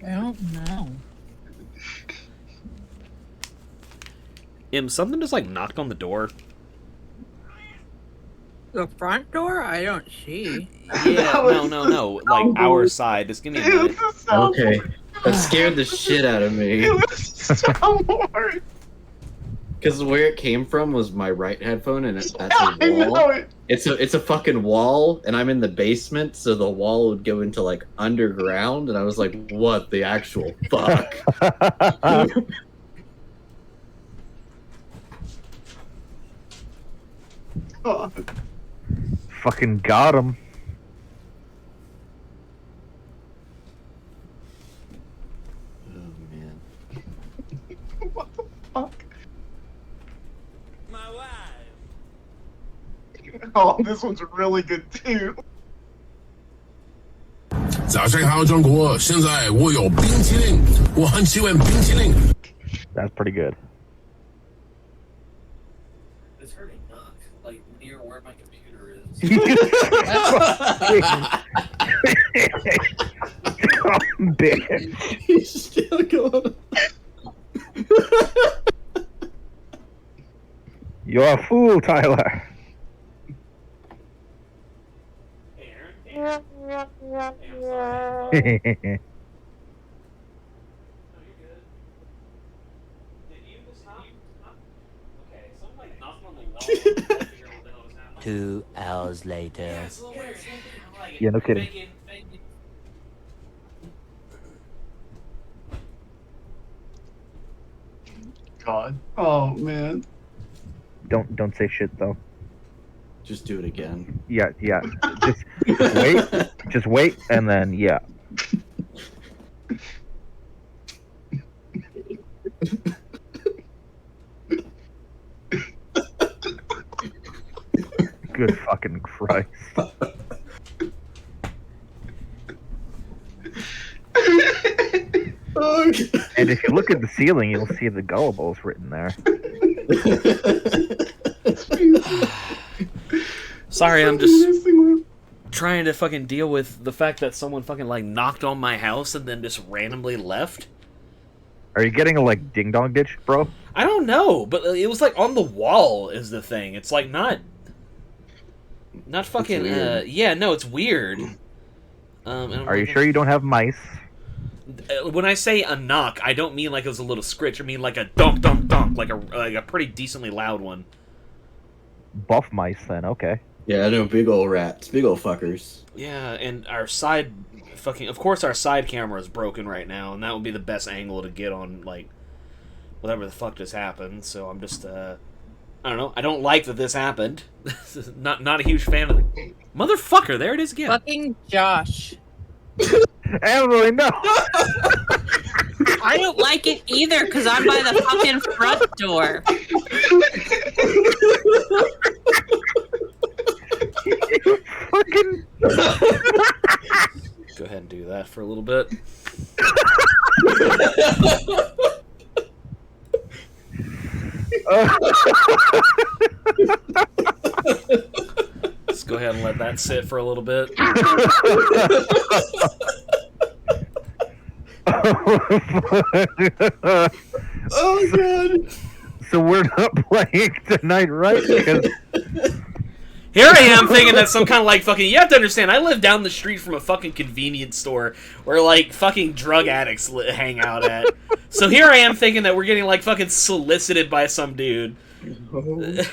I don't know. Something just like knocked on the door. The front door? I don't see. Yeah, no. Like our side. Just give me a minute. Okay. That scared the shit out of me. It was so hard. Because where it came from was my right headphone, and that's a I know wall. it. It's a fucking wall, and I'm in the basement, so the wall would go into like underground, and I was like, "What the actual fuck?" Oh, Fucking got him. Oh man. what the fuck? My wife. Oh, this one's really good too. 早上好，中国！现在我有冰淇淋，我很喜欢冰淇淋。 That's pretty good. It's hurting knock, like near where my computer is. Bitch. He's still going. You're a fool, Tyler. Hey, Aaron. Hey, I'm sorry. That's No, you're good. Did you just knock? Okay, something like knocking on the wall. I couldn't figure out what the hell was happening. 2 hours later. Yeah, it's a little weird. I'm like, Yeah, no kidding. Bacon. God. Oh man. Don't say shit though. Just do it again. Yeah. Just wait. Just wait, and then yeah. Good fucking Christ. And if you look at the ceiling, you'll see the gullibles written there. Sorry, I'm just trying to fucking deal with the fact that someone fucking like knocked on my house and then just randomly left. Are you getting a like ding dong ditch, bro? I don't know, but it was like on the wall is the thing. It's like not fucking yeah, no, it's weird. And I'm Are you like, sure you don't have mice? when I say a knock, I don't mean like it was a little scritch. I mean like a dunk dunk dunk, like a pretty decently loud one. Buff mice, then. Okay. Yeah, I know, big old rats, big old fuckers. Yeah, and our side fucking, of course our side camera is broken right now, and that would be the best angle to get on like whatever the fuck just happened. So I'm just I don't know. I don't like that this happened. not a huge fan of it. Motherfucker, there it is again. Fucking Josh. Emily, no. I don't like it either because I'm by the fucking front door. You fucking. Go ahead and do that for a little bit. Let's go ahead and let that sit for a little bit. Oh god. So we're not playing tonight, right? Because Here I am thinking that some kind of like fucking. You have to understand, I live down the street from a fucking convenience store where like fucking drug addicts hang out at. So here I am thinking that we're getting like fucking solicited by some dude. But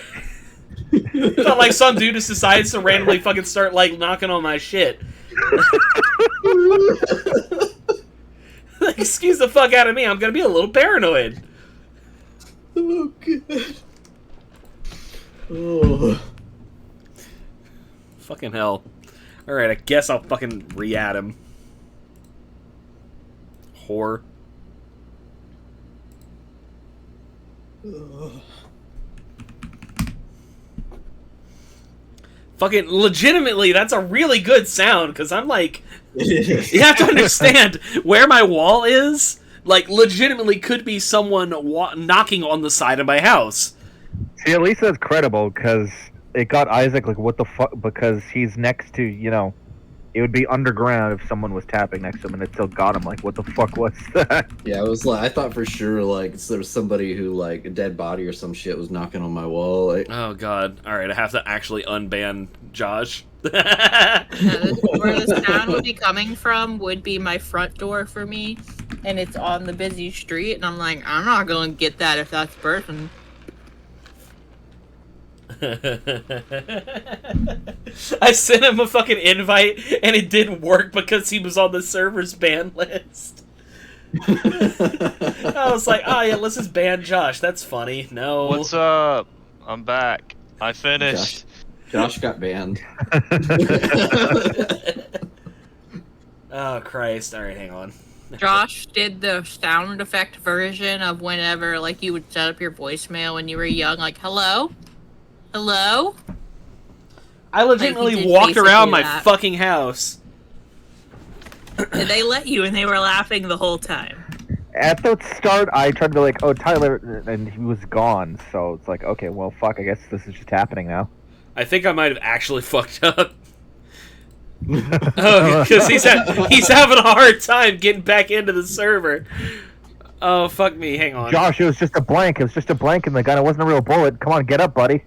like some dude just decides to randomly fucking start like knocking on my shit. Excuse the fuck out of me, I'm gonna be a little paranoid. Oh god. Oh. Fucking hell. Alright, I guess I'll fucking re-add him. Whore. Fucking legitimately, that's a really good sound, because I'm like... You have to understand, where my wall is, like, legitimately could be someone knocking on the side of my house. see, at least that's credible because it got Isaac like, what the fuck? Because he's next to, you know, It would be underground if someone was tapping next to him and it still got him. Like, what the fuck was that? Yeah, it was like I thought for sure like there was somebody who like a dead body or some shit was knocking on my wall. Like, Oh god. Alright, I have to actually unban Josh. Where the sound would be coming from would be my front door for me, and it's on the busy street, and I'm like, I'm not going to get that if that's the person. I sent him a fucking invite and it didn't work because he was on the server's ban list. I was like, oh yeah, let's just ban Josh. That's funny. No. What's up? I'm back. I finished. Josh got banned. Oh Christ. Alright, hang on. Josh did the sound effect version of whenever, like, you would set up your voicemail when you were young, like, hello? Hello? I legitimately Like, he did walked around basically my that. fucking house. And they let you, and they were laughing the whole time. At the start, I tried to be like, oh, Tyler, and he was gone. So it's like, okay, well, fuck, I guess this is just happening now. I think I might have actually fucked up. Oh, because he's having a hard time getting back into the server. Oh, fuck me. Hang on. Josh, it was just a blank. It was just a blank in the gun. It wasn't a real bullet. Come on, get up, buddy.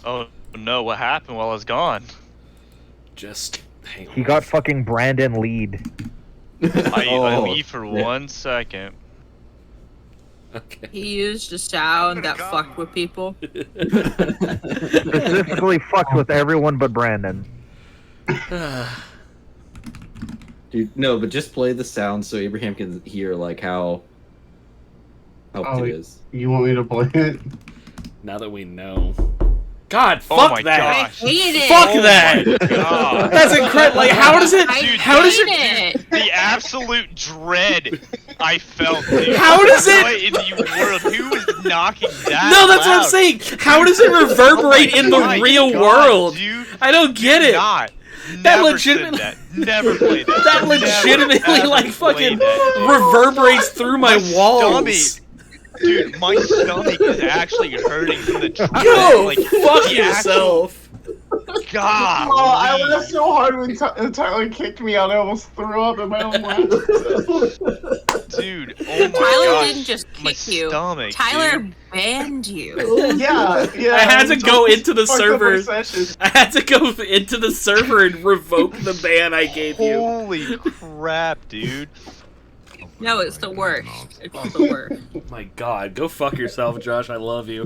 Oh no, what happened while I was gone? Just hang on. He got fucking Brandon lead. I Oh, leave for yeah. 1 second. Okay. He used a sound that fucked with people. Specifically fucked with everyone but Brandon. Dude, no, but just play the sound so Abraham can hear like how Oh, it is. You want me to play it? Now that we know. God, Oh fuck my that. gosh. Hate it! Fuck Oh that. my God. That's incredible. Like, how does it? I How does hate it? it? The absolute dread I felt, dude. How does it- What in the world? Who was knocking that No, that's what I'm loud? saying. How does it reverberate in the Oh my real God, world? Dude, I don't get it. not. That Never legitimately- said that. Never played that. That Never, legitimately, ever like, fucking played that. reverberates through my walls. Stomach, dude, my stomach is actually hurting from the trauma. Go like, fuck the yourself. God. Oh, I laughed so hard when Tyler kicked me out. I almost threw up in my own laugh. Dude, oh my Tyler gosh. didn't just My kick you. stomach, Tyler dude. banned you. yeah. I had to it go just into the fucked up our servers. session. I had to go into the server and revoke the ban I gave you. Holy crap, dude. No, it's the worst. It's the worst. Oh my God, go fuck yourself, Josh. I love you.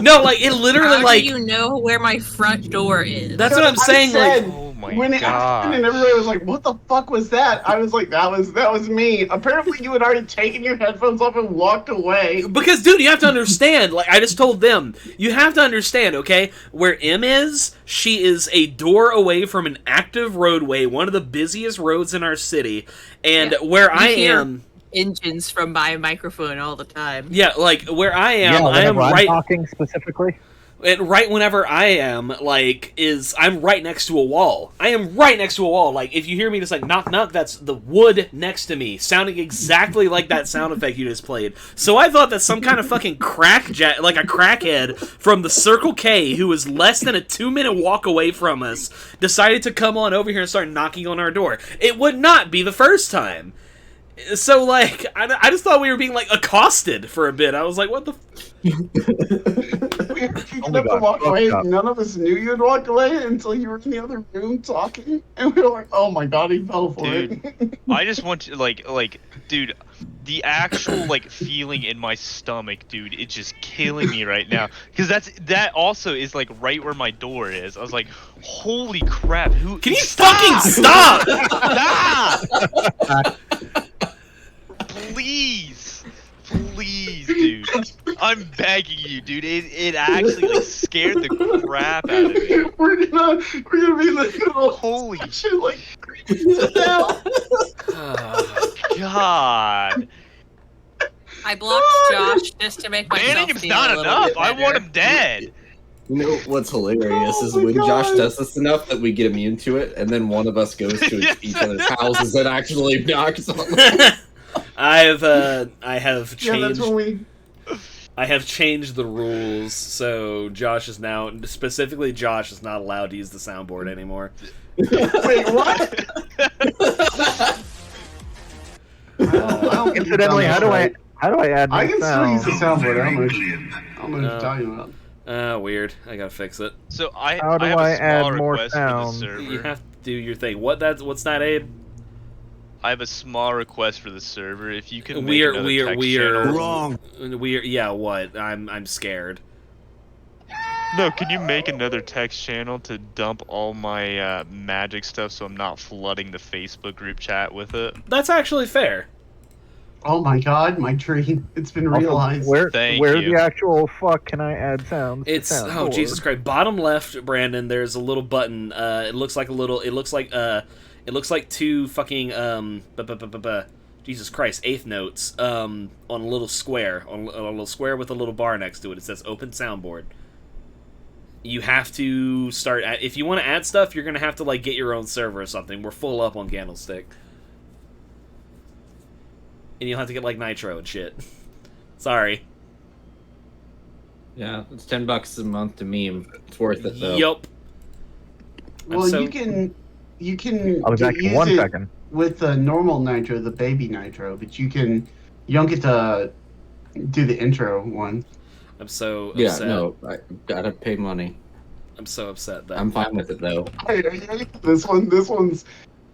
No, like it literally, How like do you know where my front door is? that's what I'm saying. said- Like, Oh my When it happened and god. everybody was like, "What the fuck was that?" I was like, "That was me." Apparently, you had already taken your headphones off and walked away. because, dude, you have to understand. Like, I just told them, you have to understand. Okay, where M is, she is a door away from an active roadway, one of the busiest roads in our city, and Yeah. where I hear- am. Engines from my microphone all the time. Yeah, like where I am, Yeah, I am whenever I'm right. talking specifically. And right whenever I am, like, I'm right next to a wall. I am right next to a wall. Like, if you hear me just like knock knock, that's the wood next to me, sounding exactly like that sound effect you just played. So I thought that some kind of fucking like a crackhead from the Circle K, who was less than a 2-minute walk away from us, decided to come on over here and start knocking on our door. It would not be the first time. So, like, I just thought we were being, like, accosted for a bit. I was like, what the... We were Oh up my to God, walk away. fucked up. None of us knew you'd walk away until you were in the other room talking, and we were like, "Oh my god, he fell for it." I just want to like, dude, the actual like feeling in my stomach, dude, it's just killing me right now. Because that also is like right where my door is. I was like, holy crap, who? Can you fucking stop? Stop! Please, dude. I'm begging you, dude. It actually like scared the crap out of me. we're gonna be in the middle of Holy shit like now. God. I blocked Josh just to make myself Banning him's feel not a little enough. bit I want better. him dead. You know what's hilarious Oh is my when Josh God. does this enough that we get immune to it, and then one of us goes to Yes. each other's houses and actually knocks on. I have Yeah, that's changed. when we. I have changed the rules, so Josh is now, specifically Josh, is not allowed to use the soundboard anymore. Wait, what? I don't think Incidentally, you've how done do this I right. add I new can still use the sound? soundboard. I don't know what you're talking about. Weird. I gotta fix it. So I How do have I a small add more request for the sound? server. You have to do your thing. What's that, Abe? I have a small request for the server. If you can make We are another text channel. Wrong. Yeah, what? I'm scared. No, can you make another text channel to dump all my magic stuff so I'm not flooding the Facebook group chat with it? That's actually fair. Oh my god, my dream. It's been realized. Where Thank where you. the actual fuck can I add sounds? to It's soundboard? Jesus Christ. Bottom left, Brandon. There's a little button. It looks like two fucking Jesus Christ, eighth notes on a little square on a little square with a little bar next to it. It says open soundboard. You have to start if you want to add stuff, you're gonna have to like get your own server or something. We're full up on Candlestick. And you'll have to get like Nitro and shit. Sorry. Yeah, it's $10 a month to meme. It's worth it though. Yup. Well, you can I'll be back in use 1 it second. with the normal nitro, the baby nitro, but you don't get to do the intro one. I'm so Yeah, upset. no, I gotta pay money. I'm so upset that I'm fine with it though. This one's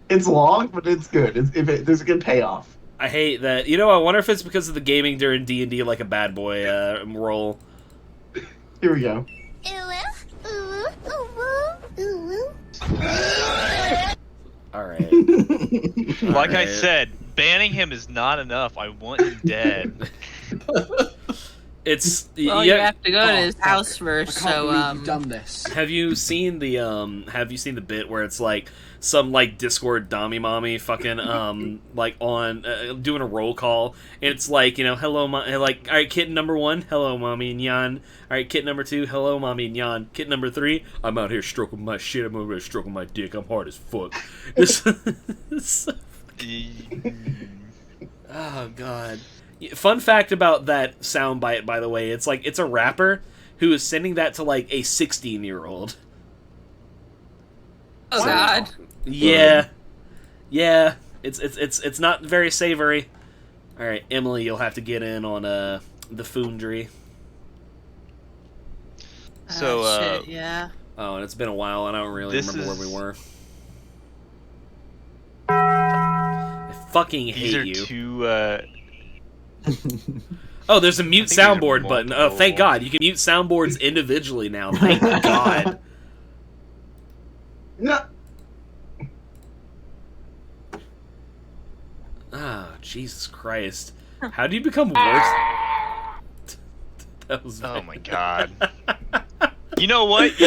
it's long, but it's good. There's a good payoff. I hate that. You know, I wonder if it's because of the gaming during D&D like a bad boy role. Here we go. Alright. Like I Alright. said, banning him is not enough. I want him dead. It's... Well, you have to go to his house first, so, this. Have you seen the bit where it's like some like Discord dommy mommy fucking like on doing a roll call, and it's like, you know, hello like, all right, kitten number 1, hello mommy and Yan. All right, kitten number 2, hello mommy and Yan. Kitten number 3, I'm out here stroking my shit, I'm over here stroking my dick, I'm hard as fuck. This oh god. Fun fact about that soundbite, by the way, it's like it's a rapper who is sending that to like a 16-year-old. oh god. Yeah, yeah. It's not very savory. All right, Emily, you'll have to get in on the Foundry. So, shit, yeah. Oh, and it's been a while, and I don't really This remember is- where we were. I fucking These hate are you. two. Oh, there's a mute I think these are soundboard button. Oh, thank multiple. God. You can mute soundboards individually now. Thank God. No. Oh, Jesus Christ. How do you become worse? That was Oh bad. my god. You know what?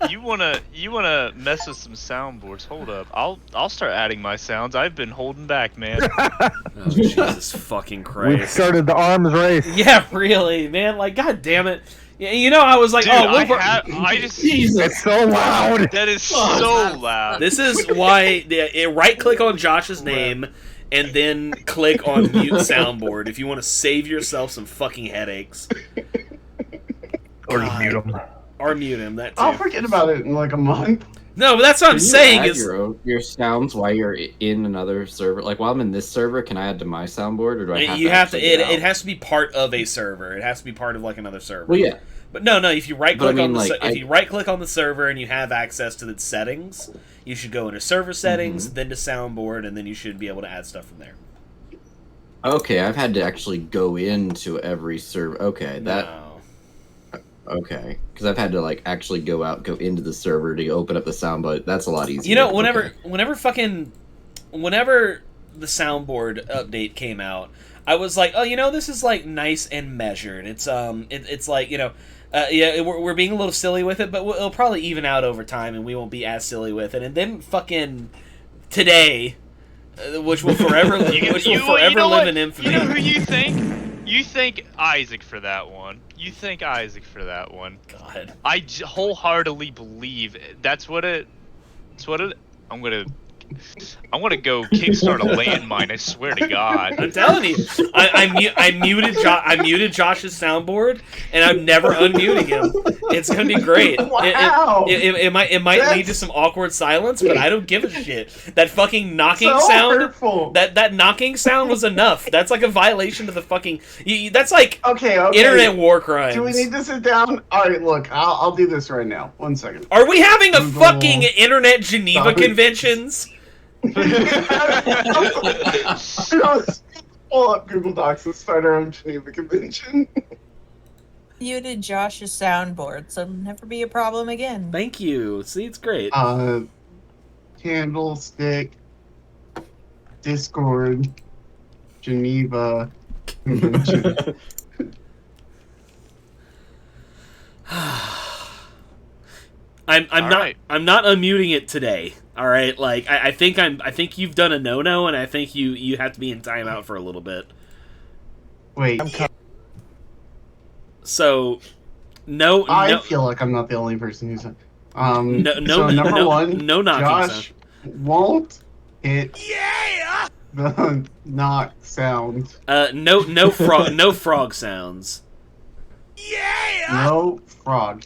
You wanna mess with some soundboards? Hold up. I'll start adding my sounds. I've been holding back, man. Oh, Jesus fucking We've Christ. started the arms race. Yeah, really, man. Like, God damn it. Yeah, you know, I was like, Dude, oh, I just It's so loud. that is so loud. This is why right-click on Josh's name and then click on mute soundboard if you want to save yourself some fucking headaches. Or just mute them. Or mute him, that too. I'll forget about it in like a month. No, but that's what I'm Can you saying add is... your sounds while you're in another server? Like while I'm in this server, can I add to my soundboard, or do I have you to? have to. actually get It out? has to be part of a server. It has to be part of like another server. Well, yeah. But no. If you right click But I on mean, the like, if you right click on the server and you have access to the settings, you should go into server settings, Mm-hmm. then to soundboard, and then you should be able to add stuff from there. Okay, I've had to actually go into every server. Okay, that. No. Okay, because I've had to like actually go into the server to open up the sound, but that's a lot easier. You know, Okay. whenever the soundboard update came out, I was like, oh, you know, this is like nice and measured. It's it's like, you know, yeah, we're being a little silly with it, but it'll probably even out over time, and we won't be as silly with it. And then fucking today, which will forever live in infamy. You know who you think? You think Isaac for that one. You think Isaac for that one. God. I wholeheartedly believe that's what it. I'm gonna I want to go kickstart a landmine. I swear to God. I'm telling you, I muted Josh's soundboard, and I'm never unmuting him. It's gonna be great. Wow. It might lead to some awkward silence, but I don't give a shit. That fucking knocking So sound. hurtful. That knocking sound was enough. That's like a violation of the fucking. That's like Okay. internet war crimes. Do we need to sit down? All right, look, I'll do this right now. 1 second. Are we having a Google. fucking internet Geneva Sorry. conventions? Pull up Google Docs and start our own Geneva Convention. Muted Josh's soundboard, so never be a problem again. Thank you. See, it's great. Candlestick, Discord, Geneva Convention. I'm All not right. I'm not unmuting it today. All right, like I think you've done a no, and I think you have to be in timeout for a little bit. Wait, So, no, I no, feel like I'm not the only person who's. no, So number one, no knocking Josh sound. won't hit the knock sound. No frog sounds. No frog.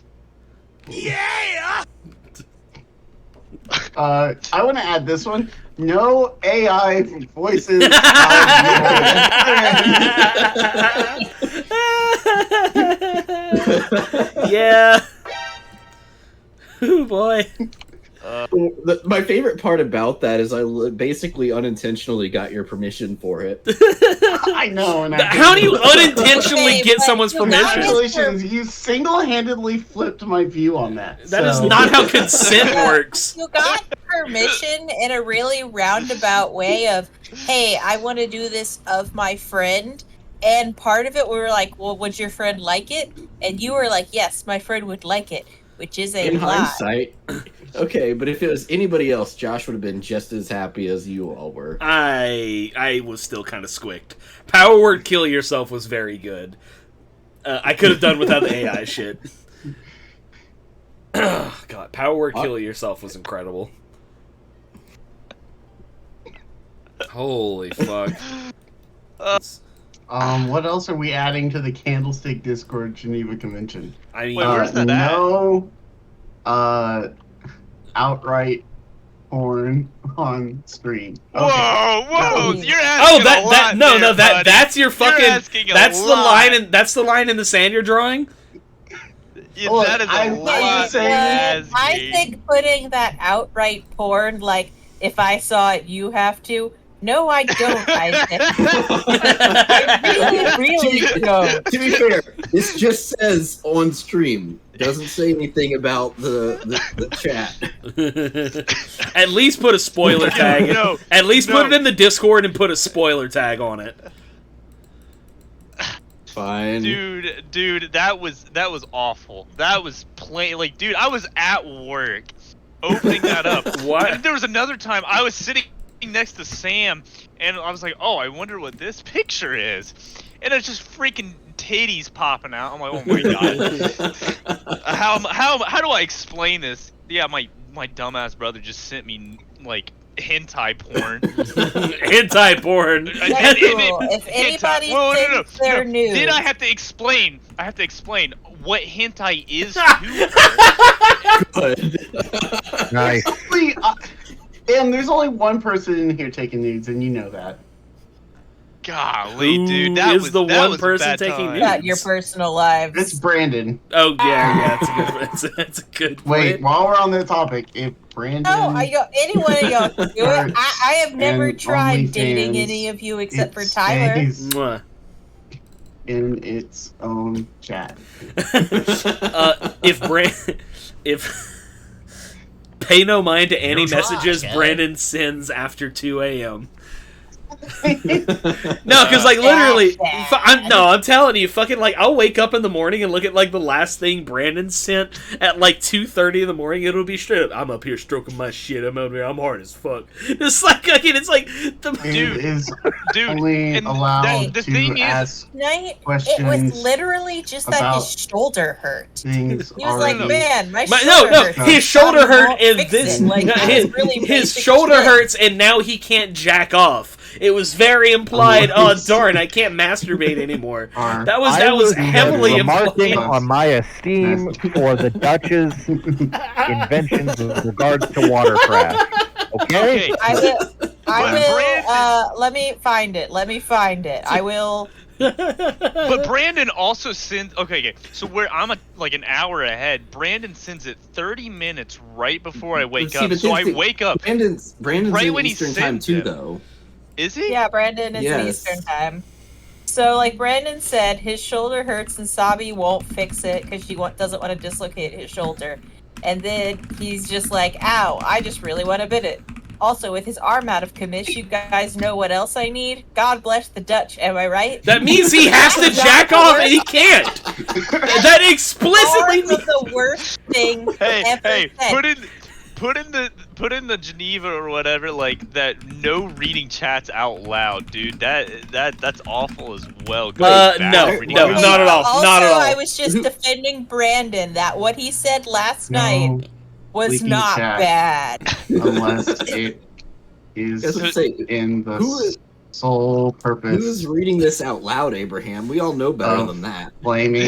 I want to add this one. No AI voices. Yeah. Oh boy. My favorite part about that is basically unintentionally got your permission for it. I know. And How do you unintentionally Okay, get but someone's you permission? got it. Congratulations, you single-handedly flipped my view on that. That is so- not how consent works. You got permission in a really roundabout way of, hey, I want to do this of my friend. And part of it, we were like, well, would your friend like it? And you were like, yes, my friend would like it, which is a In lie. hindsight, okay, but if it was anybody else, Josh would have been just as happy as you all were. I was still kind of squicked. Power word kill yourself was very good. I could have done without the AI shit. God, power word kill yourself was incredible. Holy fuck. What else are we adding to the Candlestick Discord Geneva Convention? I mean, Wait, where's that at? No, outright porn on stream. Okay. Whoa! You're oh, asking a lot no, there, buddy. that's your You're fucking. asking a That's the lot. line, that's the line in the sand you're drawing. Yeah, Look, that is I'm a lot. saying- I think putting that outright porn, like, if I saw it, you have to. No, I don't, Isaac. I really don't. To be fair, this just says on stream. It doesn't say anything about the chat. At least put a spoiler tag. No, At least no. put it in the Discord and put a spoiler tag on it. Fine. Dude, that was awful. That was plain, like, dude, I was at work opening that up. What? And there was another time I was sitting next to Sam, and I was like, oh, I wonder what this picture is. And it's just freaking titties popping out. I'm like, oh my god. How do I explain this? Yeah, my dumbass brother just sent me, like, hentai porn. Hentai porn. That's cool. If anybody thinks they're new. Then I have to explain what hentai is to her. Good. Nice. Honestly, and there's only one person in here taking nudes, and you know that. Golly, Who dude, that is was the that one was a person bad taking time. nudes? Got your personal lives. It's Brandon. Oh yeah, that's a good point. Wait, while we're on the topic, if Brandon... No, anyone of y'all can do it. I have never And tried OnlyFans, dating any of you except for it Tyler. stays Mwah. in its own chat. If pay no mind to any Here's Raj, messages guys. Brandon sends after 2 a.m. No, because like literally, Bad. I'm telling you, fucking like I'll wake up in the morning and look at like the last thing Brandon sent at like 2:30 in the morning. It'll be straight up. I'm up here stroking my shit. I'm hard as fuck. It's like again, it's like the Dude, is dude, only and allowed the to thing is, ask Night, it questions was literally just that about his shoulder hurt. things He was like, already. "Man, my no, shoulder no, hurts." his shoulder Bobby hurt won't and fix this it. Like, that his, was really his basic shoulder shit. hurts and now he can't jack off. It was very implied. Oh darn, I can't masturbate anymore. That was heavily remarking implied. on my esteem for the Dutch's inventions with regards to watercraft. Okay? okay, I will. Brandon- Let me find it. I will. but Brandon also sends. Okay. So where I'm like an hour ahead, Brandon sends it 30 minutes right before I wake up. So I wake up. Brandon's Right in when he Eastern time sends too, it. though. Is he? Yeah, Brandon is in Yes. Eastern time. So, like Brandon said, his shoulder hurts and Sabi won't fix it because she doesn't want to dislocate his shoulder. And then he's just like, "Ow! I just really want to bit it." Also, with his arm out of commish, you guys know what else I need? God bless the Dutch. Am I right? That means he has to jack off and he can't. That explicitly Arm was the worst thing Hey, ever hey, said. put in the Geneva or whatever, like that. No reading chats out loud, dude. That's awful as well. Go back no, and reading no, out not at all. Also, Not at all. I was just defending Brandon that what he said last night was leaking not chat. bad. Unless it is As I say, in the who is- sole purpose Who's reading this out loud, Abraham? We all know better Oh. than that. blaming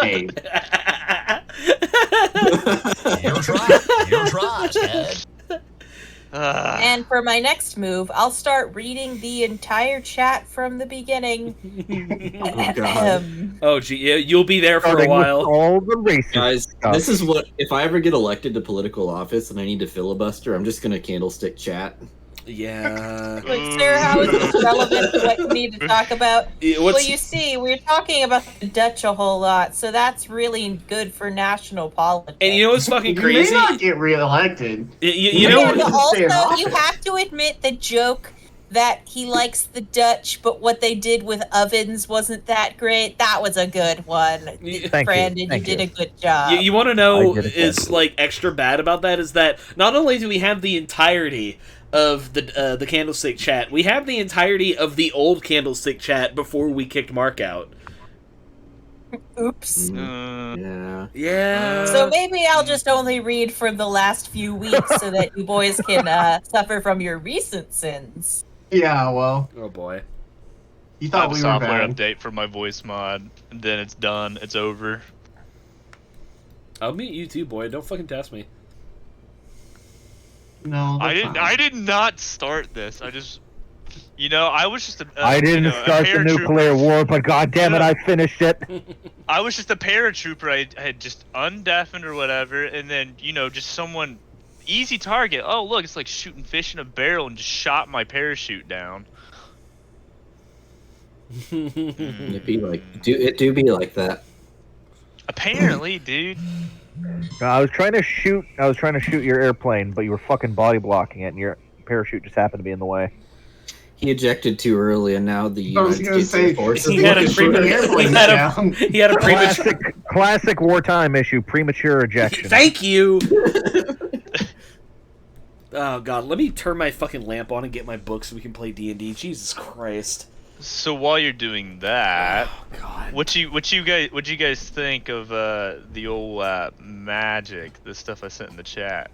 Abe. Here's right, Ted. And for my next move, I'll start reading the entire chat from the beginning. Oh, God. Oh gee, yeah, you'll be there for a Starting with while. all the racist Guys, stuff. this is what if I ever get elected to political office and I need to filibuster, I'm just gonna candlestick chat. Yeah. Like, sir, how is this relevant to what you need to talk about? Well, you see, we're talking about the Dutch a whole lot, so that's really good for national politics. And you know what's fucking You crazy? may not get reelected. You know Yeah, what? but Stay in also, you office. have to admit the joke that he likes the Dutch, but what they did with ovens wasn't that great. That was a good one. Thank you, Brandon, thank you did you. a good job. You want to know I get it, is like extra bad about that is that not only do we have the entirety of the Candlestick chat, we have the entirety of the old Candlestick chat before we kicked Mark out. Oops. Yeah. Yeah. So maybe I'll just only read for the last few weeks so that you boys can suffer from your recent sins. Yeah, well, Oh boy. you I thought have a we were software bad. update for my voice mod, and then it's done. It's over. I'll meet you too, boy. Don't fucking test me. No, I that's didn't. fine. I did not start this. I just, I was just a. I didn't start the paratrooper. nuclear war, but goddamn it, I finished it. I was just a paratrooper. I had just undeafened or whatever, and then just someone easy target. Oh look, it's like shooting fish in a barrel, and just shot my parachute down. It be like it do be like that. Apparently, dude. I was trying to shoot your airplane, but you were fucking body blocking it, and your parachute just happened to be in the way. He ejected too early, and now the I was United gonna States say, Air Force he is had a looking for premature- it. airplane he had a- down. He had a premature. Classic wartime issue: premature ejection. Thank you. Oh god, let me turn my fucking lamp on and get my book so we can play D&D. Jesus Christ. So while you're doing that, Oh god. what you guys think of the old magic, the stuff I sent in the chat?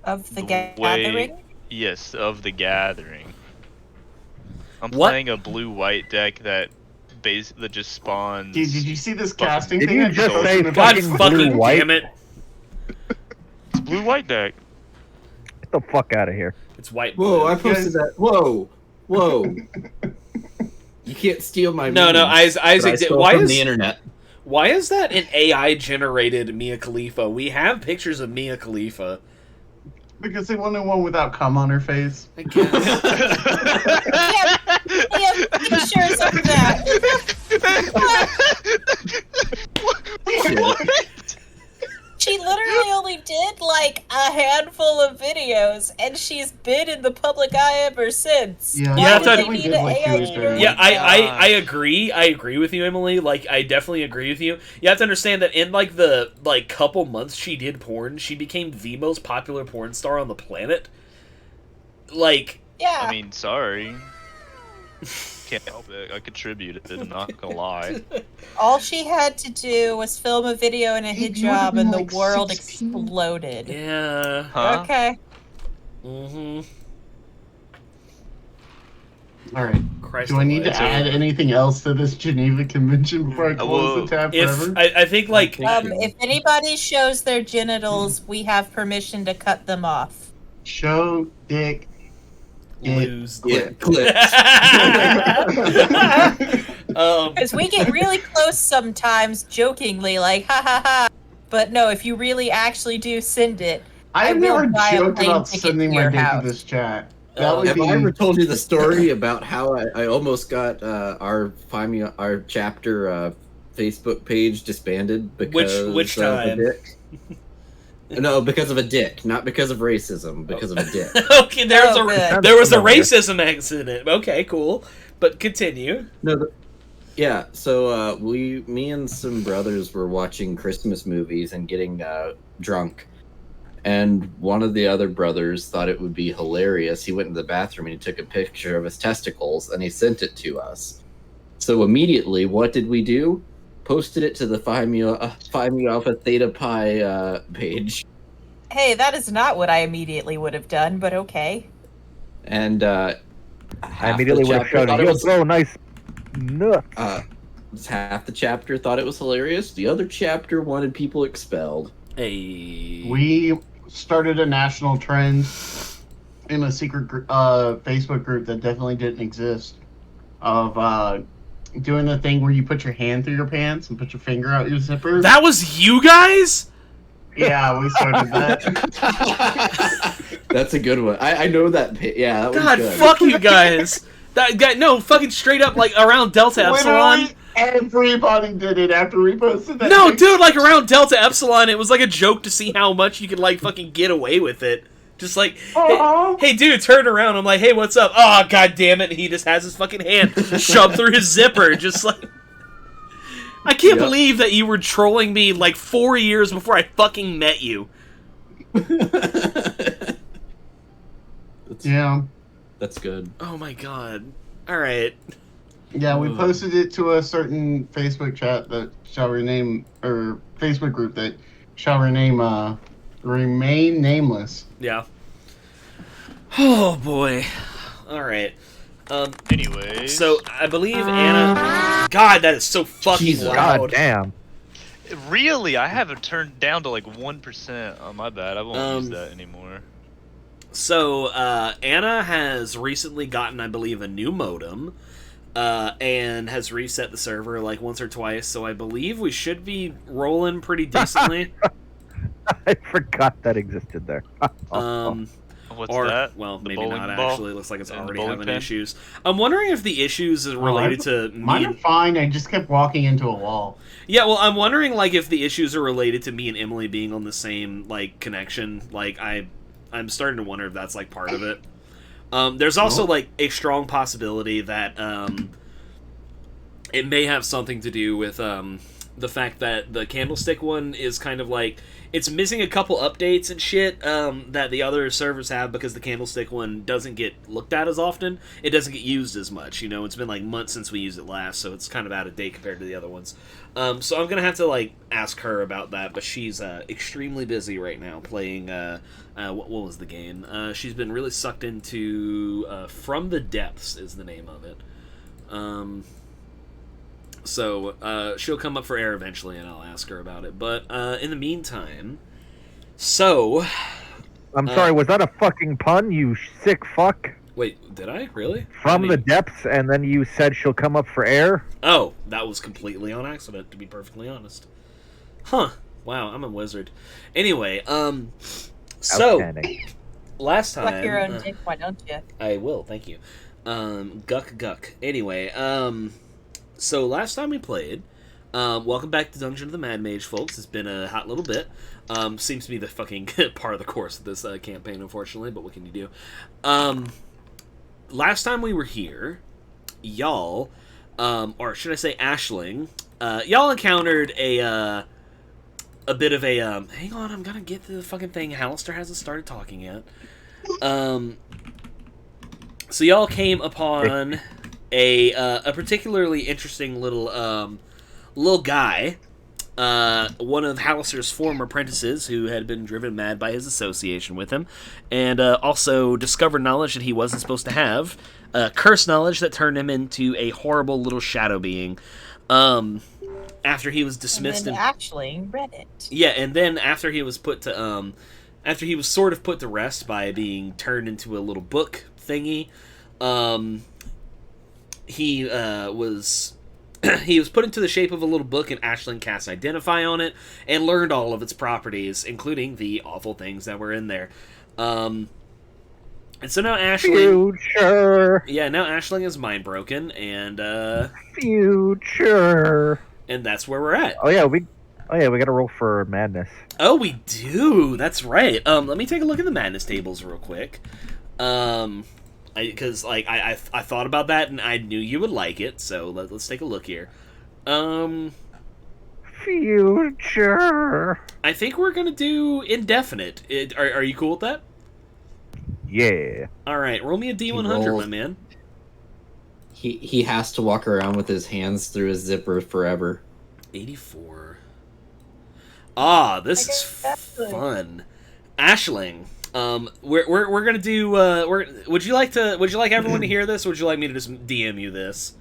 Of the The gathering? Yes, of the gathering. I'm What? playing a blue-white deck that just spawns. Did you see this casting Did thing? you I just posted say in the God fucking fucking blue-white? damn it. It's blue-white deck. Get the fuck out of here. It's white. Whoa! I blue. posted that. Whoa! You can't steal my. No, memes that I Isaac. stole Why from is the internet? why is that an AI generated Mia Khalifa? We have pictures of Mia Khalifa. Because they wanted one without cum on her face. I guess. Yeah, pictures of that. she literally only did like a handful of videos, and she's been in the public eye ever since. Yeah, You Why have did to- they need an like, AI 2 tutor? Yeah, God. I agree. I agree with you, Emily. Like, I definitely agree with you. You have to understand that in, like, the, like, couple months she did porn, she became the most popular porn star on the planet. Like... Yeah. I mean, sorry. Can't help it. I contributed, I'm not gonna lie. All she had to do was film a video in a Dude, you would've hijab, been, and the like, world 16. exploded. Yeah. Huh? Okay. Mm-hmm. All right. Christ Do I need to almighty. add anything else to this Geneva Convention before I close the tab If forever? I think, like... If anybody shows their genitals, we have permission to cut them off. Show dick. Lose. Yeah, clips. Because we get really close sometimes, jokingly, like, ha ha ha. But no, if you really actually do send it, I have I will never buy a joked plane about ticket sending to my your dick to house. this chat. That would Have be. I ever told you the story about how I almost got our chapter Facebook page disbanded because Which of a time? dick? No, because of a dick, not because of racism, because of a dick. Okay, there was Oh, a good. there was a racism accident. Okay, cool. But continue. No, yeah. So me and some brothers were watching Christmas movies and getting drunk, and one of the other brothers thought it would be hilarious. He went into the bathroom and he took a picture of his testicles and he sent it to us. So immediately, what did we do? Posted it to the Phi Mu Alpha Theta Pi page, Hey, that is not what I immediately would have done, but okay. and I immediately would have shouted, "Yo, bro, nice nuts." half the chapter thought it was hilarious. The other chapter wanted people expelled. Hey. We started a national trend in a secret Facebook group that definitely didn't exist of doing the thing where you put your hand through your pants and put your finger out your zipper. That was you guys? Yeah, we started that. That's a good one. I know that. Yeah, that was God, good. fuck you guys. That guy, no, fucking straight up, like around Delta Epsilon. Literally everybody did it after we posted that. No, picture. dude, like around Delta Epsilon, it was like a joke to see how much you could like fucking get away with it. Just like, hey, dude, turn around. I'm like, hey, what's up? Oh, god damn it! He just has his fucking hand shoved through his zipper, just like. I can't believe that you were trolling me like 4 years before I fucking met you. Yeah. That's good. Oh my god. Alright. Yeah, we posted it to a certain Facebook chat that shall rename, or Facebook group that shall remain nameless. Yeah. Oh boy. Alright. Anyways. So, I believe Anna... God, that is so fucking Jesus. loud. God damn. Really, I have it turned down to like 1%. Oh, my bad. I won't use that anymore. So, Anna has recently gotten, I believe, a new modem, and has reset the server like once or twice, so I believe we should be rolling pretty decently. I forgot that existed there. What's or, that? well, The maybe bowling not ball? actually. It looks like it's And the already bowling having pin? issues. I'm wondering if the issues is related to me Mine are and... fine, I just kept walking into a wall. Yeah, well, I'm wondering, like, if the issues are related to me and Emily being on the same, like, connection. Like, I'm starting to wonder if that's, like, part of it. There's also, like, a strong possibility that, it may have something to do with, the fact that the Candlestick one is kind of, like, it's missing a couple updates and shit, that the other servers have because the Candlestick one doesn't get looked at as often. It doesn't get used as much, you know? It's been, like, months since we used it last, so it's kind of out of date compared to the other ones. So I'm gonna have to, like, ask her about that, but she's, extremely busy right now playing, what was the game? She's been really sucked into, From the Depths is the name of it. So, she'll come up for air eventually, and I'll ask her about it. But, in the meantime... So... I'm sorry, was that a fucking pun, you sick fuck? Wait, did I? Really? From the depths, and then you said she'll come up for air? Oh, that was completely on accident, to be perfectly honest. Huh. Wow, I'm a wizard. Anyway, so... Last time... Suck your own dick, why don't you? I will, thank you. Guck. Anyway, so last time we played, Welcome back to Dungeon of the Mad Mage, folks. It's been a hot little bit. Seems to be the fucking part of the course of this campaign, unfortunately, but what can you do? Last time we were here, y'all, or should I say Ashling, y'all encountered a bit of a, hang on, I'm gonna get the fucking thing. Hallister hasn't started talking yet. So y'all came upon a particularly interesting little guy, one of Hallister's former apprentices who had been driven mad by his association with him, and also discovered knowledge that he wasn't supposed to have, cursed knowledge that turned him into a horrible little shadow being. After he was dismissed, and then actually read it. Yeah, and then after he was put to after he was sort of put to rest by being turned into a little book thingy, he was he was put into the shape of a little book, and Ashling cast Identify on it and learned all of its properties, including the awful things that were in there. And so now Ashling, Future. Yeah, now Ashling is mind broken, and Future. And that's where we're at. Oh yeah, we gotta roll for madness. Oh, we do. That's right. Let me take a look at the madness tables real quick. Because I thought about that and I knew you would like it. So let's take a look here. Future. I think we're gonna do indefinite. Are you cool with that? Yeah. All right. Roll me a D100, my man. He has to walk around with his hands through his zipper forever. 84. Ah, this is fun. Ashling, we're gonna do. Would you like everyone to hear this, or would you like me to just DM you this?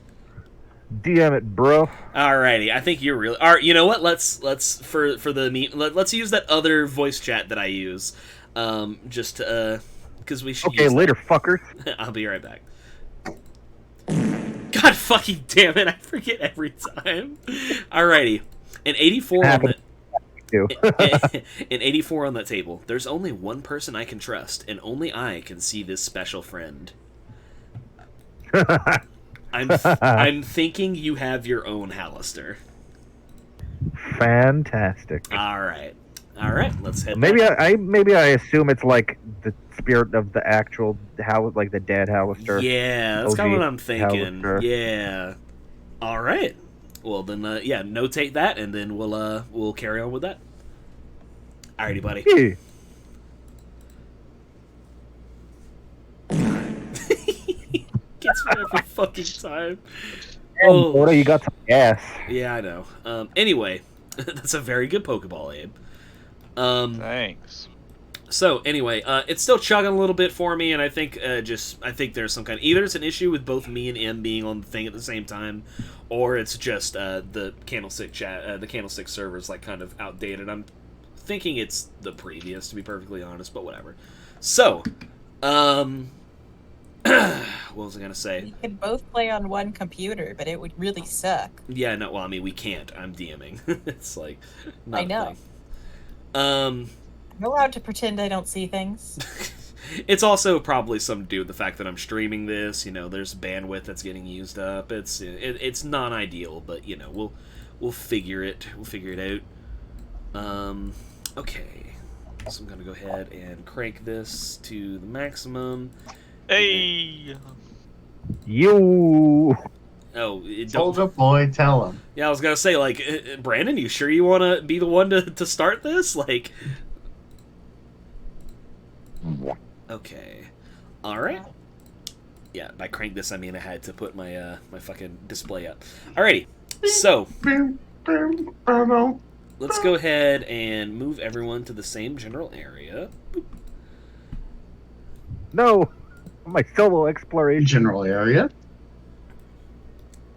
DM it, bro. Alrighty, I think you're really. All right, you know what? Let's for the meet. Let's use that other voice chat that I use. Just because we should. Okay, later, fuckers. I'll be right back. God fucking damn it! I forget every time. Alrighty, an 84 on the. An 84 on that table. There's only one person I can trust, and only I can see this special friend. I'm thinking you have your own Hallister. Fantastic. All right. Let's head. Maybe back. I assume it's like the spirit of the actual like the dead Hallister. Yeah, that's kind of what I'm thinking. Hallister. Yeah. All right. Well then, yeah, notate that, and then we'll carry on with that. Alrighty, buddy. Yeah. Gets me every fucking time. Oh, Boda, you got some gas. Yeah, I know. Anyway, that's a very good Pokeball, Abe. Thanks. So anyway, it's still chugging a little bit for me, and I think I think there's some kind of, either it's an issue with both me and M being on the thing at the same time, or it's just the Candlestick chat, the Candlestick server is like kind of outdated. I'm thinking it's the previous, to be perfectly honest, but whatever. So, what was I gonna say? We could both play on one computer, but it would really suck. Yeah, no, well, I mean, we can't. I'm DMing. It's like, not I know. a thing. I'm allowed to pretend I don't see things. It's also probably something to do with the fact that I'm streaming this. You know, there's bandwidth that's getting used up. It's not ideal, but you know, we'll figure it. We'll figure it out. Okay. So I'm gonna go ahead and crank this to the maximum. Hey. You. Oh, Soldier boy, tell him. Yeah, I was gonna say, like, Brandon, you sure you want to be the one to start this? Like, okay, all right. Yeah, by crank this, I mean I had to put my my fucking display up. Alrighty, so let's go ahead and move everyone to the same general area. Boop. No, my solo exploration. General area.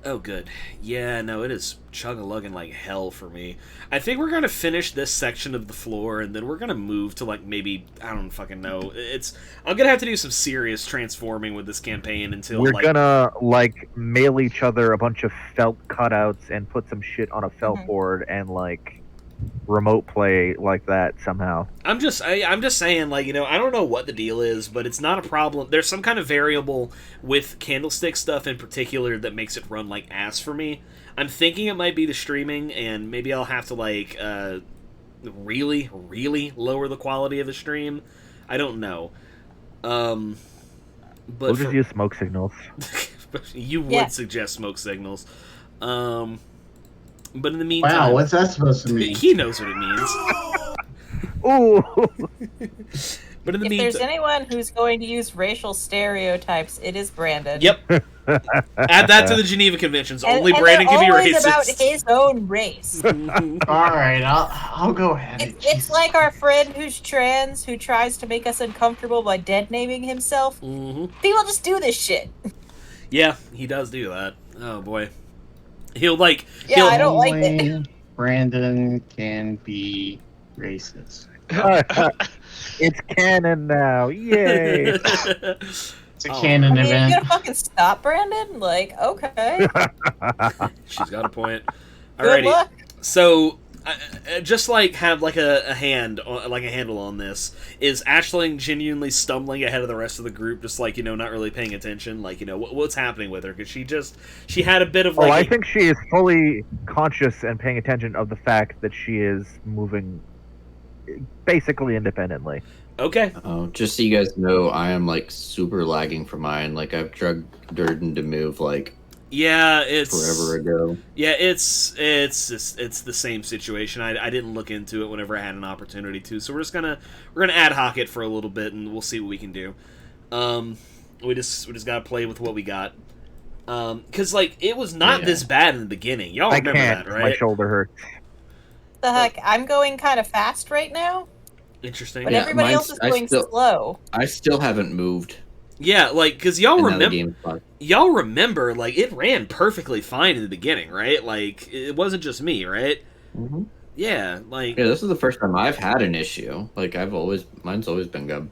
Oh, good. Yeah, no, it is chug-a-lugging like hell for me. I think we're gonna finish this section of the floor, and then we're gonna move to, like, maybe, I don't fucking know. I'm gonna have to do some serious transforming with this campaign until, We're like... gonna, like, mail each other a bunch of felt cutouts and put some shit on a felt board and, like, remote play like that somehow. I'm just saying, like, I don't know what the deal is, but it's not a problem. There's some kind of variable with Candlestick stuff in particular that makes it run like ass for me. I'm thinking it might be the streaming, and maybe I'll have to like really, really lower the quality of the stream. I don't know. But We'll just use smoke signals. you would Yeah. suggest smoke signals. But in the Wow, meantime, what's that supposed to mean? he knows what it means. Ooh. But in the If meantime, there's anyone who's going to use racial stereotypes, it is Brandon. yep. Add that to the Geneva Conventions. And, Only and Brandon they're can be always racist. about his own race. All right, I'll go ahead. It's like our friend who's trans who tries to make us uncomfortable by dead naming himself. hmm People just do this shit. Yeah, he does do that. Oh boy, he'll like. Yeah, he'll, I don't like it. Only Brandon can be racist. It's canon now. Yay. It's a Oh. canon I mean, you event. gonna fucking stop, Brandon? Like, okay. She's got a point. Good Alrighty, luck. so just like have like a handle on this. Is Aisling genuinely stumbling ahead of the rest of the group, just like not really paying attention? Like what's happening with her? Because she had a bit of like. I think she is fully conscious and paying attention of the fact that she is moving basically independently. Okay. Oh, just so you guys know, I am like super lagging for mine. Like I've drugged Durden to move like Yeah, it's forever ago. Yeah, it's the same situation. I didn't look into it whenever I had an opportunity to, so we're gonna ad hoc it for a little bit, and we'll see what we can do. We just gotta play with what we got. Because like it was not this bad in the beginning. Y'all I remember can't. that, right? My shoulder hurts. The heck? I'm going kind of fast right now, Interesting. but Yeah, everybody mine's- else is I going still- slow. I still haven't moved. Yeah, like because y'all and now the remember. game's fun. Y'all remember, like, it ran perfectly fine in the beginning, right? Like, it wasn't just me, right? Mhm. Yeah, like, Yeah, this is the first time I've had an issue. Like mine's always been good.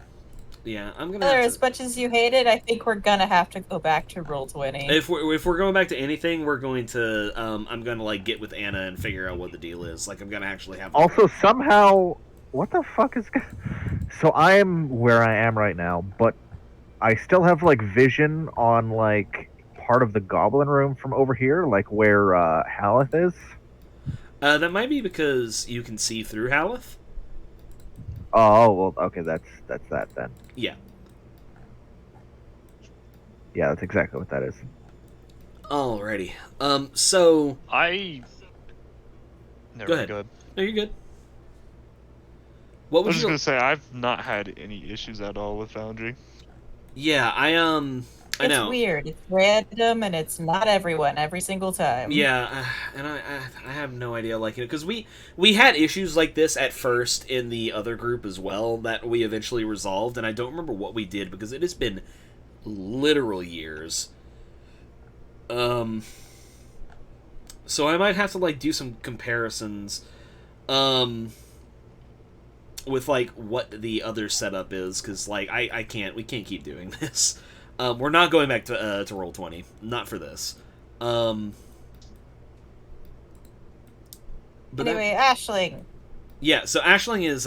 yeah, I'm gonna Tyler, have as to, much as you hate it, I think we're gonna have to go back to Roll20. if we're going back to anything, we're going to, I'm gonna, like, get with Anna and figure out what the deal is. Like, I'm gonna actually have... Also, somehow, what the fuck is? So I am where I am right now, but I still have like vision on like part of the goblin room from over here, like where Haleth is. that might be because you can see through Haleth. Oh well, okay, that's that then. Yeah. Yeah, that's exactly what that is. Alrighty. So... I. Never Go ahead. Go ahead. No, you're good. What I was was just your... gonna say I've not had any issues at all with Foundry. Yeah, I It's know. weird. It's random, and it's not everyone every single time. Yeah, and I have no idea, like, because we had issues like this at first in the other group as well that we eventually resolved, and I don't remember what we did because it has been literal years. So I might have to like do some comparisons, with like what the other setup is, because like we can't keep doing this. We're not going back to Roll20, not for this. But Anyway, Aisling. yeah, so Aisling is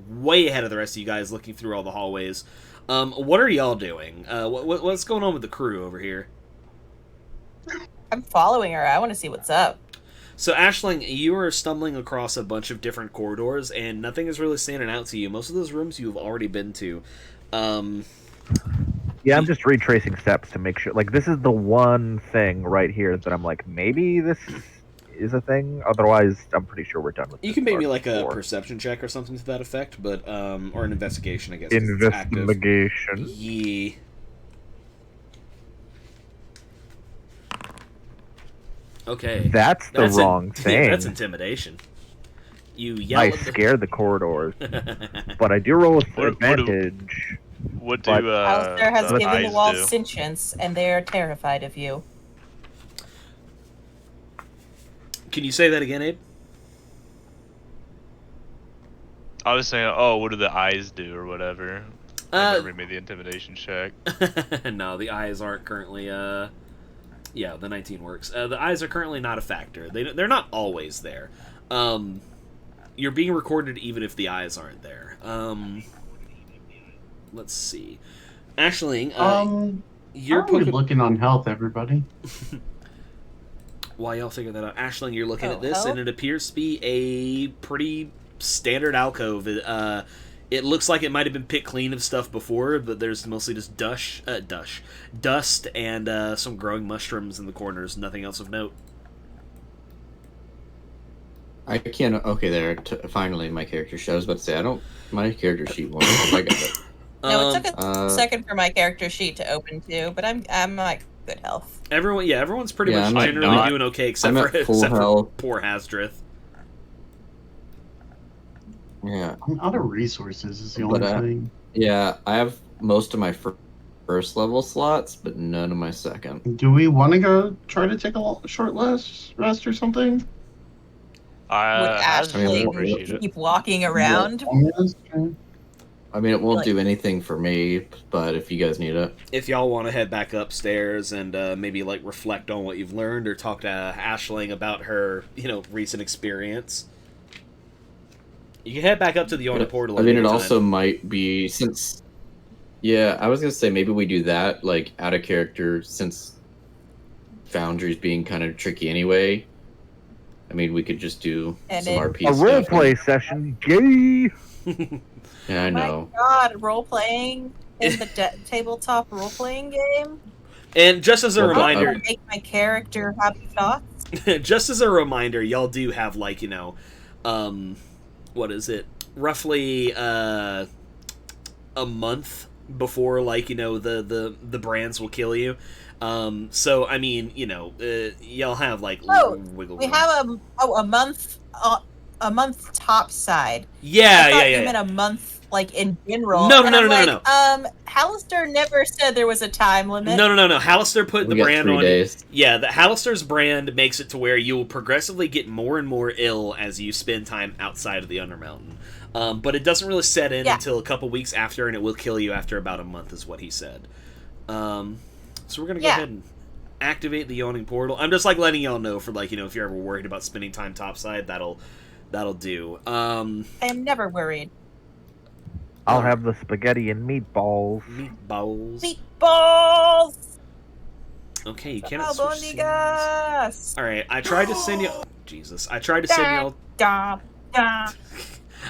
way ahead of the rest of you guys, looking through all the hallways. What are y'all doing? What's going on with the crew over here? I'm following her. I want to see what's up. So Aisling, you are stumbling across a bunch of different corridors, and nothing is really standing out to you. Most of those rooms you've already been to. Yeah, I'm just retracing steps to make sure. Like, this is the one thing right here that I'm like, maybe this is a thing. Otherwise, I'm pretty sure we're done with. You this can make part me like a before. perception check or something to that effect, but or an investigation, I guess. 'cause it's active. Investigation. Yeah. Okay. That's the That's wrong thing. That's intimidation. You yell I at the... scared the corridors, but I do roll with What do- advantage. What do But- Alistair has the given the eyes walls do? sentience, and they are terrified of you. Can you say that again, Abe? I was saying, oh, what do the eyes do or whatever? I never made the intimidation check. No, the eyes aren't currently, yeah, the 19 works. The eyes are currently not a factor. They're not always there. you're being recorded even if the eyes aren't there. Let's see. Ashling, you're how are we looking on health, everybody? While y'all figure that out, Ashling, you're looking at this, health? and it appears to be a pretty standard alcove. It looks like it might have been picked clean of stuff before, but there's mostly just dust and some growing mushrooms in the corners. Nothing else of note. I can't. Okay, there. Finally, my character sheet. I was about to say, I don't. My character sheet won't. I got it. No, it took a second for my character sheet to open too, but I'm like good health. Everyone's pretty much generally doing okay, except for poor Hasdrith. Yeah, I'm out of resources. Is the only thing. Yeah, I have most of my first level slots, but none of my second. Do we want to go try to take a short rest or something? Would Ashley keep walking around? I mean, it won't do anything for me, but if you guys need it. If y'all want to head back upstairs and maybe like reflect on what you've learned or talk to Ashling about her, recent experience, you can head back up to the Yawning Portal. I mean, it also might be since. Yeah, I was gonna say maybe we do that like out of character since Foundry's being kind of tricky anyway. I mean, we could just do some RP stuff. A roleplay session, gay. Yeah, I know. My God, role-playing in the tabletop role-playing game? And just as a reminder... make my character happy thoughts? Just as a reminder, y'all do have, like, what is it? Roughly a month before, like, the brands will kill you. So, I mean, y'all have, like, wiggle room. We have a month topside. Yeah. You meant a month, like, in general. No. Hallister never said there was a time limit. No. Hallister put the brand on. Days. Yeah, the Hallister's brand makes it to where you will progressively get more and more ill as you spend time outside of the Undermountain. But it doesn't really set in until a couple weeks after, and it will kill you after about a month, is what he said. So we're gonna go ahead and activate the Yawning Portal. I'm just like letting y'all know for like if you're ever worried about spending time topside, that'll do. I am never worried. I'll have the spaghetti and meatballs. Meatballs. Okay, you cannot switch scenes. All right, I tried to send you. Jesus, I tried to send y'all.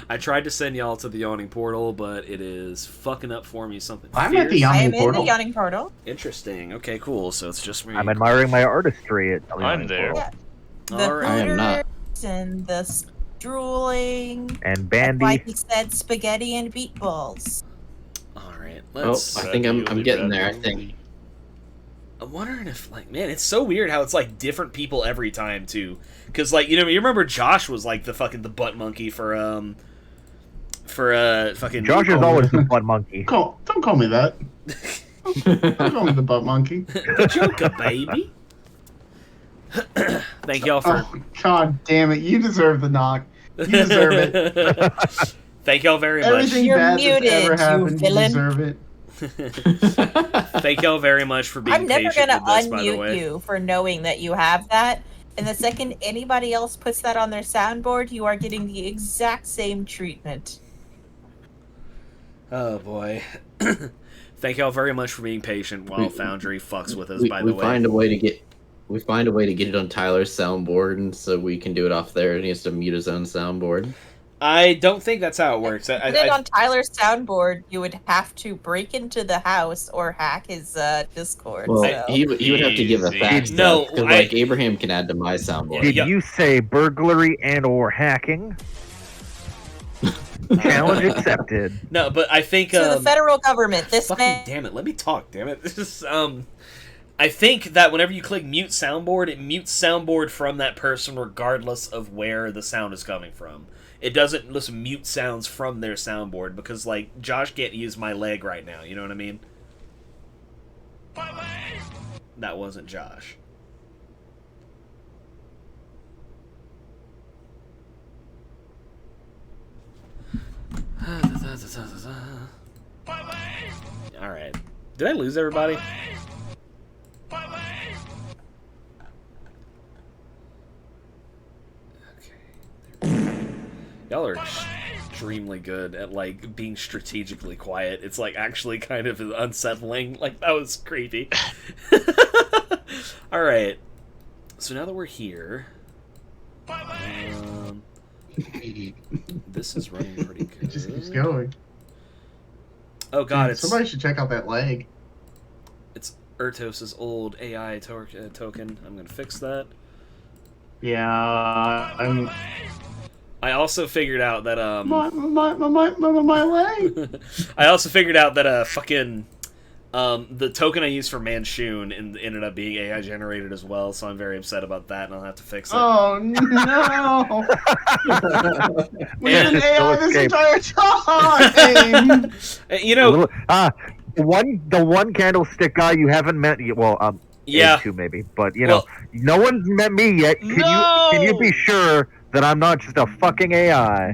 I tried to send y'all to the Yawning Portal, but it is fucking up for me something. I'm at the Yawning Portal. I am in the Yawning Portal. Interesting. Okay, cool. So it's just me. I'm admiring my artistry at I'm there. Yeah. I am not. And the drooling. And Bandy. Like he said, spaghetti and meatballs. All right. I think I'm getting there. I think. I'm wondering if, like, man, it's so weird how it's like different people every time too. Because like you remember Josh was like the butt monkey for fucking. Josh is always the butt monkey. Don't call me that. Don't call me the butt monkey. Joker, baby. Thank y'all for. Oh, God damn it! You deserve the knock. You deserve it. Thank y'all very much. Everything bad that's ever happened, you deserve it. Thank y'all very much for being I'm never patient gonna with this, by the way. unmute you for knowing that you have that. And the second anybody else puts that on their soundboard, you are getting the exact same treatment. Oh boy. Thank y'all very much for being patient while Foundry fucks with us, by the way. We find a way to get it on Tyler's soundboard, and so we can do it off there, and he has to mute his own soundboard. I don't think that's how it works. Put it on Tyler's soundboard, you would have to break into the house or hack his Discord. Well, so. he would have to give a fact. No, because like Abraham can add to my soundboard. Did you say burglary and or hacking? Challenge accepted. No, but I think to the federal government. This fucking damn it, let me talk. Damn it, this is I think that whenever you click mute soundboard, it mutes soundboard from that person regardless of where the sound is coming from. It doesn't just mute sounds from their soundboard because, like, Josh can't use my leg right now. You know what I mean? My leg! That wasn't Josh. All right. Did I lose everybody? Y'all Y'all are extremely good at, like, being strategically quiet. It's, like, actually kind of unsettling. Like, that was creepy. Alright. So now that we're here... this is running pretty good. It just keeps going. Oh god, it's... Somebody should check out that leg. It's Ertos's old AI token. I'm gonna fix that. Yeah, I also figured out that my leg. I also figured out that fucking the token I used for Manchun ended up being AI generated as well, so I'm very upset about that, and I'll have to fix it. Oh no! We've been AI this entire time. You know, the one candlestick guy you haven't met yet. Well, yeah, two maybe, but you know, no one's met me yet. Can you be sure that I'm not just a fucking AI?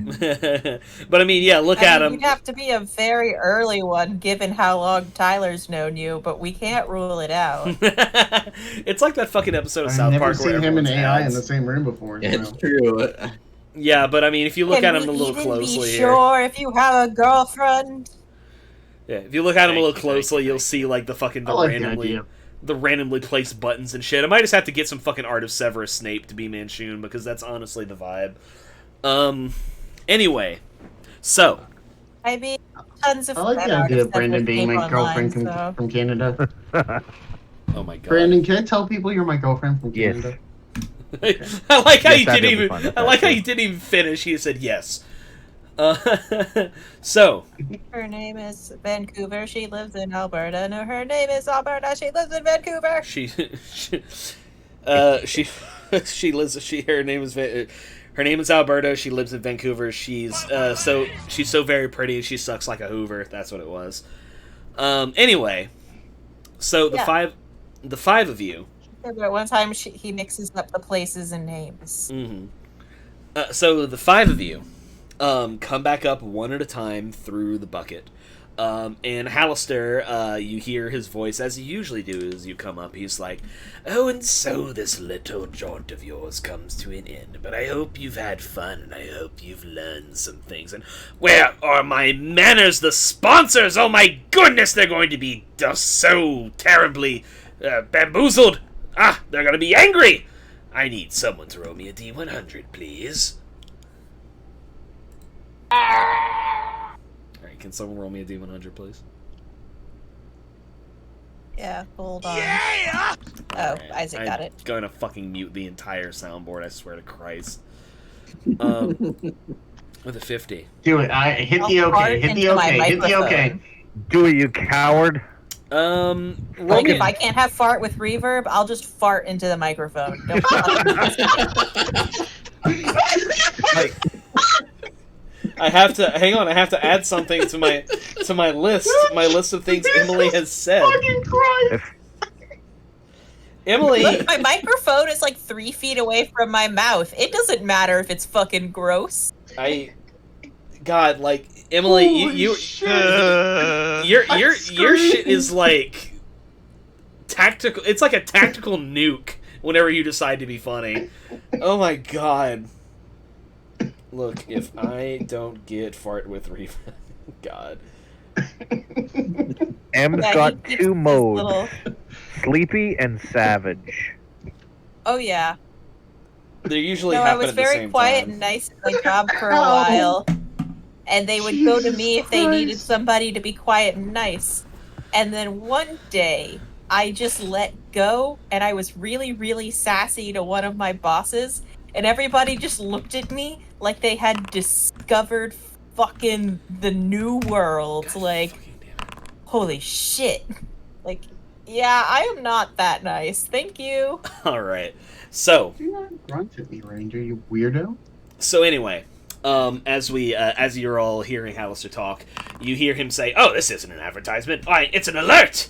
But I mean, yeah, look at him. You'd have to be a very early one, given how long Tyler's known you, but we can't rule it out. It's like that fucking episode of South Park. I've never seen him and AI in the same room before. It's true. Yeah, but I mean, if you look at him a little Can closely be here. sure if you have a girlfriend. Yeah, if you look at him a little closely, you'll see like the fucking the randomly placed buttons and shit. I might just have to get some fucking Art of Severus Snape to be Manchun, because that's honestly the vibe. Anyway, so I mean, tons of. I like the idea of Brandon being my girlfriend from Canada. Oh my god, Brandon, can I tell people you're my girlfriend from Canada? I like how you didn't even. I like how you didn't even finish. You said yes. So her name is Vancouver. She lives in Alberta. No, her name is Alberta. She lives in Vancouver. Her name is Alberta. She lives in Vancouver. She's so very pretty. She sucks like a Hoover. That's what it was. Anyway, so the five of you. But one time he mixes up the places and names. Mm-hmm. So the five of you come back up one at a time through the bucket. And Hallister, you hear his voice, as you usually do as you come up. He's like, "Oh, and so this little jaunt of yours comes to an end, but I hope you've had fun, and I hope you've learned some things. And where are my manners, the sponsors? Oh my goodness, they're going to be just so terribly bamboozled. They're going to be angry. I need someone to roll me a D100, please." Alright, can someone roll me a D100, please? Yeah, hold on. Yeah! Oh, Isaac got it. I'm going to fucking mute the entire soundboard, I swear to Christ. With a 50. Do it. Hit the OK. Hit the OK. Hit the OK. Do it, you coward. Like, if I can't have fart with reverb, I'll just fart into the microphone. I have to hang on. I have to add something to my list. My list of things Emily has said. Fucking Christ. Emily, look, my microphone is like 3 feet away from my mouth. It doesn't matter if it's fucking gross. God, like Emily, your shit is like tactical. It's like a tactical nuke. Whenever you decide to be funny. Oh my god. Look, if I don't get fart with reef, God. M's got 2 modes: sleepy and savage. Oh yeah. They usually I happen was at the very same quiet time. and nice at my job for a while, and they would go to me if they needed somebody to be quiet and nice. And then one day, I just let go, and I was really, really sassy to one of my bosses, and everybody just looked at me like they had discovered fucking the new world. God, like, holy shit. Like, yeah, I am not that nice. Thank you. Alright. So. Do not grunt at me, Ranger, you weirdo. So anyway, as you're all hearing Hallister talk, you hear him say, "Oh, this isn't an advertisement. It's an alert!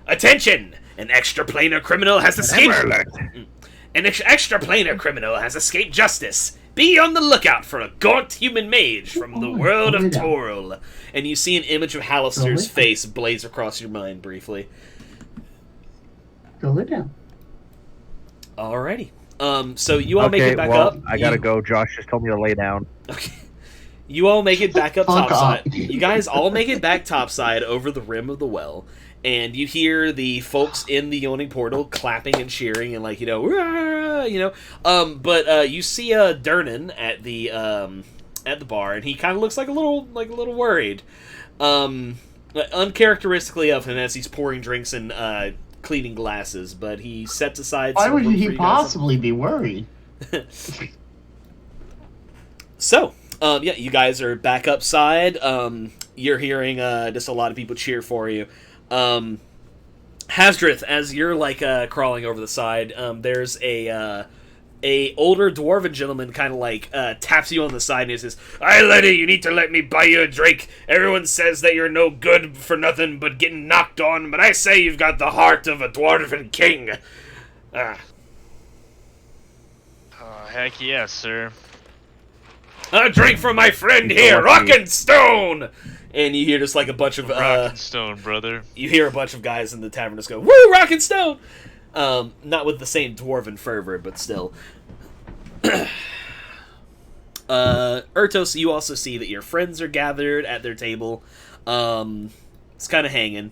Attention! An extraplanar criminal has escaped. An extraplanar criminal has escaped justice. Be on the lookout for a gaunt human mage from the world of Toril." And you see an image of Hallister's face blaze across your mind briefly. Go lay down. Alrighty. So you all make Okay, it back well, up. I gotta go. Josh just told me to lay down. Okay. You all make it back up Fuck topside. off. You guys all make it back topside over the rim of the well, and you hear the folks in the yawning portal clapping and cheering and like "Rah!" But you see Dernan at the bar, and he kind of looks like a little worried, uncharacteristically of him as he's pouring drinks and cleaning glasses. But he sets aside. Why some would room he for you guys. possibly be worried? So, yeah, you guys are back upside. You're hearing just a lot of people cheer for you. Hasdrith, as you're like crawling over the side, there's a older dwarven gentleman kind of like taps you on the side and he says, "Hey, lady, you need to let me buy you a drink. Everyone says that you're no good for nothing but getting knocked on, but I say you've got the heart of a dwarven king." Heck yes, sir. A drink for my friend here, Rockin' Stone! And you hear just like a bunch of Rockin' Stone, brother. You hear a bunch of guys in the tavern just go, "Woo, Rockin' Stone!" Not with the same dwarven fervor, but still. Ertos, you also see that your friends are gathered at their table. It's kind of hanging.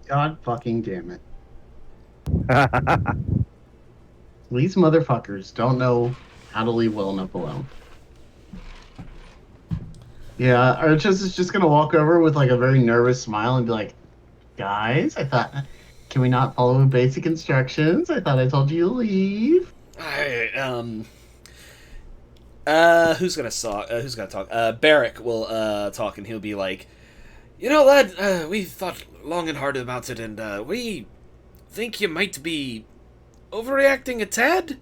God fucking damn it. These motherfuckers don't know how to leave well enough alone. Yeah, Archos is just gonna walk over with like a very nervous smile and be like, "Guys, can we not follow basic instructions? I thought I told you to leave." Who's gonna talk? Barrack will talk, and he'll be like, "You know, lad, we thought long and hard about it, and we think you might be overreacting a tad.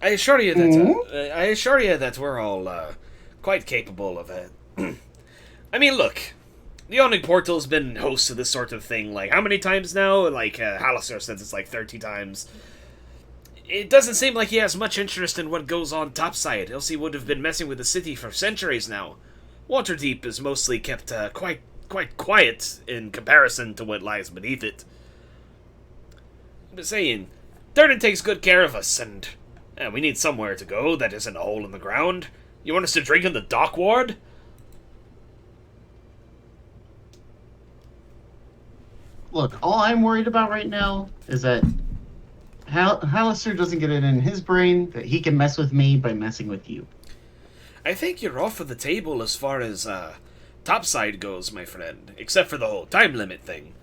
I assure you that we're all quite capable of it. I mean, look, the Yawning Portal's been host to this sort of thing, like, how many times now? Like, Halaster says it's like 30 times. It doesn't seem like he has much interest in what goes on topside, else he would have been messing with the city for centuries now. Waterdeep is mostly kept quite quiet in comparison to what lies beneath it. But saying, Durnan takes good care of us, and we need somewhere to go that isn't a hole in the ground. You want us to drink in the dock ward? Look, all I'm worried about right now is that Halaster doesn't get it in his brain that he can mess with me by messing with you. I think you're off of the table as far as topside goes, my friend, except for the whole time limit thing.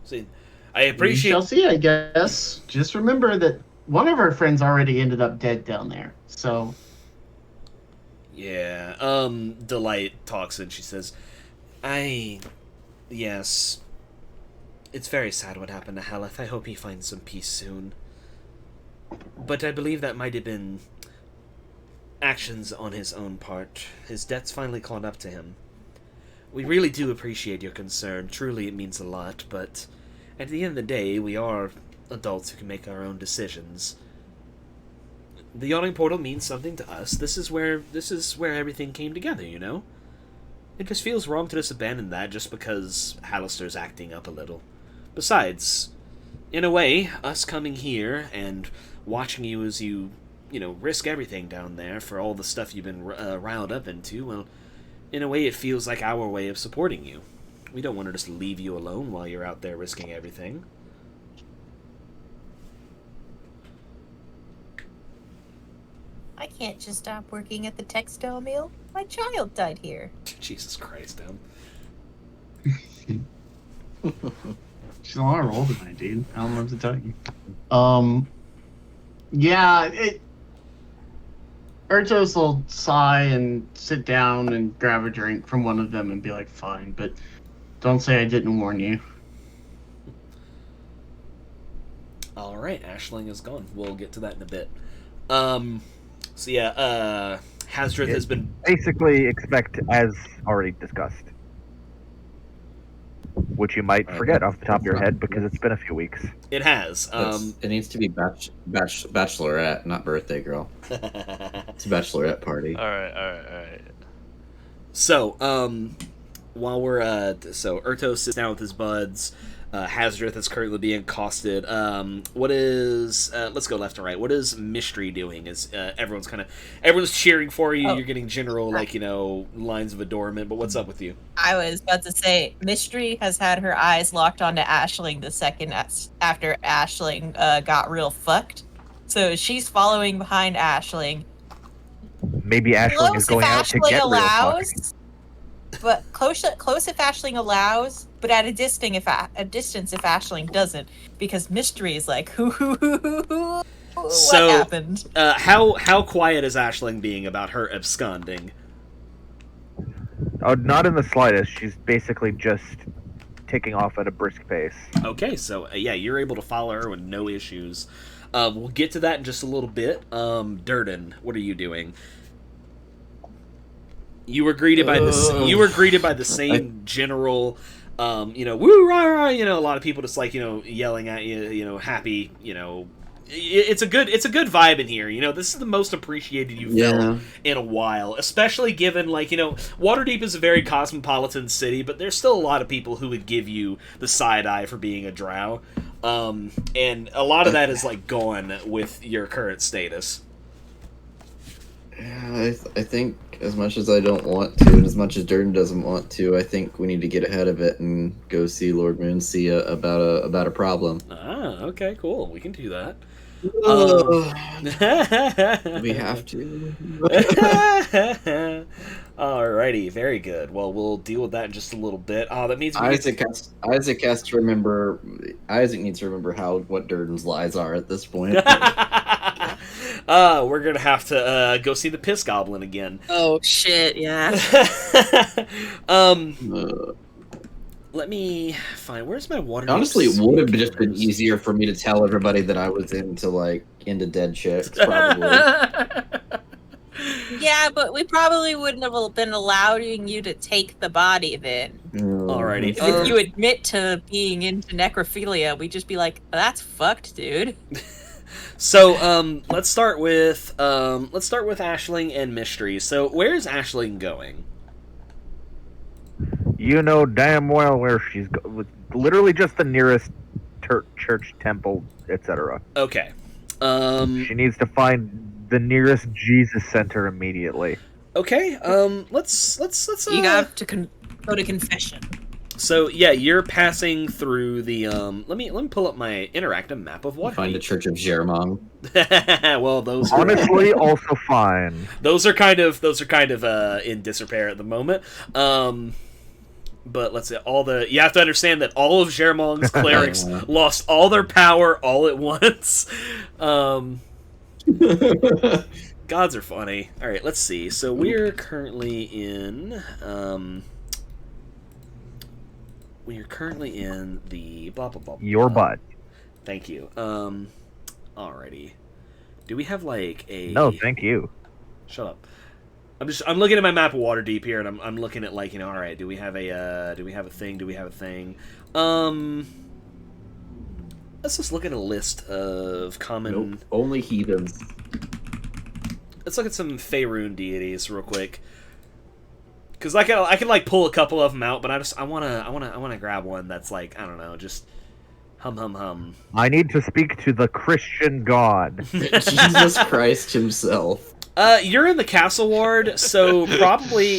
See, I appreciate... We shall see, I guess. Just remember that one of our friends already ended up dead down there, so... Yeah, Delight talks and she says, Yes. It's very sad what happened to Haleth. I hope he finds some peace soon. But I believe that might have been actions on his own part. His debts finally caught up to him. We really do appreciate your concern. Truly, it means a lot, but at the end of the day, we are adults who can make our own decisions. The Yawning Portal means something to us. This is where everything came together, you know? It just feels wrong to just abandon that just because Halaster's acting up a little. Besides, in a way, us coming here and watching you as you risk everything down there for all the stuff you've been riled up into, well, in a way it feels like our way of supporting you. We don't want to just leave you alone while you're out there risking everything. I can't just stop working at the textile mill. My child died here. Jesus Christ, She's a lot older than I, dude. I don't know what to tell you. Yeah, Ertos will sigh and sit down and grab a drink from one of them and be like, "Fine, but don't say I didn't warn you." Alright, Ashling is gone. We'll get to that in a bit. So yeah, Hasdrith has been... Basically expect as already discussed. Which you might forget off the top of your head because it's been a few weeks. It has. It needs to be bachelorette, not birthday girl. It's a bachelorette party. Alright. So, while we're so Urtos sits down with his buds. Hazdrith is currently being accosted. What is let's go left and right. What is Mystery doing? Is everyone's cheering for you? Oh. You're getting general lines of adornment. But what's up with you? I was about to say, Mystery has had her eyes locked onto Aisling the second after Aisling got real fucked. So she's following behind Aisling. Maybe Aisling is going out to get real fucked. But close if Aisling allows, but at a distance if Aisling doesn't, because Mystery is like, what happened? How quiet is Aisling being about her absconding? Oh, not in the slightest. She's basically just taking off at a brisk pace. Okay, so yeah, you're able to follow her with no issues. We'll get to that in just a little bit. Durden, what are you doing? You were greeted by the same general, woo rah rah. A lot of people just yelling at you, happy. It's a good vibe in here. This is the most appreciated you've felt in a while, especially given Waterdeep is a very cosmopolitan city, but there's still a lot of people who would give you the side eye for being a drow, and a lot of that is gone with your current status. Yeah, I think as much as I don't want to, and as much as Durden doesn't want to, I think we need to get ahead of it and go see Lord Moonseah about a problem. Ah, okay, cool. We can do that. We have to. Alrighty, very good. Well, we'll deal with that in just a little bit. That means Isaac has to remember. Isaac needs to remember what Durden's lies are at this point. We're gonna have to go see the piss goblin again. Oh shit! Yeah. Let me find. Where's my water? Honestly, it would have just been easier for me to tell everybody that I was into dead chicks. Probably. Yeah, but we probably wouldn't have been allowing you to take the body then. Alrighty. If you admit to being into necrophilia, we'd just be like, "That's fucked, dude." So, let's start with Aisling and Mystery. So, where's Aisling going? You know damn well where she's literally just the nearest church, temple, etc. Okay. She needs to find the nearest Jesus center immediately. Okay. Let's. You have to go to confession. So yeah, you're passing through the. Let me pull up my interactive map of what. Find the Church of Jermong. Well, those honestly also fine. Those are kind of in disrepair at the moment. But let's say you have to understand that all of Jermong's clerics lost all their power all at once. Gods are funny. All right, let's see. So we're currently in the blah blah blah. Your butt. Thank you. Alrighty. Do we have a? No, thank you. Shut up. I'm looking at my map of Waterdeep here, and I'm looking at all right. Do we have a thing? Let's just look at a list of common. Nope, only heathens. Let's look at some Faerun deities real quick. Because I can pull a couple of them out, but I wanna grab one that's I don't know, just hum. I need to speak to the Christian God. Jesus Christ himself. You're in the castle ward, so probably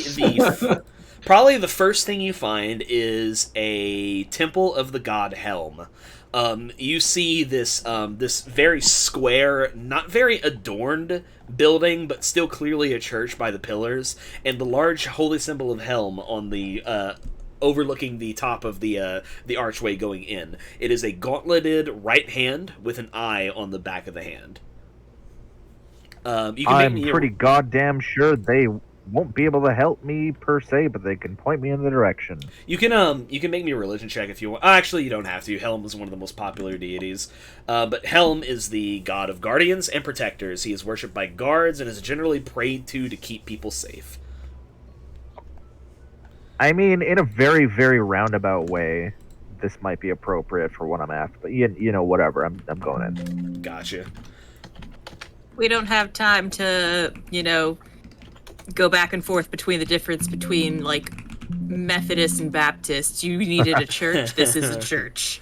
the first thing you find is a temple of the god Helm. You see this very square, not very adorned building, but still clearly a church by the pillars, and the large holy symbol of Helm on the overlooking the top of the archway going in. It is a gauntleted right hand with an eye on the back of the hand. I'm pretty goddamn sure they won't be able to help me per se, but they can point me in the direction. You can make me a religion check if you want. Actually, you don't have to. Helm is one of the most popular deities. But Helm is the god of guardians and protectors. He is worshipped by guards and is generally prayed to keep people safe. I mean, in a very, very roundabout way, this might be appropriate for what I'm after. But you know, whatever. I'm going in. Gotcha. We don't have time to, go back and forth between the difference between, Methodists and Baptists. You needed a church. This is a church.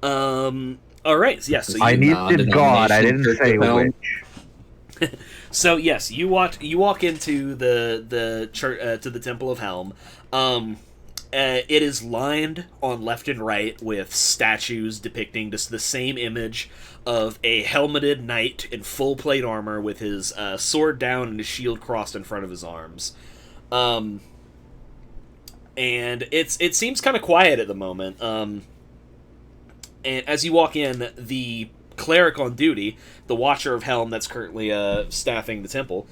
All right. Yes. So I you, needed God. I didn't Church say of Helm. which. so yes, you walk into the church to the Temple of Helm. It is lined on left and right with statues depicting just the same image of a helmeted knight in full plate armor with his sword down and his shield crossed in front of his arms. And it seems kind of quiet at the moment. And as you walk in, the cleric on duty, the Watcher of Helm that's currently staffing the temple,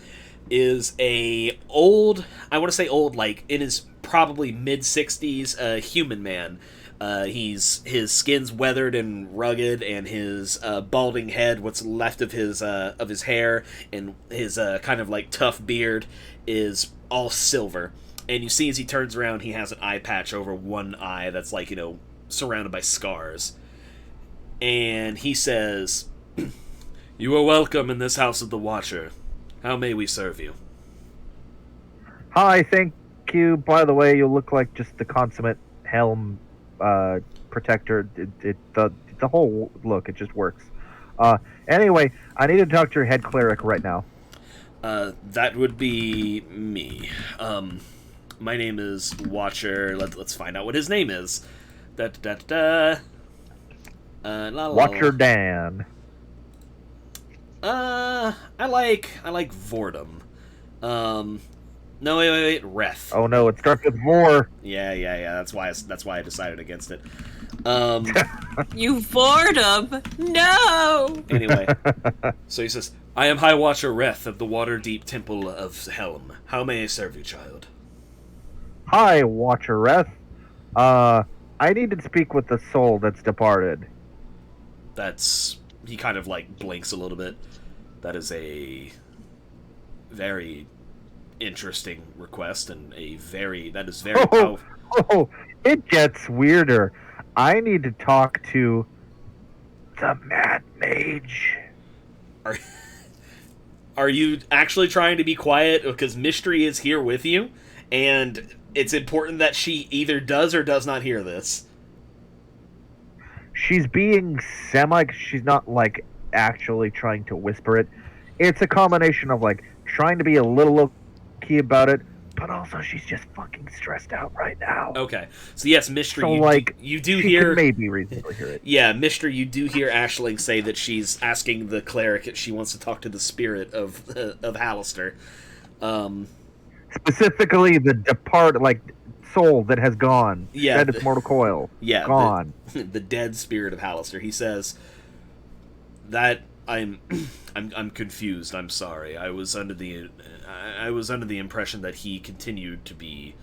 is I want to say old, like in his probably mid-60s human man. His skin's weathered and rugged, and his balding head, what's left of his hair, and his kind of like tough beard is all silver. And you see as he turns around, he has an eye patch over one eye that's like, surrounded by scars. And he says, "You are welcome in this house of the Watcher. How may we serve you?" Hi, thank you. By the way, you look like just the consummate helm protector. The whole look, it just works. Anyway, I need to talk to your head cleric right now. That would be me. My name is Watcher. Let's find out what his name is. Watcher Dan. I like Vordum. No, wait, Reth. Oh no, it starts with Vor. Yeah. That's why I decided against it. You bored him. No. Anyway, so he says, "I am High Watcher Reth of the Waterdeep Temple of Helm. How may I serve you, child?" Hi, Watcher Reth. I need to speak with the soul that's departed. He kind of like blinks a little bit. That is a very interesting request, and that is very powerful. Oh, it gets weirder. I need to talk to the Mad Mage. Are you actually trying to be quiet? Because Mystery is here with you, and it's important that she either does or does not hear this. She's being she's not like actually trying to whisper it. It's a combination of like trying to be a little low-key about it, but also she's just fucking stressed out right now. Okay, so yes, Mystery, So you do she hear can maybe reasonably hear it. Yeah, Mystery, you do hear Aisling say that she's asking the cleric if she wants to talk to the spirit of Hallister. Specifically, the soul that has gone. Yeah, Shed its mortal coil. Yeah, gone. The dead spirit of Hallister. He says that I'm confused. I'm sorry. I was under the impression that he continued to be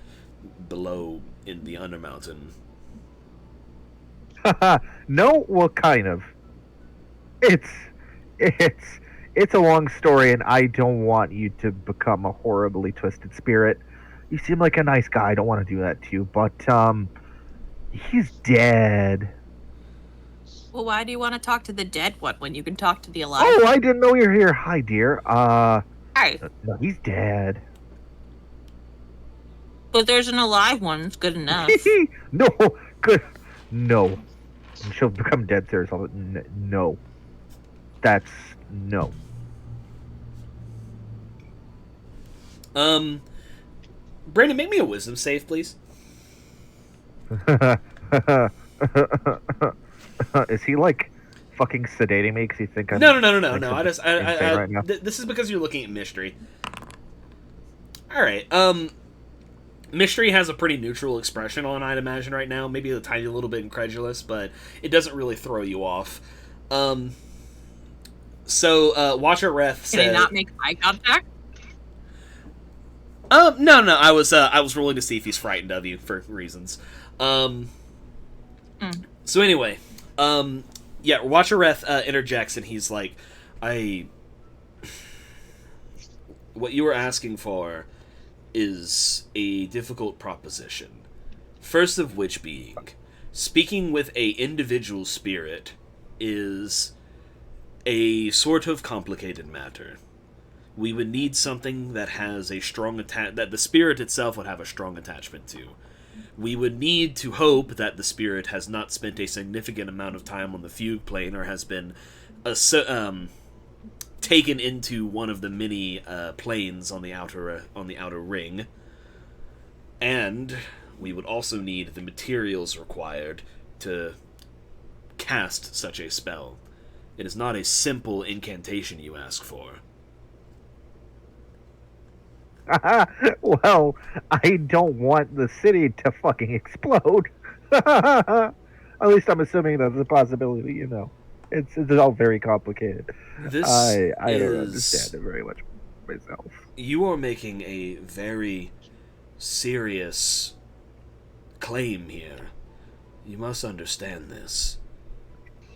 below in the Undermountain. No, well, kind of. It's a long story, and I don't want you to become a horribly twisted spirit. You seem like a nice guy. I don't want to do that to you, but he's dead. Well, why do you want to talk to the dead one when you can talk to the alive? Oh, I didn't know you were here. Hi, dear. Hi. No, he's dead. But there's an alive one. It's good enough. No, good. No. She'll become dead serious. No. That's no. Brandon, make me a wisdom save, please. Is he like fucking sedating me because you think I'm... No. Right now? This is because you're looking at Mystery. All right. Mystery has a pretty neutral expression on, I'd imagine, right now. Maybe a tiny little bit incredulous, but it doesn't really throw you off. So Watcher Reth said... Can I not make eye contact? No. I was rolling to see if he's frightened of you for reasons. So anyway, yeah, Watcher Reth interjects, and he's like, what you were asking for is a difficult proposition. First of which being, speaking with a individual spirit is a sort of complicated matter. we would need something that has a strong that the spirit itself would have a strong attachment to. We would need to hope that the spirit has not spent a significant amount of time on the fugue plane or has been taken into one of the many planes on the outer ring. And we would also need the materials required to cast such a spell. It is not a simple incantation you ask for. Well, I don't want the city to fucking explode. At least I'm assuming that's a possibility, you know. It's all very complicated. This I don't is... understand it very much myself. You are making a very serious claim here. You must understand this.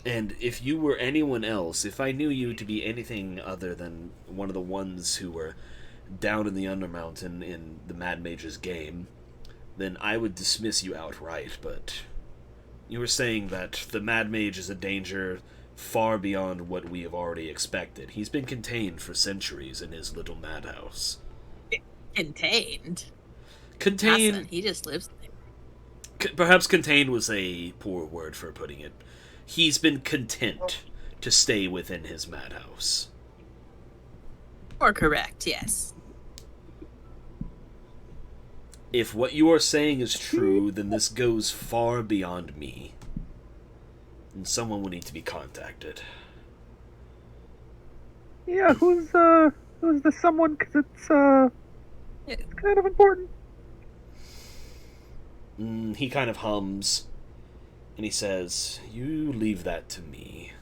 And if you were anyone else, if I knew you to be anything other than one of the ones who were down in the Undermountain in the Mad Mage's game, then I would dismiss you outright, but you were saying that the Mad Mage is a danger far beyond what we have already expected. He's been contained for centuries in his little madhouse. Contained? Contained... Nothing. He just lives there. Perhaps contained was a poor word for putting it. He's been content to stay within his madhouse. Or correct, yes. If what you are saying is true, then this goes far beyond me. And someone will need to be contacted. Yeah, who's the someone? Because it's kind of important. He kind of hums, and he says, "You leave that to me.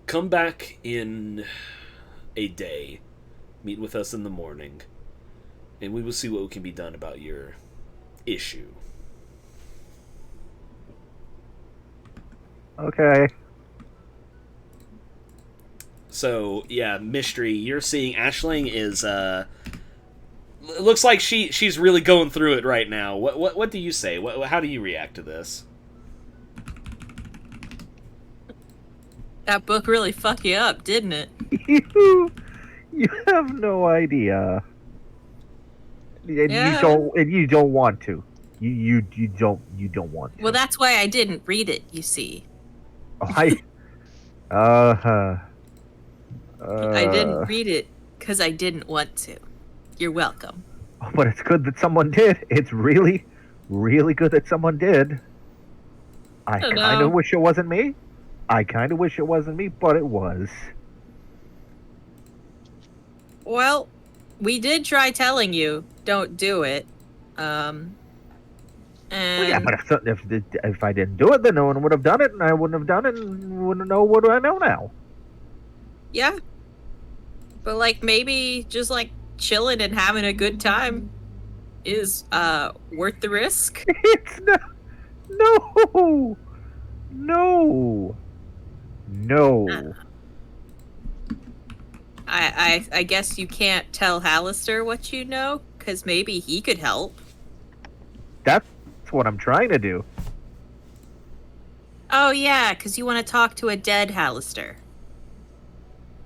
Come back in a day. Meet with us in the morning, and we will see what can be done about your issue." Okay. So, yeah, Mystery, you're seeing Aisling is, it looks like she's really going through it right now. What do you say? How do you react to this? That book really fucked you up, didn't it? You have no idea. And Yeah. you don't want to. You don't want to. Well, that's why I didn't read it, you see. I didn't read it because I didn't want to. You're welcome. But it's good that someone did. It's really, really good that someone did. I don't kind know. of wish it wasn't me. But it was. Well, we did try telling you, don't do it. And Well, yeah, but if I didn't do it, then no one would have done it, and I wouldn't have done it, and wouldn't know what do I know now. yeah. But like maybe just like chilling and having a good time is worth the risk. It's not. No. I guess you can't tell Hallister what you know, because maybe he could help. That's what I'm trying to do. Oh yeah, because you want to talk to a dead Hallister.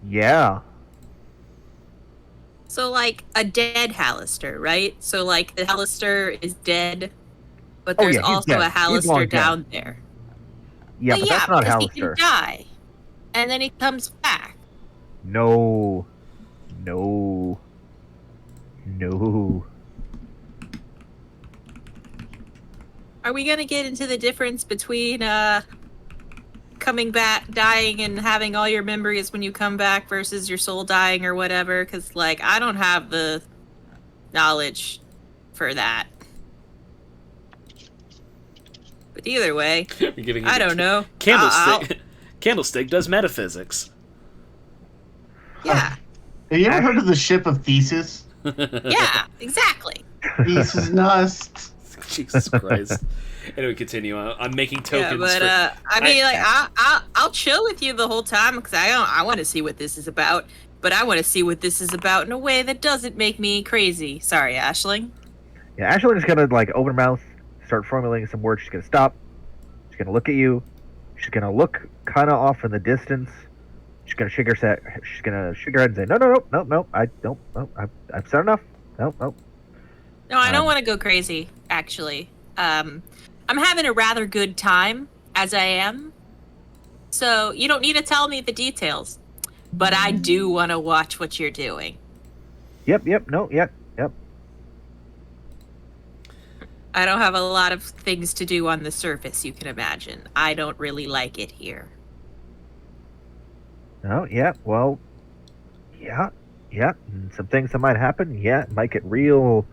Yeah. So like a dead Hallister, right? So like the Hallister is dead, but Oh, there's yeah, he's also dead. a He's Hallister long dead. down there. Yeah, Well, but that's not because he Hallister. can die, and then he comes back. No. Are we gonna get into the difference between coming back, dying, and having all your memories when you come back versus your soul dying or whatever? Because like I don't have the knowledge for that. But either way, You're getting I into don't know. Candlestick. Candlestick does metaphysics. Yeah, Have you ever heard of the ship of Thesis? yeah, exactly. Thesis Nust. Jesus Christ. Anyway, continue. I'm making tokens. Yeah, but for... I mean, I'll chill with you the whole time because I want to see what this is about. But I want to see what this is about in a way that doesn't make me crazy. Sorry, Aisling. Yeah, Ashlyn's gonna like open her mouth, start formulating some words. She's gonna stop. She's gonna look at you. She's gonna look kind of off in the distance, She's gonna shake her head. She's gonna shake her head and say, "No. I don't. No, I've said enough. No." No, I don't want to go crazy, actually. I'm having a rather good time as I am. So you don't need to tell me the details. But I do want to watch what you're doing. Yep. I don't have a lot of things to do on the surface, you can imagine. I don't really like it here. Oh, yeah. Well, yeah. Some things that might happen. Yeah, it might get really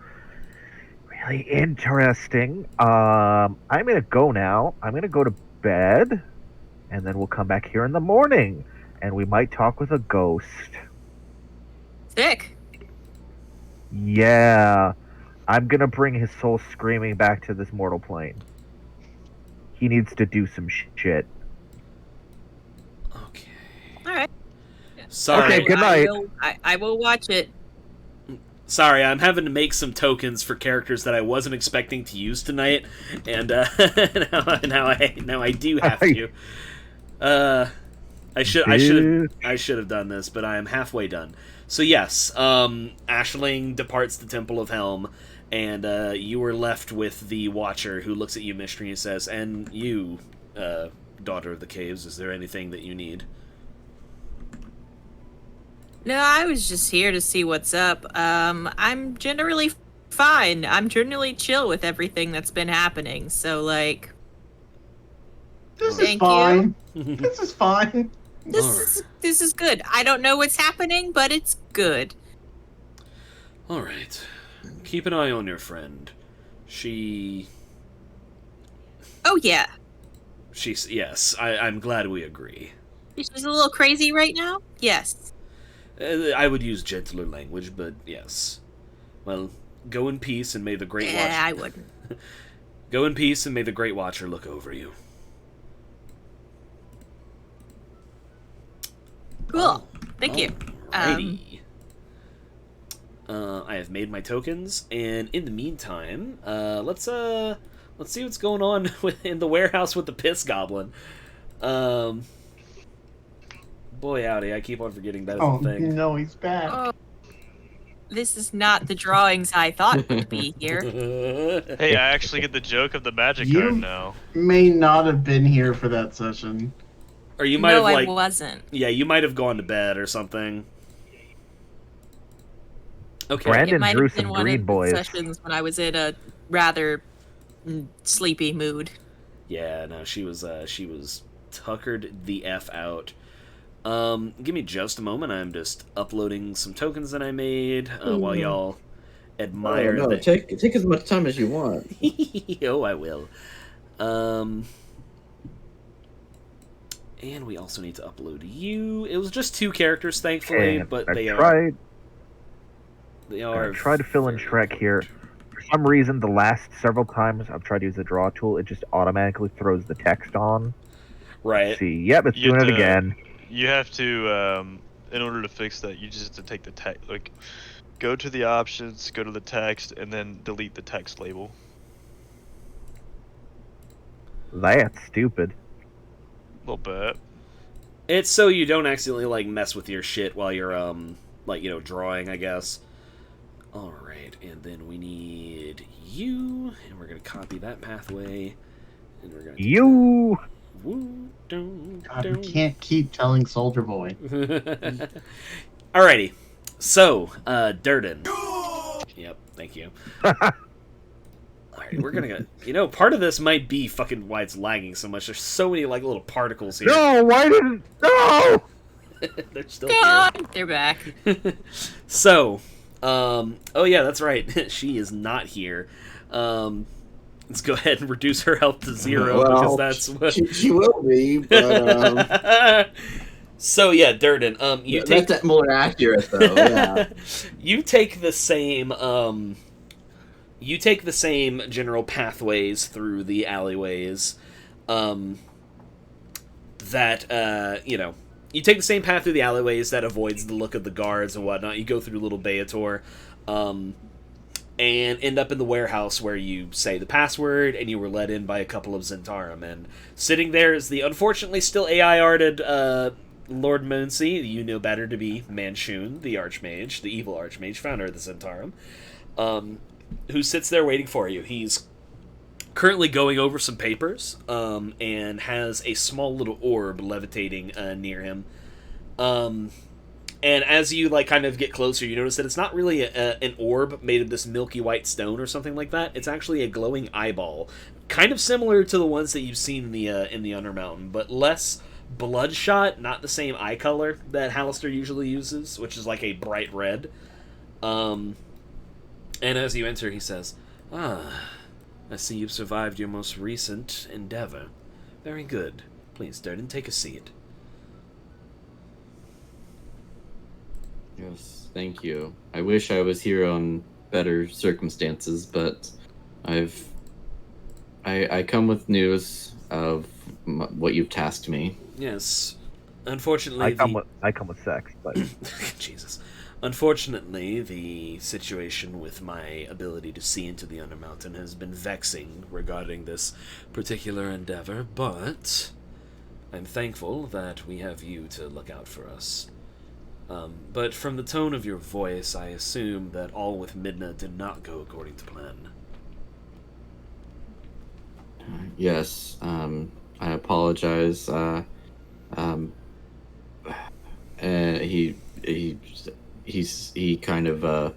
interesting. I'm gonna go now. I'm gonna go to bed, and then we'll come back here in the morning, and we might talk with a ghost. Sick. Yeah, I'm gonna bring his soul screaming back to this mortal plane. He needs to do some shit. Okay. All right. Sorry. Okay, good night. I will watch it. Sorry, I'm having to make some tokens for characters that I wasn't expecting to use tonight, and now I do have to. I should have done this, but I am halfway done. So yes, Ashling departs the Temple of Helm, and you are left with the Watcher, who looks at you mystery and says, "And you, daughter of the caves, is there anything that you need?" No, I was just here to see what's up. I'm generally fine. I'm generally chill with everything that's been happening. So, like, This is Thank fine. This is fine. this is good. I don't know what's happening, but it's good. All right. Keep an eye on your friend. She... Oh yeah, She's... Yes, I'm glad we agree. she's a little crazy right now. Yes. I would use gentler language, but yes. Well, go in peace and may the Great Watcher... I wouldn't. Go in peace and may the Great Watcher look over you. Cool. Thank you. Alrighty. I have made my tokens, and in the meantime, let's see what's going on in the warehouse with the piss goblin. Boy howdy, I keep on forgetting that is a thing. No, he's back. Oh, this is not the drawings I thought would be here. Hey, I actually get the joke of the magic You- card now. May not have been here for that session. Or you might No, have, I like... wasn't. Yeah, you might have gone to bed or something. Okay. Brandon It might drew have been some one green of boys. the sessions when I was in a rather sleepy mood. Yeah, no, she was tuckered the F out. Give me just a moment. I'm just uploading some tokens that I made while y'all admire no, take as much time as you want. Oh, I will. And we also need to upload you. It was just 2 characters, thankfully, And but I they tried, are. I tried to fill in Shrek here. For some reason, the last several times I've tried to use the draw tool, it just automatically throws the text on. Right. Let's see, yep, it's You doing have it to- again. You have to, in order to fix that, you just have to take the text, like, go to the options, go to the text, and then delete the text label. That's stupid. A little bit. It's so you don't accidentally like mess with your shit while you're like, you know, drawing, I guess. All right, and then we need you, and we're gonna copy that pathway, and we're gonna do You. Woo, dun, God, we dun. can't keep telling Soldier Boy. Alrighty, so Durden. Yep, thank you. Alright, we're gonna go. You know, part of this might be fucking why it's lagging so much. There's so many like little particles here. No, why didn't? No. They're still God, they're back. here. So, oh yeah, that's right. She is not here. Let's go ahead and reduce her health to 0 because that's what. She will be, but So yeah, Durden. You take that's more accurate though. Yeah. you take the same. You take the same general pathways through the alleyways. That you know. You take the same path through the alleyways that avoids the look of the guards and whatnot. You go through Little Beator, and end up in the warehouse where you say the password, and you were let in by a couple of Zentarum. And sitting there is the unfortunately still AI-arted Lord Moonsey, you know better to be Manchun, the Archmage, the evil Archmage, founder of the Centarum, who sits there waiting for you. He's currently going over some papers, and has a small little orb levitating near him. And as you kind of get closer, you notice that it's not really an orb made of this milky white stone or something like that. It's actually a glowing eyeball, kind of similar to the ones that you've seen in the Undermountain, but less bloodshot. Not the same eye color that Hallister usually uses, which is like a bright red. And as you enter, he says, "Ah, I see you've survived your most recent endeavor. Very good. Please, Durden, take a seat." Yes, thank you. I wish I was here on better circumstances, but I come with news of what you've tasked me. Yes. Unfortunately, I come with sex, but Jesus. Unfortunately, the situation with my ability to see into the Undermountain has been vexing regarding this particular endeavor, but I'm thankful that we have you to look out for us. But from the tone of your voice, I assume that all with Midna did not go according to plan. Yes, I apologize. He kind of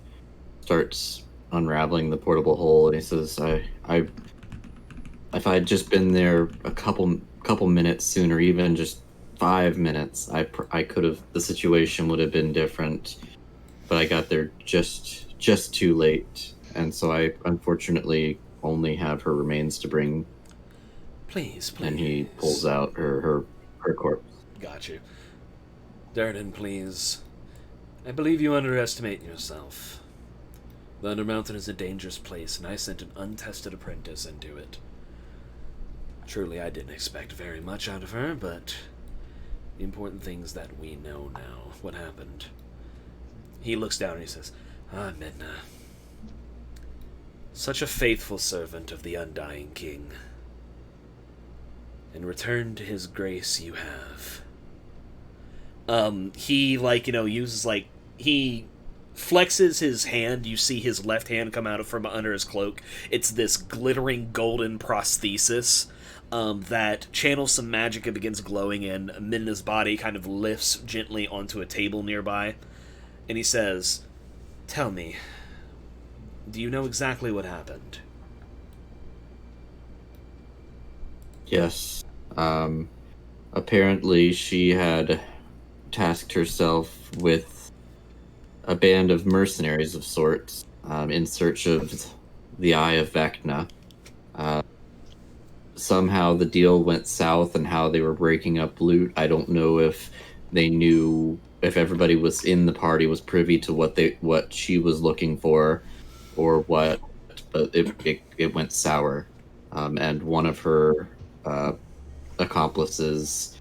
starts unraveling the portable hole, and he says, "I if I'd just been there a couple minutes sooner, even just 5 minutes, I could have. The situation would have been different, but I got there just too late, and so I unfortunately only have her remains to bring." Please. And he pulls out her corpse. Got you. Durden, please. I believe you underestimate yourself. The Undermountain is a dangerous place, and I sent an untested apprentice into it. Truly, I didn't expect very much out of her, but the important thing is that we know now what happened. He looks down and he says, "Ah, Midna. Such a faithful servant of the Undying King. In return to his grace you have." He, uses, he flexes his hand. You see his left hand come out from under his cloak. It's this glittering golden prosthesis that channels some magic and begins glowing, and Midna's body kind of lifts gently onto a table nearby. And he says, "Tell me, do you know exactly what happened?" Yes. Apparently she had tasked herself with a band of mercenaries of sorts, in search of the Eye of Vecna. Somehow the deal went south, and how they were breaking up loot, I don't know if they knew, if everybody was in the party was privy to what she was looking for or what, but it went sour. And one of her accomplices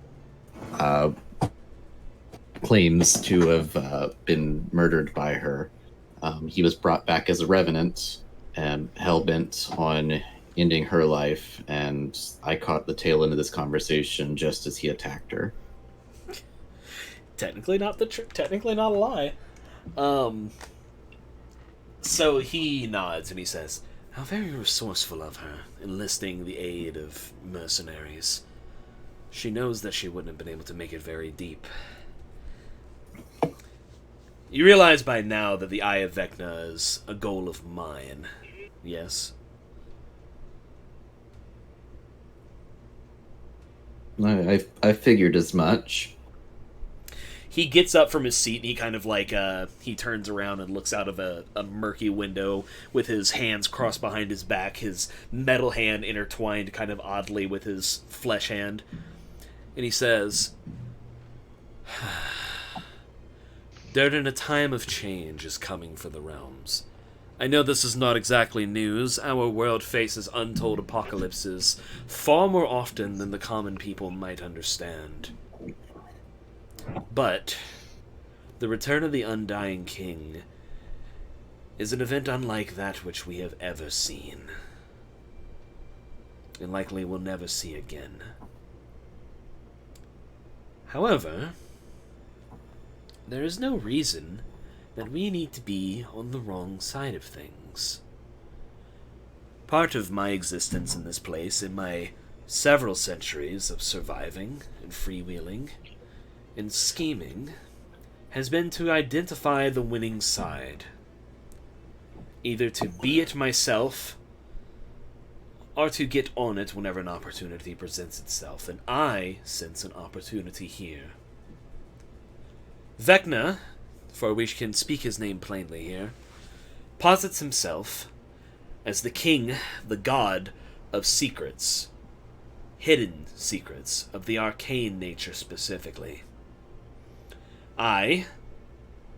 claims to have been murdered by her. He was brought back as a revenant and hell-bent on ending her life, and I caught the tail end of this conversation just as he attacked her. Technically not a lie. So he nods and he says, "How very resourceful of her, enlisting the aid of mercenaries. She knows that she wouldn't have been able to make it very deep." You realize by now that the Eye of Vecna is a goal of mine, yes? I figured as much. He gets up from his seat and he kind of he turns around and looks out of a murky window with his hands crossed behind his back, his metal hand intertwined kind of oddly with his flesh hand. And he says, "Durden, a time of change is coming for the realms. I know this is not exactly news. Our world faces untold apocalypses far more often than the common people might understand. But the return of the Undying King is an event unlike that which we have ever seen, and likely will never see again. However, there is no reason that we need to be on the wrong side of things. Part of my existence in this place, in my several centuries of surviving and freewheeling and scheming, has been to identify the winning side. Either to be it myself, or to get on it whenever an opportunity presents itself, and I sense an opportunity here. Vecna, for we can speak his name plainly here, posits himself as the king, the god of secrets, hidden secrets, of the arcane nature specifically. I,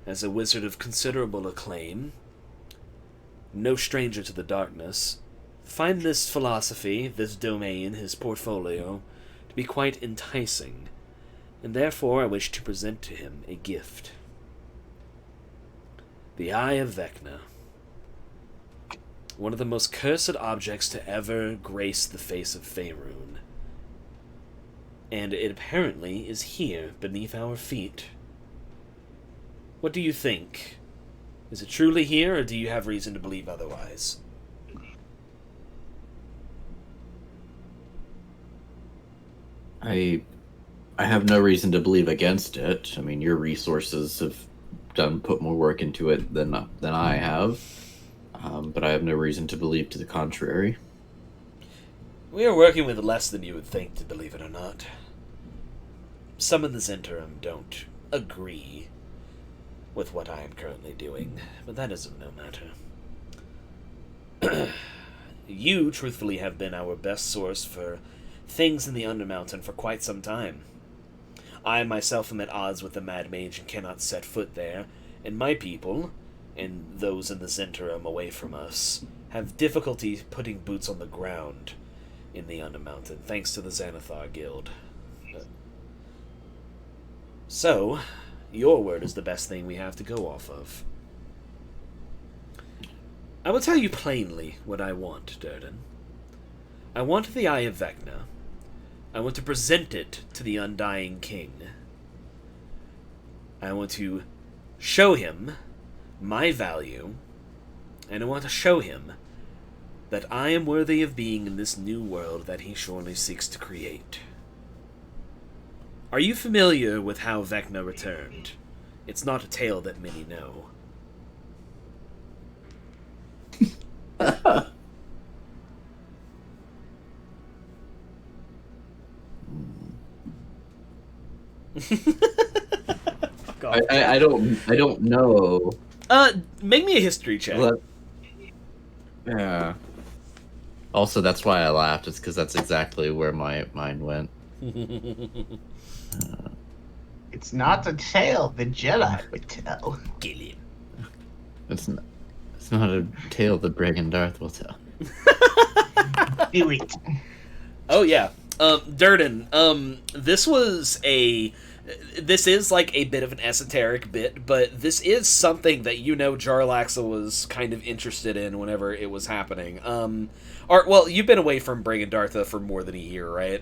as a wizard of considerable acclaim, no stranger to the darkness, find this philosophy, this domain, his portfolio, to be quite enticing, and therefore I wish to present to him a gift. The Eye of Vecna. One of the most cursed objects to ever grace the face of Faerun. And it apparently is here, beneath our feet. What do you think? Is it truly here, or do you have reason to believe otherwise? I have no reason to believe against it. I mean, your resources have put more work into it than I have, but I have no reason to believe to the contrary. We are working with less than you would think, to believe it or not. Some in this interim don't agree with what I am currently doing, but that is of no matter. You, truthfully, have been our best source for things in the Undermountain for quite some time. I myself am at odds with the Mad Mage and cannot set foot there, and my people, and those in the Zentrum away from us, have difficulty putting boots on the ground in the Undermountain, thanks to the Xanathar Guild. So, your word is the best thing we have to go off of. I will tell you plainly what I want, Durden. I want the Eye of Vecna. I want to present it to the Undying King. I want to show him my value, and I want to show him that I am worthy of being in this new world that he surely seeks to create. Are you familiar with how Vecna returned? It's not a tale that many know. I don't know. Make me a history check. Well, yeah. Also, that's why I laughed. It's because that's exactly where my mind went. It's not a tale the Jedi would tell. Kill him. It's not a tale that Bragan Darth will tell. Do it. Oh yeah. Durden, this is like a bit of an esoteric bit, but this is something that Jarlaxle was kind of interested in whenever it was happening. You've been away from Brigandartha for more than a year, right?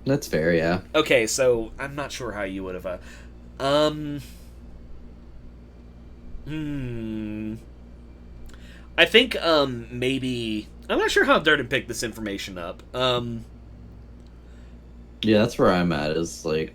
That's fair, yeah. Okay, so I'm not sure how you would have, I think, maybe... I'm not sure how Durden picked this information up. Yeah, that's where I'm at, is like,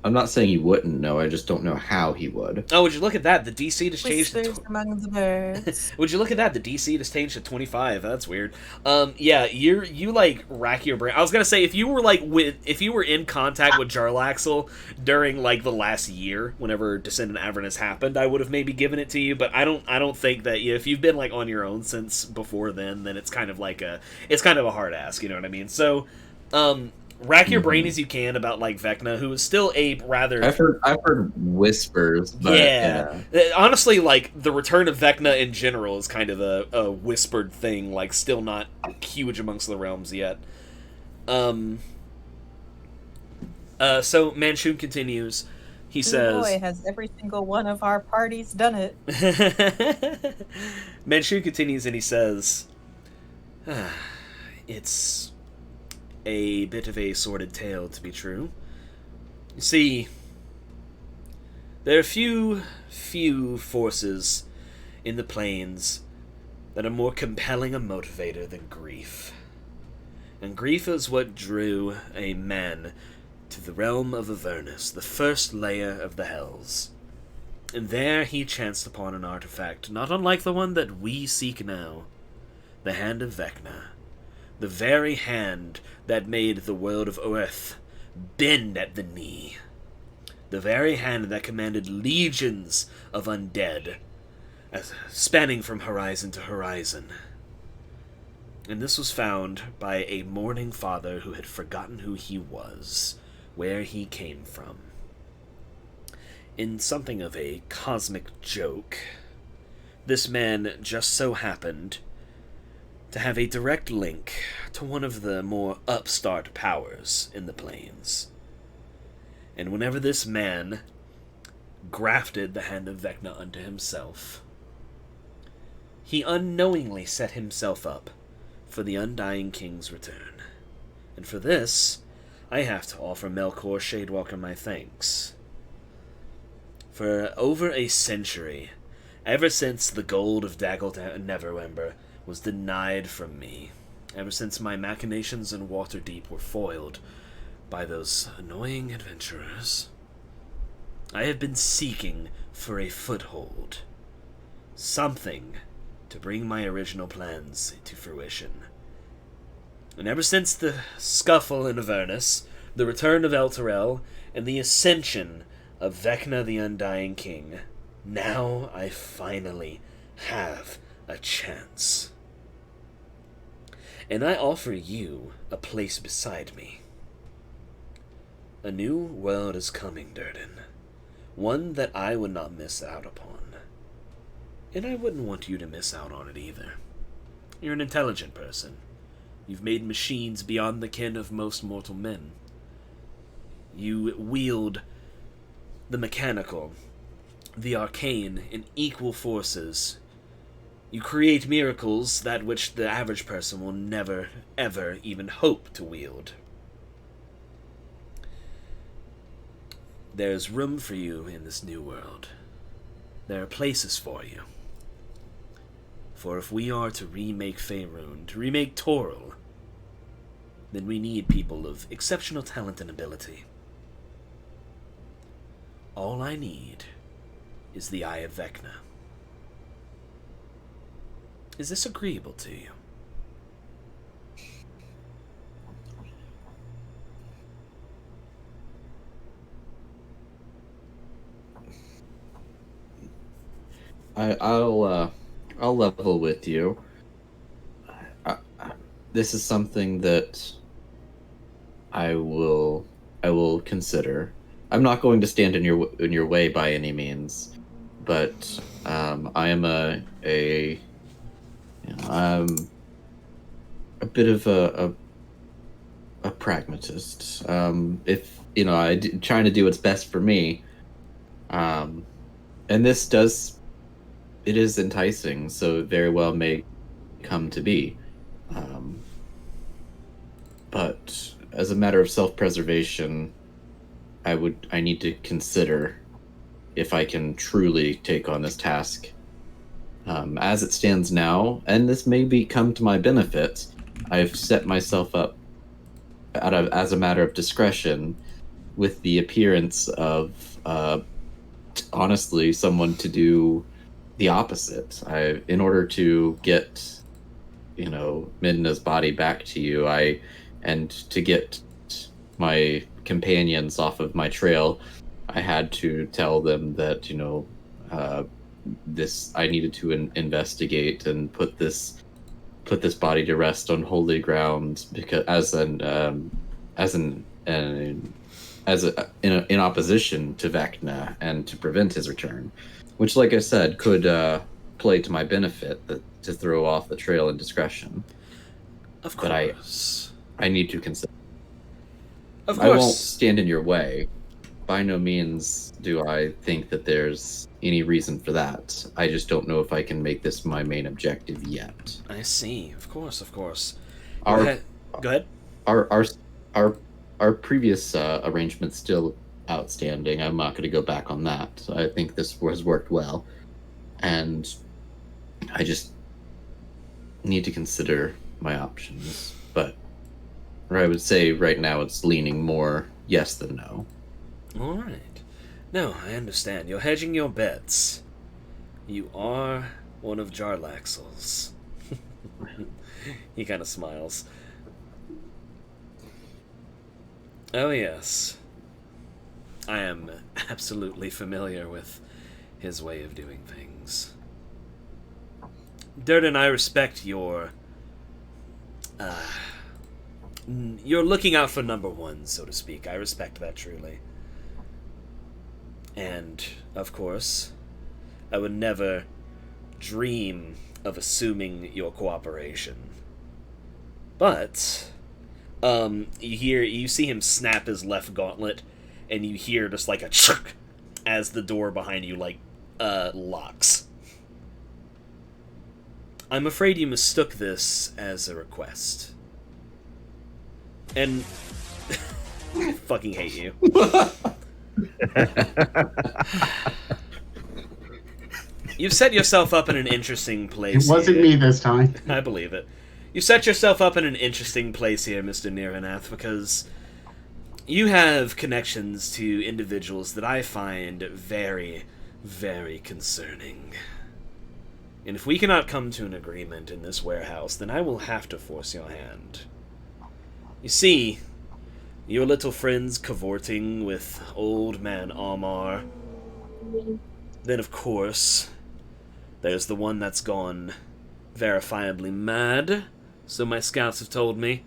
I'm not saying he wouldn't know, I just don't know how he would. Oh, would you look at that? The DC just changed Whispers among the birds. Would you look at that? The DC just changed to 25. That's weird. Yeah, you like rack your brain. I was gonna say if you were in contact with Jarlaxle during like the last year, whenever Descendant Avernus happened, I would have maybe given it to you. But I don't think that if you've been like on your own since before then it's kind of a hard ask. You know what I mean? So, rack your brain as you can about like Vecna, who is still a rather. I've heard whispers, but yeah. Honestly, like the return of Vecna in general is kind of a whispered thing, like still not huge amongst the realms yet. So Manchun continues. He says, "Boy, has every single one of our parties done it." Manchun continues and he says, "It's a bit of a sordid tale, to be true. You see, There are few forces in the plains that are more compelling a motivator than grief. And grief is what drew a man to the realm of Avernus, the first layer of the Hells. And there he chanced upon an artifact, not unlike the one that we seek now, the Hand of Vecna, the very hand that made the world of Earth bend at the knee, the very hand that commanded legions of undead, spanning from horizon to horizon. And this was found by a mourning father who had forgotten who he was, where he came from. In something of a cosmic joke, this man just so happened to have a direct link to one of the more upstart powers in the plains. And whenever this man grafted the Hand of Vecna unto himself, he unknowingly set himself up for the Undying King's return. And for this, I have to offer Melkor Shadewalker my thanks. For over a century, ever since the gold of Daggle Neverwember was denied from me, ever since my machinations in Waterdeep were foiled by those annoying adventurers, I have been seeking for a foothold, something to bring my original plans to fruition. And ever since the scuffle in Avernus, the return of Elturel, and the ascension of Vecna the Undying King, now I finally have a chance. And I offer you a place beside me. A new world is coming, Durden. One that I would not miss out upon. And I wouldn't want you to miss out on it either. You're an intelligent person. You've made machines beyond the ken of most mortal men. You wield the mechanical, the arcane in equal forces. You create miracles that which the average person will never, ever even hope to wield. There's room for you in this new world. There are places for you. For if we are to remake Faerun, to remake Toril, then we need people of exceptional talent and ability. All I need is the Eye of Vecna. Is this agreeable to you? I'll level with you. This is something that I will consider. I'm not going to stand in your way by any means, but I am a bit of a pragmatist. If trying to do what's best for me, and it is enticing, so it very well may come to be. But as a matter of self-preservation, I need to consider if I can truly take on this task. As it stands now, and this may come to my benefit, I've set myself up as a matter of discretion with the appearance of honestly someone to do the opposite. In order to get Midna's body back to you, and to get my companions off of my trail, I had to tell them that I needed to investigate and put this body to rest on holy ground, because in opposition to Vecna and to prevent his return, which, like I said, could play to my benefit, to throw off the trail in discretion. Of course. But I need to consider. Of course. I won't stand in your way. By no means do I think that there's any reason for that. I just don't know if I can make this my main objective yet. I see. Of course. Go ahead. Our previous arrangement still outstanding. I'm not going to go back on that. So I think this has worked well. And I just need to consider my options. But I would say right now it's leaning more yes than no. All right. No, I understand. You're hedging your bets. You are one of Jarlaxle's. He kind of smiles. Oh, yes. I am absolutely familiar with his way of doing things. Durden, I respect your... you're looking out for number one, so to speak. I respect that truly. And, of course, I would never dream of assuming your cooperation. But, you see him snap his left gauntlet, and you hear just like a chuk as the door behind you, locks. I'm afraid you mistook this as a request. And... I fucking hate you. You've set yourself up in an interesting place. It wasn't here. me this time. I believe it. You've set yourself up in an interesting place here, Mr. Nirvanath, because you have connections to individuals that I find very, very concerning. And if we cannot come to an agreement in this warehouse, then I will have to force your hand. You see, your little friends cavorting with old man Amar. Then, of course, there's the one that's gone verifiably mad, so my scouts have told me,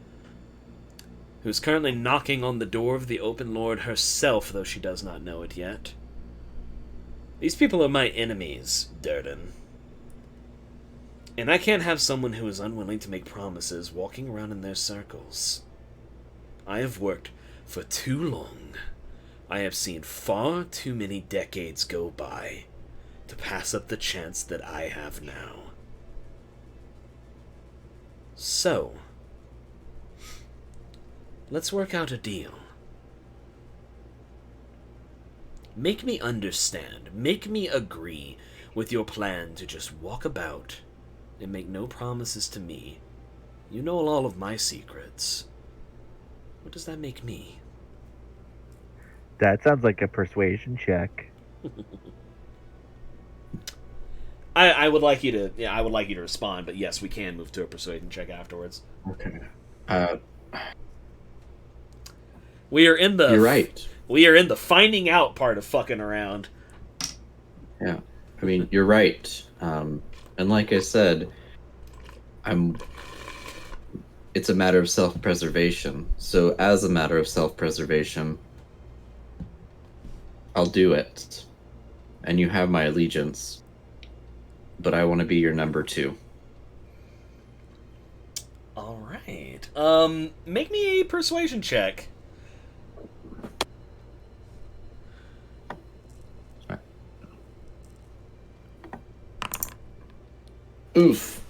who's currently knocking on the door of the Open Lord herself, though she does not know it yet. These people are my enemies, Durden. And I can't have someone who is unwilling to make promises walking around in their circles. I have worked for too long. I have seen far too many decades go by to pass up the chance that I have now. So, let's work out a deal. Make me understand, make me agree with your plan to just walk about and make no promises to me. You know all of my secrets. What does that make me? That sounds like a persuasion check. I would like you to respond, but yes, we can move to a persuasion check afterwards. Okay. We are in the You're right. We are in the finding out part of fucking around. Yeah. I mean, you're right. And like I said, it's a matter of self-preservation. So as a matter of self-preservation, I'll do it. And you have my allegiance. But I want to be your number two. All right. Make me a persuasion check. Oof.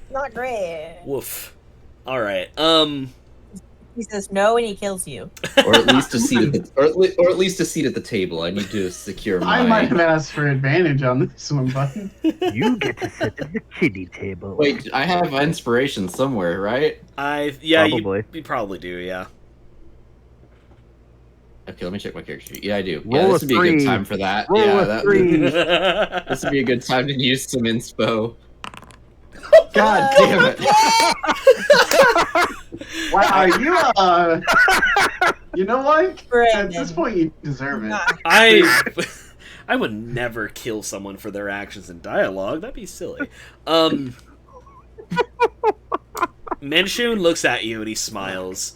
Not great. Woof. All right. He says no and he kills you. Or at least a seat at the, or at least a seat at the table. I need to secure my. I might have asked for advantage on this one, but You get to sit at the kiddie table. Wait, I have inspiration somewhere, right? Probably. You probably do, yeah. Okay, let me check my character sheet. Yeah, I do. Roll Yeah, a this would be a three. good time for that. Roll yeah, a that, three. this would be a good time to use some inspo. God damn it! Wow, you know what? At Brandon. this point, you deserve it. I would never kill someone for their actions in dialogue. That'd be silly. Manshun looks at you and he smiles,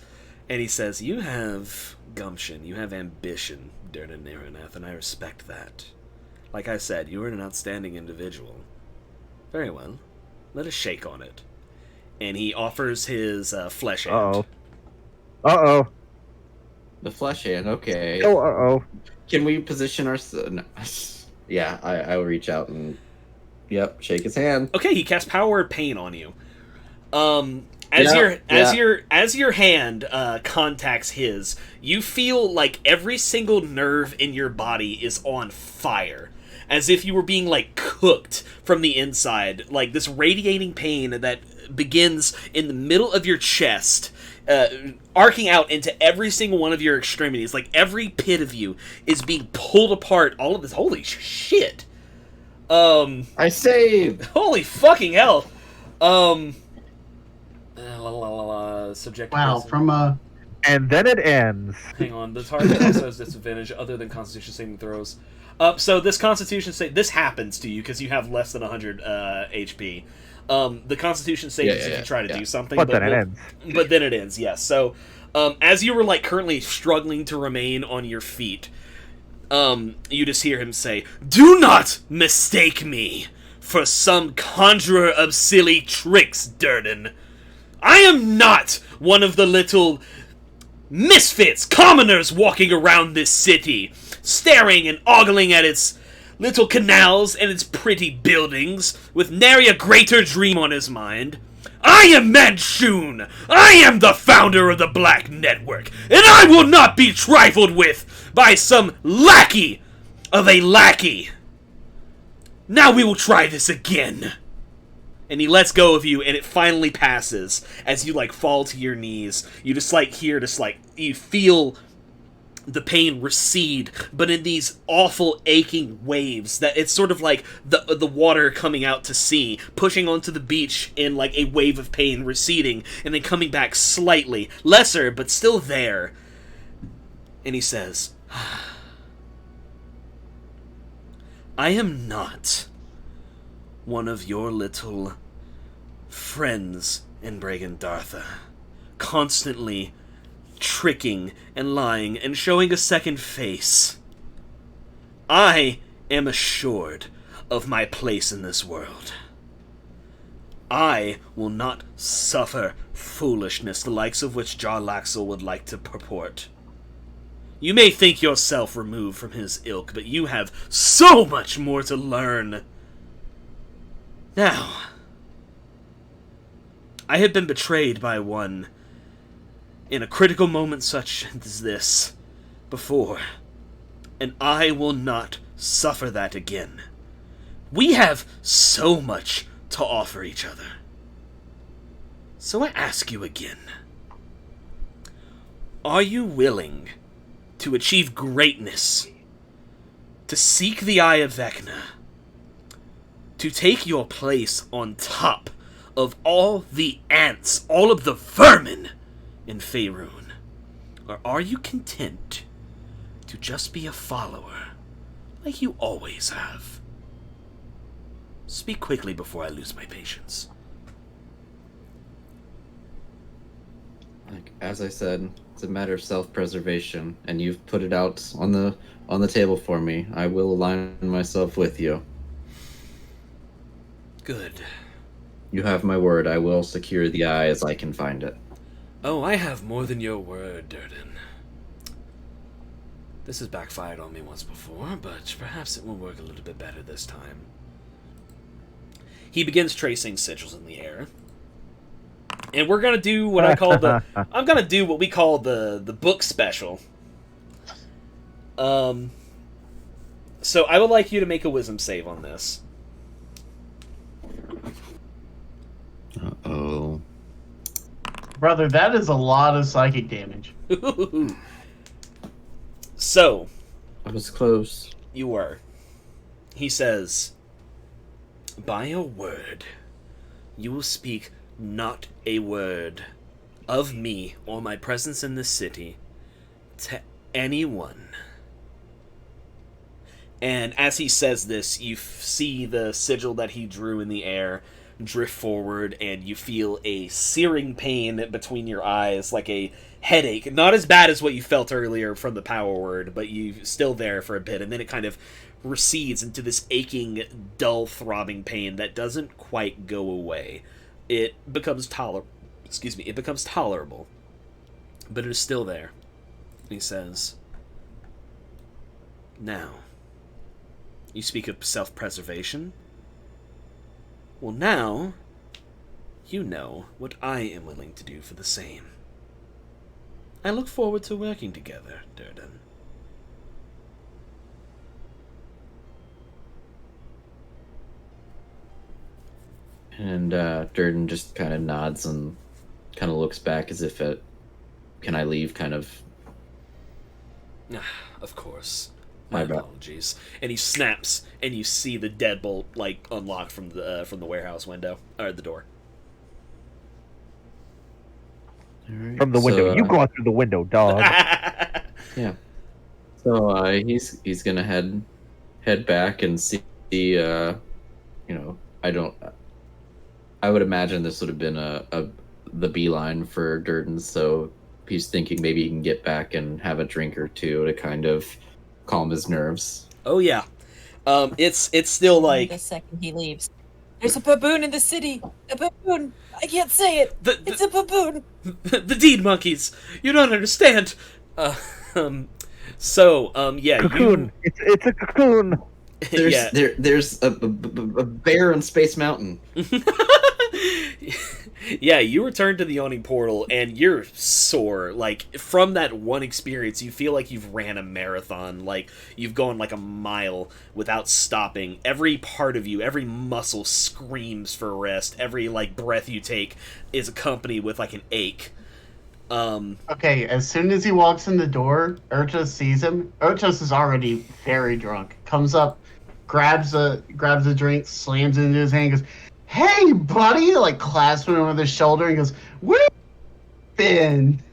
and he says, "You have gumption, you have ambition, Durden Niranath, and I respect that. Like I said, you are an outstanding individual. Very well. Let us shake on it." And he offers his flesh hand. Uh-oh. The flesh hand, okay. Oh, uh-oh. Can we position our... No. Yeah, I will reach out and... Yep, shake his hand. Okay, he casts Power Word Pain on you. As your hand contacts his, you feel like every single nerve in your body is on fire, as if you were being like cooked from the inside. Like this radiating pain that begins in the middle of your chest, arcing out into every single one of your extremities. Like every pit of you is being pulled apart. All of this, holy shit! I saved. Holy fucking hell! Subject. Wow, from And then it ends. Hang on, the target also has disadvantage other than Constitution saving throws. So this Constitution save, this happens to you because you have less than 100 HP. The Constitution saves if you try to do something, but then it ends. But then it ends, yes. So, as you were like currently struggling to remain on your feet, you just hear him say, "Do not mistake me for some conjurer of silly tricks, Durden. I am not one of the little misfits, commoners walking around this city, staring and ogling at its little canals and its pretty buildings, with nary a greater dream on his mind. I am Manchun! I am the founder of the Black Network, and I will not be trifled with by some lackey of a lackey! Now we will try this again." And he lets go of you, and it finally passes. As you, like, fall to your knees, you just, like, you feel the pain recede, but in these awful, aching waves, that it's sort of like the water coming out to sea, pushing onto the beach in, like, a wave of pain, receding, and then coming back slightly, lesser, but still there. And he says, "I am not one of your little friends in Bragandartha, constantly tricking and lying and showing a second face. I am assured of my place in this world. I will not suffer foolishness the likes of which Jarlaxle would like to purport. You may think yourself removed from his ilk, but you have so much more to learn. Now, I have been betrayed by one in a critical moment such as this before, and I will not suffer that again. We have so much to offer each other. So I ask you again, are you willing to achieve greatness, to seek the Eye of Vecna, to take your place on top of all the ants, all of the vermin in Faerun? Or are you content to just be a follower, like you always have? Speak quickly before I lose my patience." Like, as I said, it's a matter of self-preservation, and you've put it out on the table for me. I will align myself with you. Good. You have my word. I will secure the eye as I can find it. Oh, I have more than your word, Durden. This has backfired on me once before, but perhaps it will work a little bit better this time. He begins tracing sigils in the air. And we're gonna do what I call I'm gonna do what we call the book special. So I would like you to make a wisdom save on this. Uh-oh. Brother, that is a lot of psychic damage. So, I was close. you were. He says, "By your word, you will speak not a word of me or my presence in this city to anyone." And as he says this, you see the sigil that he drew in the air drift forward, and you feel a searing pain between your eyes, like a headache. Not as bad as what you felt earlier from the power word, but you're still there for a bit, and then it kind of recedes into this aching, dull, throbbing pain that doesn't quite go away. It becomes it becomes tolerable, but it is still there. He says, "Now, you speak of self-preservation. Well, now, you know what I am willing to do for the same. I look forward to working together, Durden. And Durden just kind of nods and kind of looks back as if can I leave kind of. Of course. My My bad. apologies. And he snaps, and you see the deadbolt like unlocked from the warehouse window or the door. From the window. You go out through the window, dog. Yeah. So he's gonna head back and see. I would imagine this would have been the beeline for Durden. So he's thinking maybe he can get back and have a drink or two to kind of calm his nerves. Oh yeah. It's still like The second he leaves, there's a baboon in the city. A baboon. I can't say it. It's a baboon. the deed monkeys. You don't understand. Yeah. Cocoon. It's a cocoon. There's a bear on Space Mountain. Yeah, you return to the Yawning Portal, and you're sore. Like, from that one experience, you feel like you've ran a marathon. Like, you've gone like a mile without stopping. Every part of you, every muscle screams for rest. Every, like, breath you take is accompanied with, like, an ache. Okay, as soon as he walks in the door, Urchus sees him. Urchus is already very drunk. Comes up, grabs a drink, slams it into his hand, and goes, "Hey, buddy!" Like clasps him over the shoulder and goes, "Where you been?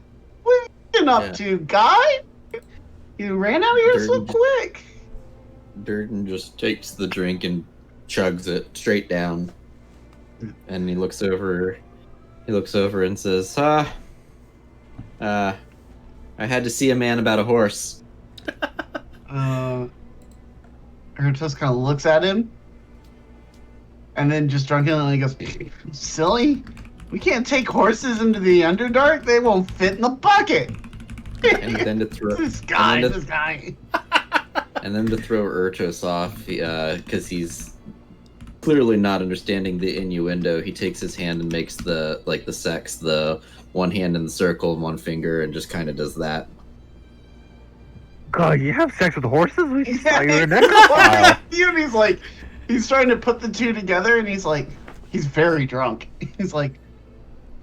What you been up to, guy? You ran out of here so quick." Durden just takes the drink and chugs it straight down, and he looks over. And says, I had to see a man about a horse." Urchus kind of looks at him, and then just drunkenly goes, "Silly, we can't take horses into the Underdark. They won't fit in the bucket." And then to throw this guy. And then to throw Urchus off, because he's clearly not understanding the innuendo, he takes his hand and makes the sex, the one hand in the circle and one finger, and just kind of does that. God, you have sex with horses? We saw you in a necrophile. He's like, he's trying to put the two together, and he's very drunk. He's like,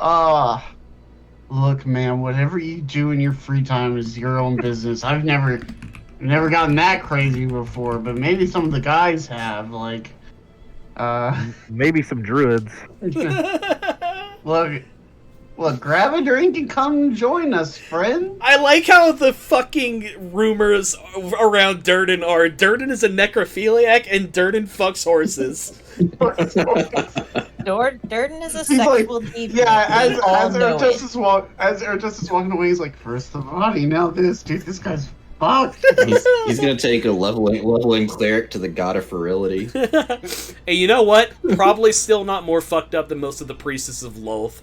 look, man, whatever you do in your free time is your own business. I've never gotten that crazy before, but maybe some of the guys have, like, maybe some druids. Look, grab a drink and come join us, friend. I like how the fucking rumors around Durden are Durden is a necrophiliac and Durden fucks horses. Durden is a sexual deviant. Yeah, as Urchus is walking away, he's like, "First the body, now this. Dude, this guy's fucked." He's gonna take a leveling cleric to the god of virility. Hey, you know what? Probably still not more fucked up than most of the priestesses of Lolth.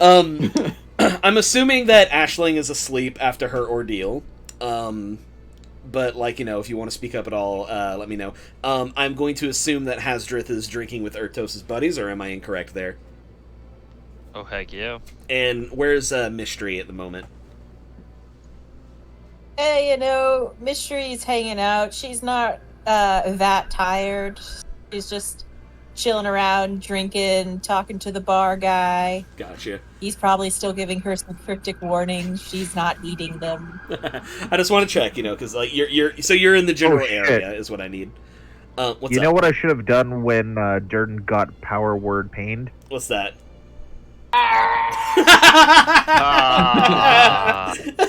I'm assuming that Aisling is asleep after her ordeal. But, like, you know, if you want to speak up at all, let me know. I'm going to assume that Hasdrith is drinking with Urtos' buddies, or am I incorrect there? Oh, heck yeah. And where's Mystery at the moment? Hey, you know, Mystery's hanging out. She's not that tired. She's just chilling around, drinking, talking to the bar guy. Gotcha. He's probably still giving her some cryptic warnings. She's not eating them. I just want to check, you know, because like you're in the general area is what I need. What's you up? know what I should have done when Durden got power word pained? What's that?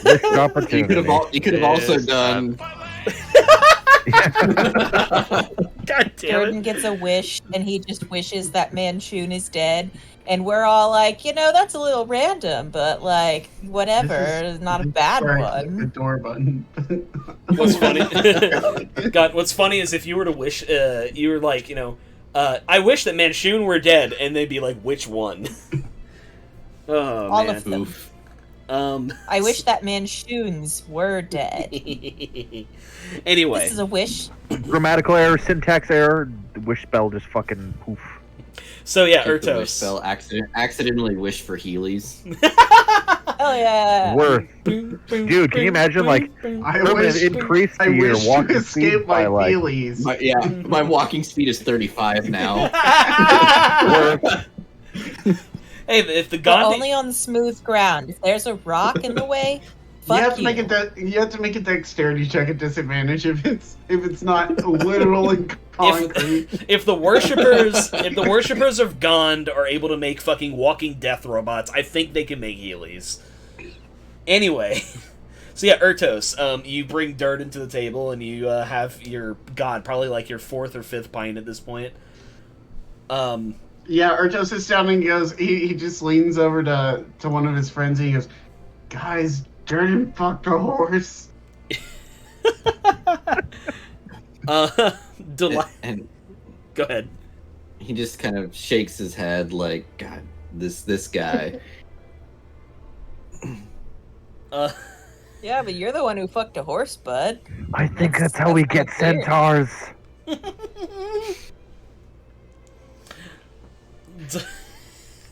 Missed opportunity. You could have also done. God damn Durden it. gets a wish, and he just wishes that Manchun is dead. And we're all like, you know, that's a little random, but like, whatever. It's not a bad The one. door button. What's funny? God, what's funny is if you were to wish, you were like, you know, I wish that Manchun were dead, and they'd be like, which one? Oh, All man. of them. Oof. I wish that Manchuns were dead. Anyway. This is a wish. Grammatical error, syntax error, wish spell just fucking poof. So yeah, Take the wish Ertos. spell, accidentally wish for Heelys. Hell yeah. Worth. Dude, can you imagine, like, I permanent wish, increase I to your wish to walking escape speed my by, like... feelies. My walking speed is 35 now. Hey, if the But Gandhi... only on smooth ground. If there's a rock in the way, You fuck have to make it that. You have to make a dexterity check at disadvantage if it's not literal and concrete. If the worshippers of Gond are able to make fucking walking death robots, I think they can make Heelys. Anyway, so yeah, Ertos, you bring dirt into the table and you have your probably like your 4th or 5th pint at this point. Yeah, Erto sits down and goes. He just leans over to one of his friends and he goes, "Guys, Jordan fucked a horse." Delight. And Go ahead. he just kind of shakes his head like, God, this guy. Yeah, but you're the one who fucked a horse, bud. I think that's how we get centaurs.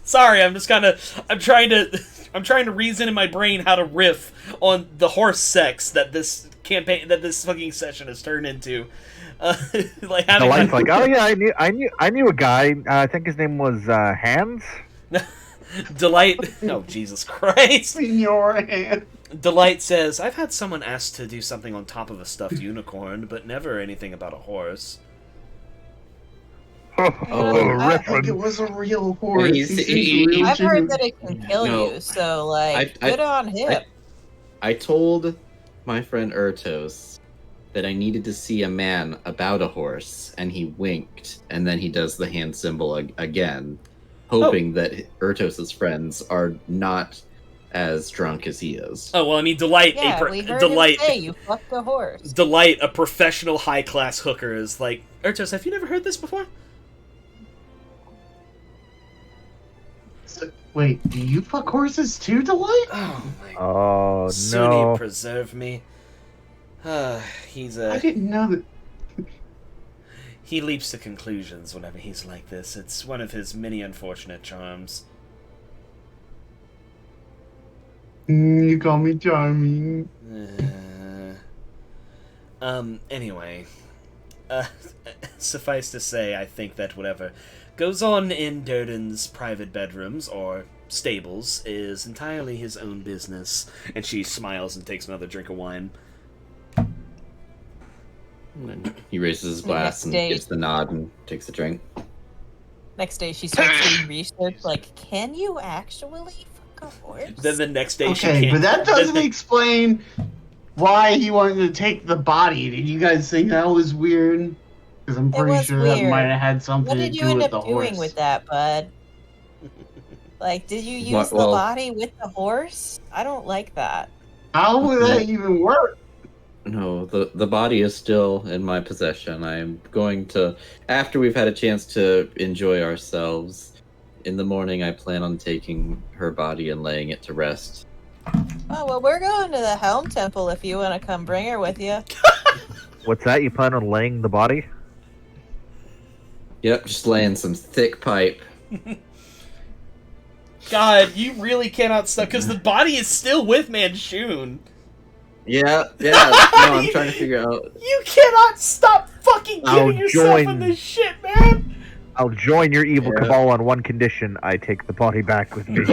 Sorry, I'm trying to reason in my brain how to riff on the horse sex that this fucking session has turned into. Like having The light's like, oh yeah, I knew a guy. I think his name was Hans. Delight. Oh Jesus Christ! In your hand. Delight says, "I've had someone ask to do something on top of a stuffed unicorn, but never anything about a horse." I think reference. it was a real horse. I've heard that it can kill No. you, so like, I- good on him. I told my friend Ertos that I needed to see a man about a horse, and he winked, and then he does the hand symbol again, hoping that Ertos's friends are not as drunk as he is. Oh well, I mean, Delight. Yeah, we heard Delight. him say you fucked a horse. Delight, a professional high-class hooker, is like, Ertos, have you never heard this before? Wait, do you fuck horses too, Delight? Oh my Oh Sunny no! preserve me. He's I didn't know that. he leaps to conclusions whenever he's like this. It's one of his many unfortunate charms. You call me charming. Anyway. Suffice to say, I think that whatever goes on in Durden's private bedrooms or stables is entirely his own business. And she smiles and takes another drink of wine. And he raises his glass and Next day. gives the nod and takes a drink. Next day, she starts doing research. Like, can you actually fuck a horse? Then the next day she Okay, can't... but that doesn't then- explain why he wanted to take the body. Did you guys think that was weird? Because I'm pretty was sure that weird. might have had something What to did you do end with up the doing horse. with that, bud? Like, did you use the Well- body with the horse? I don't like that. How would that even work? No, the body is still in my possession. I'm going to, after we've had a chance to enjoy ourselves, in the morning I plan on taking her body and laying it to rest. Oh, well, we're going to the Helm Temple if you want to come bring her with you. What's that? You plan on laying the body? Yep, just laying some thick pipe. God, you really cannot stop, because the body is still with Manchun. Yeah, no, I'm trying to figure out. You cannot stop fucking I'll giving yourself in join. this shit, man! I'll join your evil Yeah. cabal on one condition: I take the body back with me.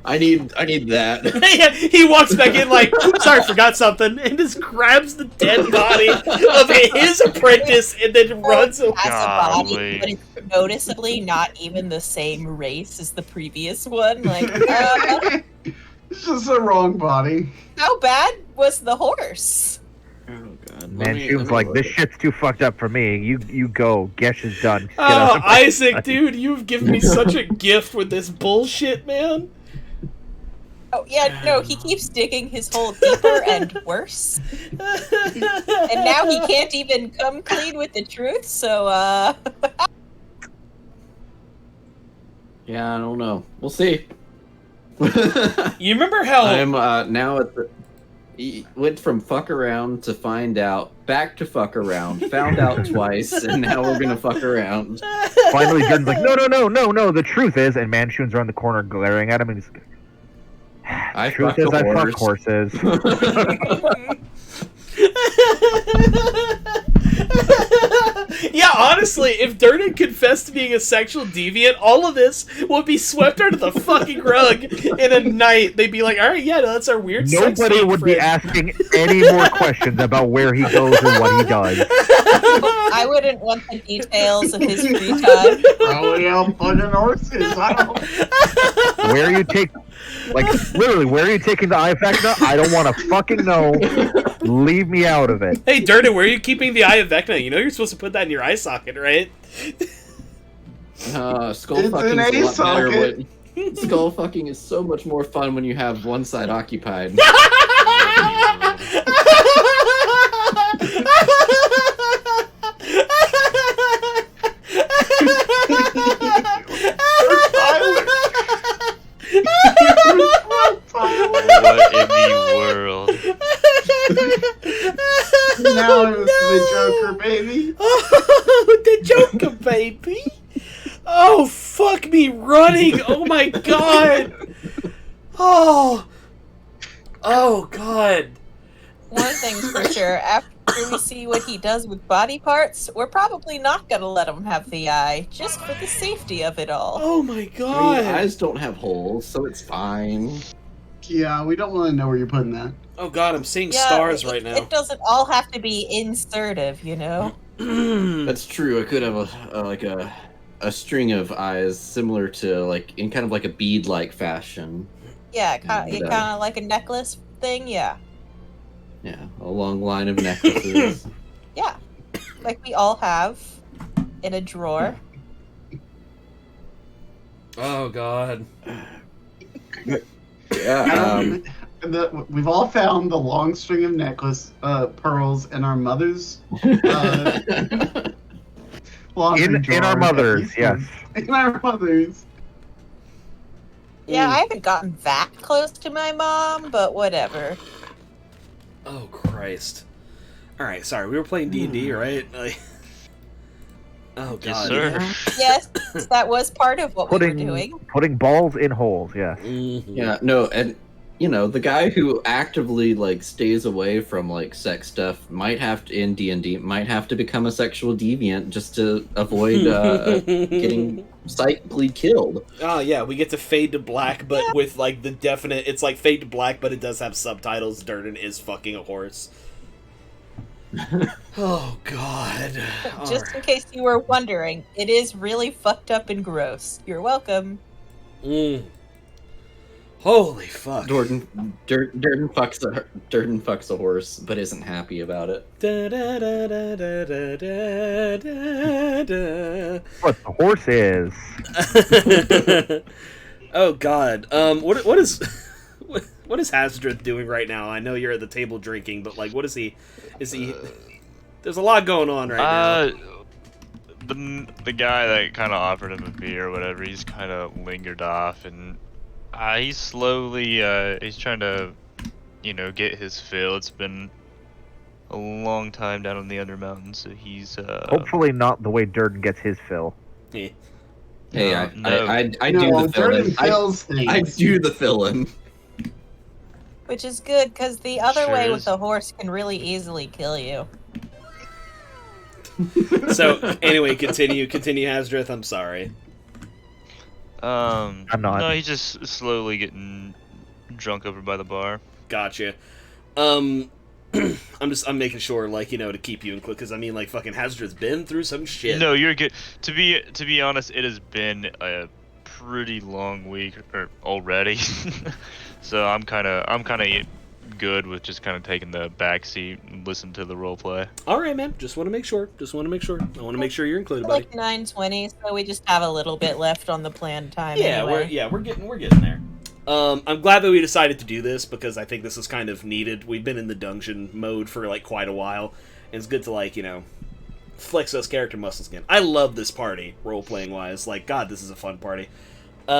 I need that. Yeah, he walks back in like, oops, sorry, forgot something, and just grabs the dead body of his apprentice and then runs away. As a body, Golly. but it's noticeably not even the same race as the previous one. Like, It's just the wrong body. how bad was the horse? Oh god. Man, she was like, "This shit's too fucked up for me. You go. Gesh is done." Get Oh, out of my Isaac, sight." dude, you've given me such a gift with this bullshit, man. Oh, yeah, no, he keeps digging his hole deeper and worse. And now he can't even come clean with the truth, so, Yeah, I don't know. We'll see. You remember how... I'm now at the. He went from fuck around to find out, back to fuck around, found out twice, and now we're gonna fuck around. Finally, Jordan's like, no. The truth is, and Manchun's around the corner glaring at him, and he's like, I truth fucked is, a I fuck horse. horses. Yeah, honestly, if Durden confessed to being a sexual deviant, all of this would be swept under the fucking rug in a night. They'd be like, all right, yeah, no, that's our weird sex Nobody thing, would be friend." asking any more questions about where he goes or what he does. I wouldn't want the details of his free time. Probably out fucking horses. I don't. Where you take, like, literally, where are you taking the eye Vecna? I don't want to fucking know. Leave me out of it. Hey, Durden, where are you keeping the eye of Vecna? You know you're supposed to put that in your eye socket, right? Skull It's fucking an is a lot socket. better. Skull fucking is so much more fun when you have one side occupied. What in the world? Now it was the Joker, baby. Oh, the Joker, baby! Oh, fuck me running! Oh my god! Oh! Oh, god. One thing's for sure, after we see what he does with body parts, we're probably not gonna let him have the eye, just for the safety of it all. Oh my I mean, god! eyes don't have holes, so it's fine. Yeah, we don't want to know where you're putting that. Oh god, I'm seeing Yeah, stars it, right now. It doesn't all have to be insertive, you know? That's true. I could have a string of eyes similar to like in kind of like a bead-like fashion. Yeah, kind Yeah. of like a necklace thing, yeah. Yeah, a long line of necklaces. Yeah. Like we all have in a drawer. Oh god. Yeah. We've all found the long string of necklace pearls in our mother's laundry In drawer. our mothers, yes. In our mothers. Yeah, I haven't gotten that close to my mom, but whatever. Oh Christ. Alright, sorry, we were playing D&D, right? Like... Oh god. Yes, sir. Yes, that was part of what we were doing. Putting balls in holes, yes. Mhm. Yeah, no, and you know, the guy who actively like stays away from like sex stuff might have to in D&D might have to become a sexual deviant just to avoid getting psychically killed. Oh yeah, we get to fade to black, but with like the definite. It's like fade to black, but it does have subtitles. Durden is fucking a horse. Oh god. Just in case you were wondering, it is really fucked up and gross. You're welcome. Holy fuck. Durden fucks a horse, but isn't happy about it. Da, da, da, da, da, da, da, da. What the horse is. Oh god. What is what is Hasdrith doing right now? I know you're at the table drinking, but like, what is he? Is he? There's a lot going on right now. The guy that kind of offered him a beer or whatever, he's kind of lingered off, and he's slowly he's trying to, you know, get his fill. It's been a long time down in the Undermountains, so he's Hopefully not the way Durden gets his fill. Yeah. Hey, No. I do No, the fill-in. Durden fills things. I do the fill-in. Which is good, because the other Sure way is. with a horse can really easily kill you. So anyway, continue, Hasdrith. I'm sorry. I'm not. No, he's just slowly getting drunk over by the bar. Gotcha. I'm making sure, like, you know, to keep you in quick, because I mean, like, fucking Hasdrith's been through some shit. No, you're good. To be honest, it has been a pretty long week already. So I'm kind of good with just kind of taking the back seat and listen to the role play. All right, man. Just want to make sure. I want to make sure you're included, buddy. Like 9:20, so we just have a little bit left on the planned time. Yeah, anyway. we're getting there. I'm glad that we decided to do this because I think this is kind of needed. We've been in the dungeon mode for like quite a while, and it's good to, like, you know, flex those character muscles again. I love this party, role playing wise. Like, God, this is a fun party. We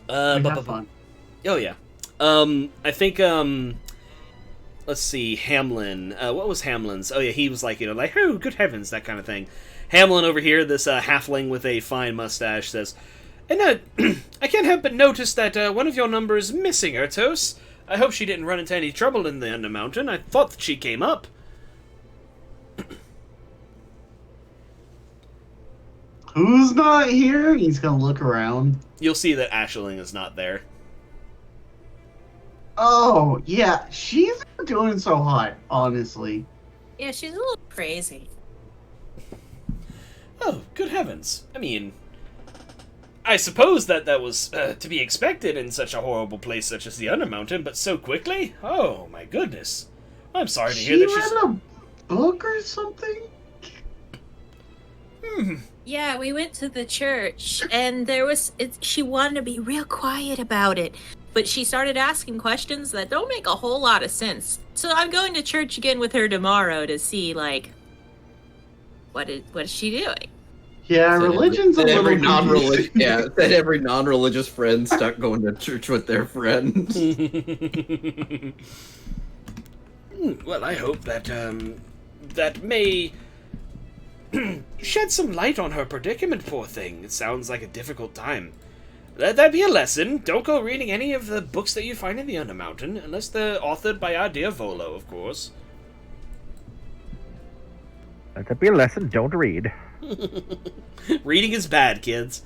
have fun. Oh yeah. I think, let's see, Hamlin. What was Hamlin's? Oh, yeah, he was like, oh, good heavens, that kind of thing. Hamlin over here, this halfling with a fine mustache, says, and I can't help but notice that one of your numbers is missing, Ertos. I hope she didn't run into any trouble in the Undermountain. I thought that she came up. Who's not here? He's gonna look around. You'll see that Ashling is not there. Oh, yeah, she's not doing so hot, honestly. Yeah, she's a little crazy. Oh, good heavens. I mean, I suppose that was to be expected in such a horrible place such as the Undermountain, but so quickly? Oh, my goodness. I'm sorry to hear that she's... She read a book or something? Yeah, we went to the church, and she wanted to be real quiet about it, but she started asking questions that don't make a whole lot of sense. So I'm going to church again with her tomorrow to see, like, what is she doing? Yeah, religion's a little non-religious. Yeah, that every non-religious friend stuck going to church with their friends. Well, I hope that that may shed some light on her predicament, poor thing. It sounds like a difficult time. Let that be a lesson. Don't go reading any of the books that you find in the Undermountain, unless they're authored by our dear Volo, of course. Let that be a lesson. Don't read. Reading is bad, kids.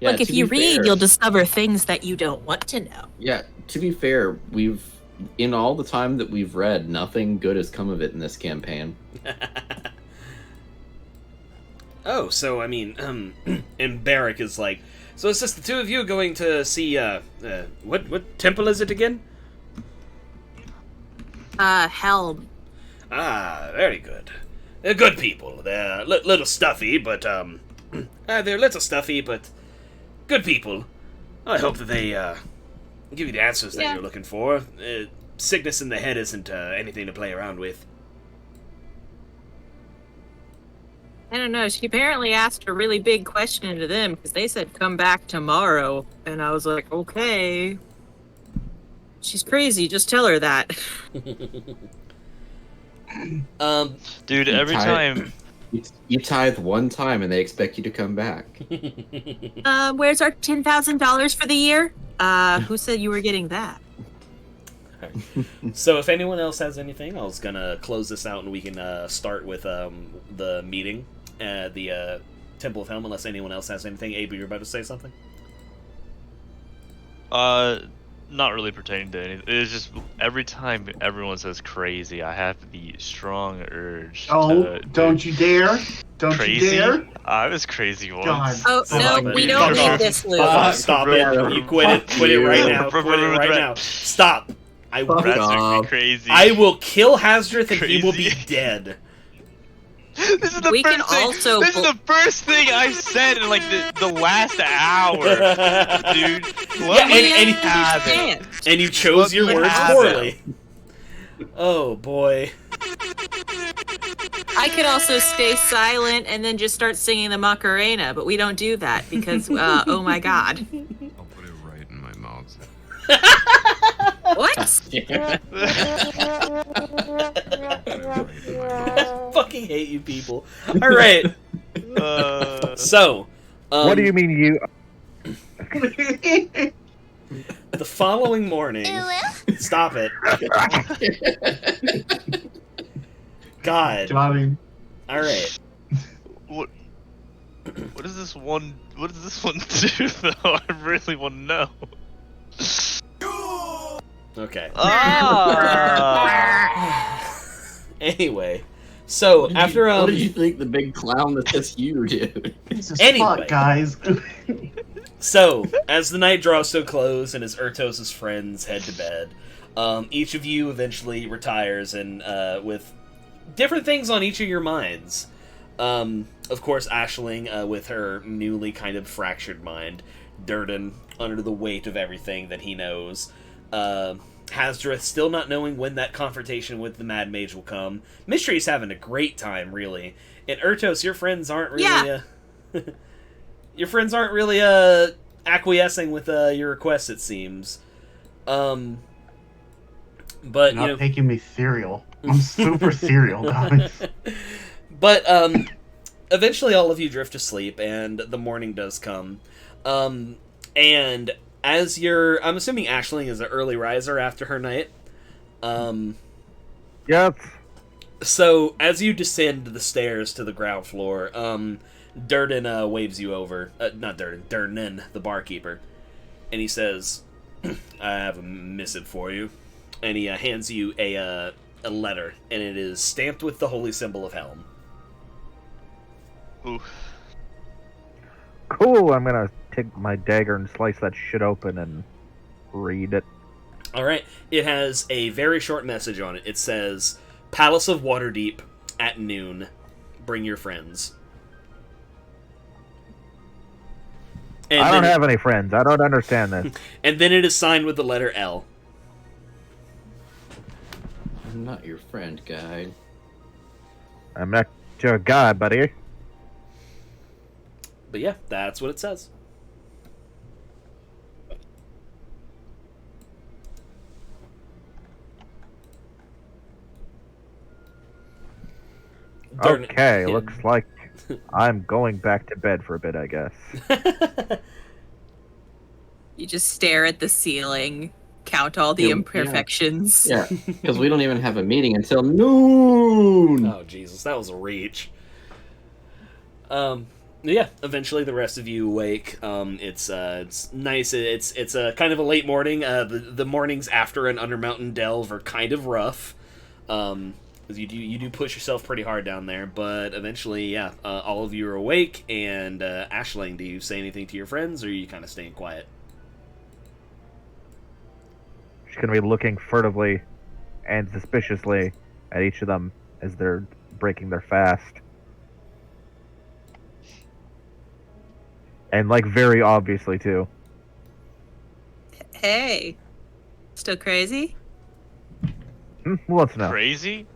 Yeah, Look, if you read, you'll discover things that you don't want to know. Yeah, to be fair, in all the time that we've read, nothing good has come of it in this campaign. Oh, so, I mean, and Barrick is like, so it's just the two of you going to see, what temple is it again? Helm. Ah, very good. They're good people. They're little stuffy, but, they're little stuffy, but good people. I hope that they, give you the answers that you're looking for. Sickness in the head isn't, anything to play around with. I don't know. She apparently asked a really big question to them because they said come back tomorrow, and I was like, okay. She's crazy. Just tell her that. Dude, every time. You tithe one time and they expect you to come back. Where's our $10,000 for the year? Who said you were getting that? So if anyone else has anything, I was gonna close this out and we can start with the meeting at the Temple of Helm, unless anyone else has anything. Abe, you're about to say something? Not really pertaining to anything. It's just every time everyone says crazy, I have the strong urge. Don't you dare! Don't crazy? you dare! I was crazy once. God. Oh no, we don't need this, Luke. Stop it! You quit it! Quit it right now! Quit it right now! Stop! I will. That's making me crazy. I will kill Hasdrith and he will be dead. This is the We first can thing. also This is the first thing I've said in like the last hour, dude. And you chose your words poorly. Oh boy. I could also stay silent and then just start singing the Macarena, but we don't do that because, oh my god. I'll put it right in my mouth. What? Fucking hate you people. Alright. So. What do you mean you... The following morning. Stop it. God. Johnny. Alright. What does this one do though? I really want to know. Okay. Anyway, so after what did you think the big clown that says you did? Anyway, guys. So as the night draws to a close and as Ertos' friends head to bed, each of you eventually retires and with different things on each of your minds. Of course, Ashling with her newly kind of fractured mind, Durden under the weight of everything that he knows. Hasdrith still not knowing when that confrontation with the Mad Mage will come. Mystery's having a great time, really. And Ertos, your friends aren't really, your friends aren't really, acquiescing with your request, it seems. But Not taking me cereal. I'm super cereal, guys. But eventually, all of you drift to sleep, and the morning does come. And as I'm assuming Aisling is an early riser after her night. Yep. So as you descend the stairs to the ground floor, Durden waves you over. Not Durden, Durden, the barkeeper, and he says, "I have a missive for you," and he hands you a letter, and it is stamped with the holy symbol of Helm. Ooh. Cool. I'm gonna take my dagger and slice that shit open and read it. All right. It has a very short message on it. It says, "Palace of Waterdeep at noon. Bring your friends." And I don't have any friends. I don't understand this. And then it is signed with the letter L. I'm not your friend, guy. I'm not your guy, buddy. But yeah, that's what it says. Okay, looks like I'm going back to bed for a bit, I guess. You just stare at the ceiling, count all the Yeah, imperfections. Yeah, because we don't even have a meeting until noon. Oh Jesus, that was a reach. Yeah. Eventually, the rest of you awake. It's nice. It's a kind of a late morning. The mornings after an Undermountain delve are kind of rough. Because you do push yourself pretty hard down there. But eventually, yeah, all of you are awake. And Aisling, do you say anything to your friends, or are you kind of staying quiet? She's gonna be looking furtively and suspiciously at each of them as they're breaking their fast. And, like, very obviously, too. Hey, still crazy? Who wants to know? Crazy?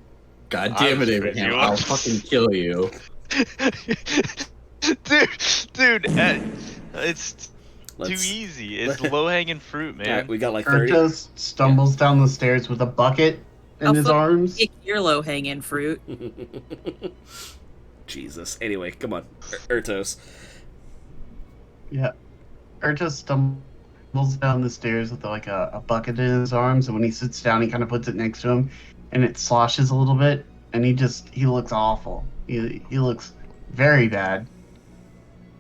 God damn it, I'm Abraham! crazy. I'll fucking kill you. dude, it's too easy. It's low-hanging fruit, man. Alright, we got like 30. Urtos stumbles down the stairs with a bucket in his arms. Pick your low-hanging fruit. Jesus. Anyway, come on. Urtos. Yeah. Urtos stumbles down the stairs with like a bucket in his arms, and when he sits down, he kind of puts it next to him, and it sloshes a little bit, and he looks awful. He looks very bad.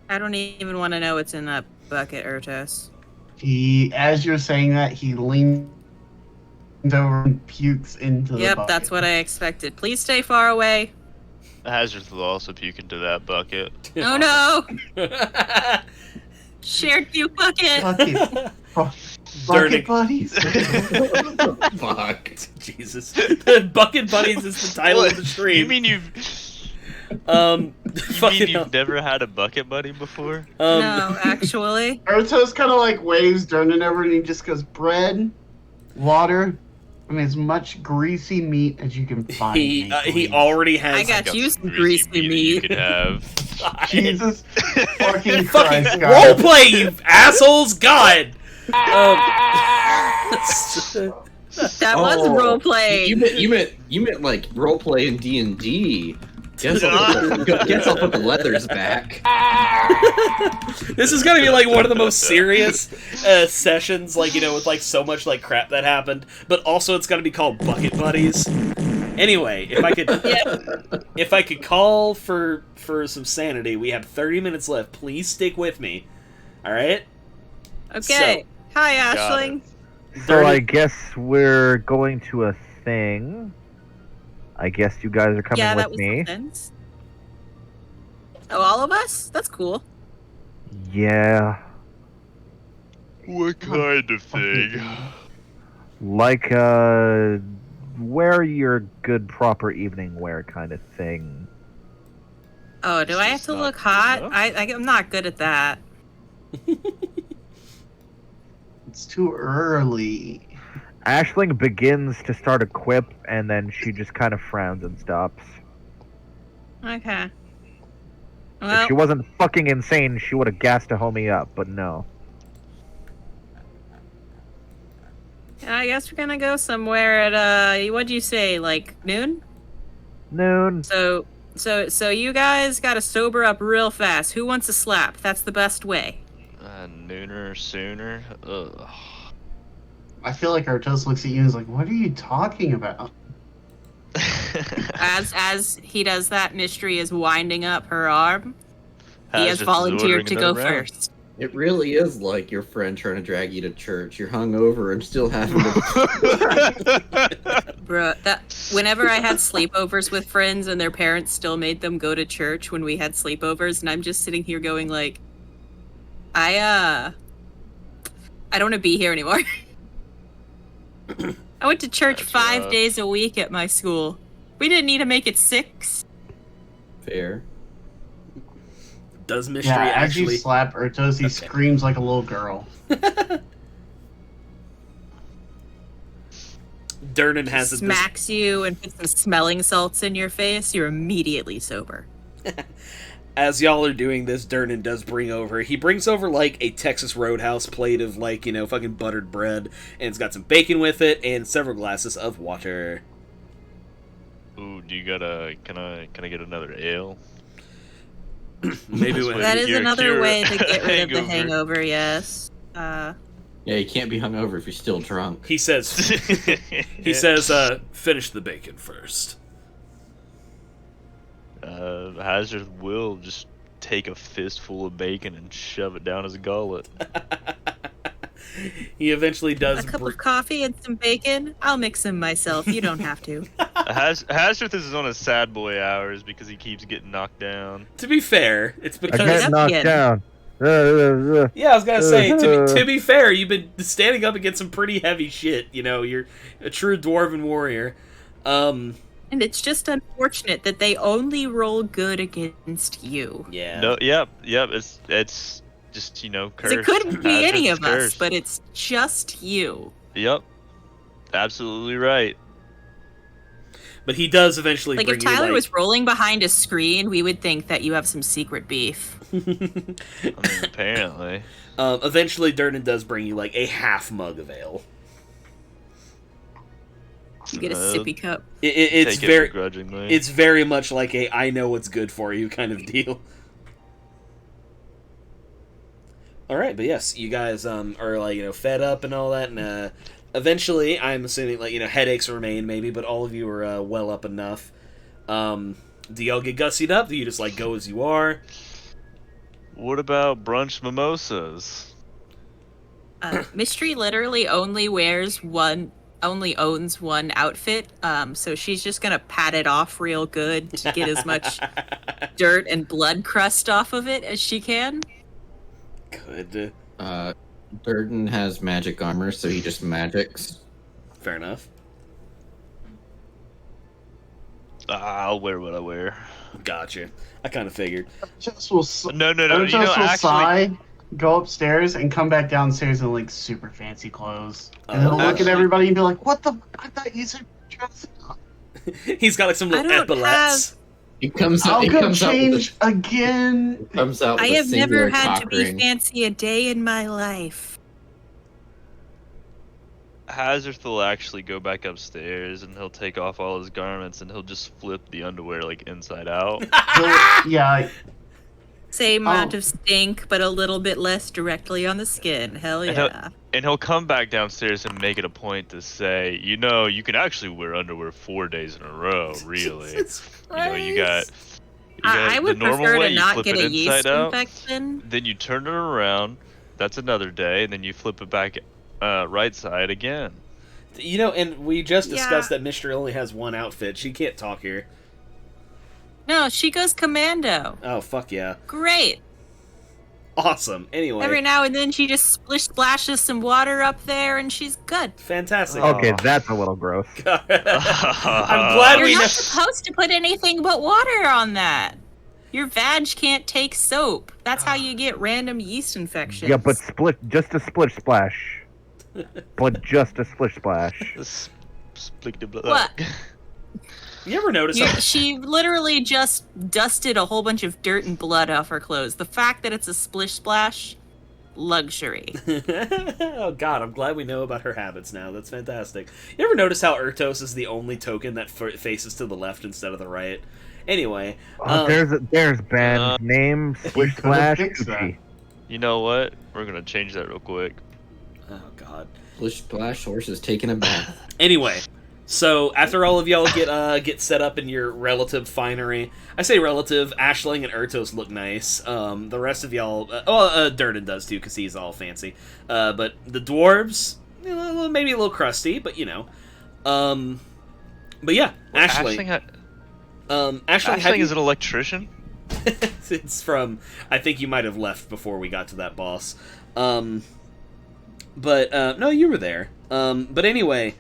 I don't even want to know what's in that bucket, Urtos. As you're saying that, he leans over and pukes into the Yep, bucket. that's what I expected. Please stay far away. Hazards will also puke into that bucket. Oh no! Shared puke bucket! Bucket buddies. Fuck. Jesus. Bucket Buddies is the title of the stream. You mean you've never had a bucket buddy before? No, actually. Urtos kind of like waves Durnan over, and he just goes, bread, water, and as much greasy meat as you can find. He already has. I got you some greasy You meat. could have. Jesus fucking Fucking Christ, guys. roleplay, you assholes! God. That was roleplay. You meant like roleplay in D&D. Guess I'll put the leathers back. This is gonna be like one of the most serious sessions, like, you know, with like so much like crap that happened. But also, it's gonna be called Bucket Buddies. Anyway, if I could call for some sanity, we have 30 minutes left. Please stick with me. All right. Okay. Hi, Aisling. So I guess we're going to a thing. I guess you guys are coming Yeah, that with was me. sense. Oh, all of us? That's cool. Yeah. What kind of thing? Like, wear your good proper evening wear kind of thing. Oh, do I have to look hot? I'm not good at that. It's too early. Aisling begins to start a quip, and then she just kind of frowns and stops. Okay. If Well, she wasn't fucking insane, she would have gassed a homie up, but no. I guess we're gonna go somewhere at what'd you say, like noon? Noon. So you guys gotta sober up real fast. Who wants a slap? That's the best way. Nooner sooner. Ugh. I feel like Artos looks at you and is like, "What are you talking about?" As he does that, Mystery is winding up her arm. He has Hazardous is volunteered ordering to go another round. first. It really is like your friend trying to drag you to church. You're hungover and still having to. Bruh, whenever I had sleepovers with friends and their parents still made them go to church when we had sleepovers, and I'm just sitting here going like, I don't want to be here anymore. I went to church That's 5 rough. days a week at my school. We didn't need to make it 6. Fair. Does Mystery Yeah, as you actually? slap Artos, he screams like a little girl. Durnan has it. Smacks you and puts some smelling salts in your face, you're immediately sober. As y'all are doing this, Durnan does bring over. He brings over like a Texas Roadhouse plate of like fucking buttered bread, and it's got some bacon with it and several glasses of water. Ooh, do you got a? Can I get another ale? Maybe This when way That to is cure another way to get rid of the hangover. hangover, yes. Yeah, you can't be hungover if you're still drunk. he says, finish the bacon first. Hazard will just take a fistful of bacon and shove it down his gullet. He eventually does. A cup of coffee and some bacon? I'll mix them myself. You don't have to. Hazard is on his sad boy hours because he keeps getting knocked down. To be fair, it's I because get knocked again. down. yeah, I was gonna say to be fair, you've been standing up against some pretty heavy shit. You're a true dwarven warrior. And it's just unfortunate that they only roll good against you. Yeah. No, yep. It's just Because cursed. it couldn't be any Hazard's of us, cursed. but it's just you. Yep, absolutely right. But he does eventually Like bring if Tyler you, was rolling behind a screen, we would think that you have some secret beef. I mean, apparently. Eventually, Durnan does bring you like a half mug of ale. You get a sippy cup. It's Take it very, begrudgingly. it's very much like a I know what's good for you kind of deal. All right, but yes, you guys are like fed up and all that, and eventually, I'm assuming like headaches remain maybe, but all of you are well up enough. Do y'all get gussied up? Do you just like go as you are? What about brunch mimosas? Mystery literally only owns one outfit, so she's just gonna pat it off real good to get as much dirt and blood crust off of it as she can. Good. Durden has magic armor, so he just magics. Fair enough. I'll wear what I wear. Gotcha. I kind of figured. Just will. No. Artos You know, will actually, sigh, go upstairs, and come back downstairs in like super fancy clothes, and he'll look at Actually- everybody and be like, "What the? I thought you said dress up." He's got like some little I don't epaulets. He comes out. I'll He go comes out with change again. a, comes out. I with a have never singular had to cock be ring. fancy a day in my life. Hazard will actually go back upstairs and he'll take off all his garments and he'll just flip the underwear like inside out. Yeah, Same amount of stink, but a little bit less directly on the skin. Hell And yeah. And he'll come back downstairs and make it a point to say, you can actually wear underwear 4 days in a row, really. You got I would the normal prefer way, to you not flip get it a yeast inside out, infection. then you turn it around, that's another day, and then you flip it back right side again. And we just discussed Yeah. that Mystery only has one outfit. She can't talk here. No, she goes commando. Oh, fuck yeah. Great. Awesome. Anyway. Every now and then she just splashes some water up there and she's good. Fantastic. Okay, that's a little gross. I'm glad You're we not know. supposed to put anything but water on that. Your vag can't take soap. That's how you get random yeast infections. Yeah, but just a splish splash. But just a splish splash. Split the blood. What? You ever notice how She literally just dusted a whole bunch of dirt and blood off her clothes. The fact that it's a splish splash luxury. Oh god, I'm glad we know about her habits now. That's fantastic. You ever notice how Ertos is the only token that faces to the left instead of the right? Anyway, there's Ben. Name Splish Splash fix that. Uchi. You know what? We're gonna change that real quick. oh god. Splish splash horse is taking a bath. Anyway, so after all of y'all get set up in your relative finery, I say relative. Ashling and Ertos look nice. The rest of y'all, Durden does too because he's all fancy. But the dwarves, maybe a little crusty, but you know. But yeah, Ashling. Ashling is an electrician. It's from. I think you might have left before we got to that boss. But no, you were there. But anyway,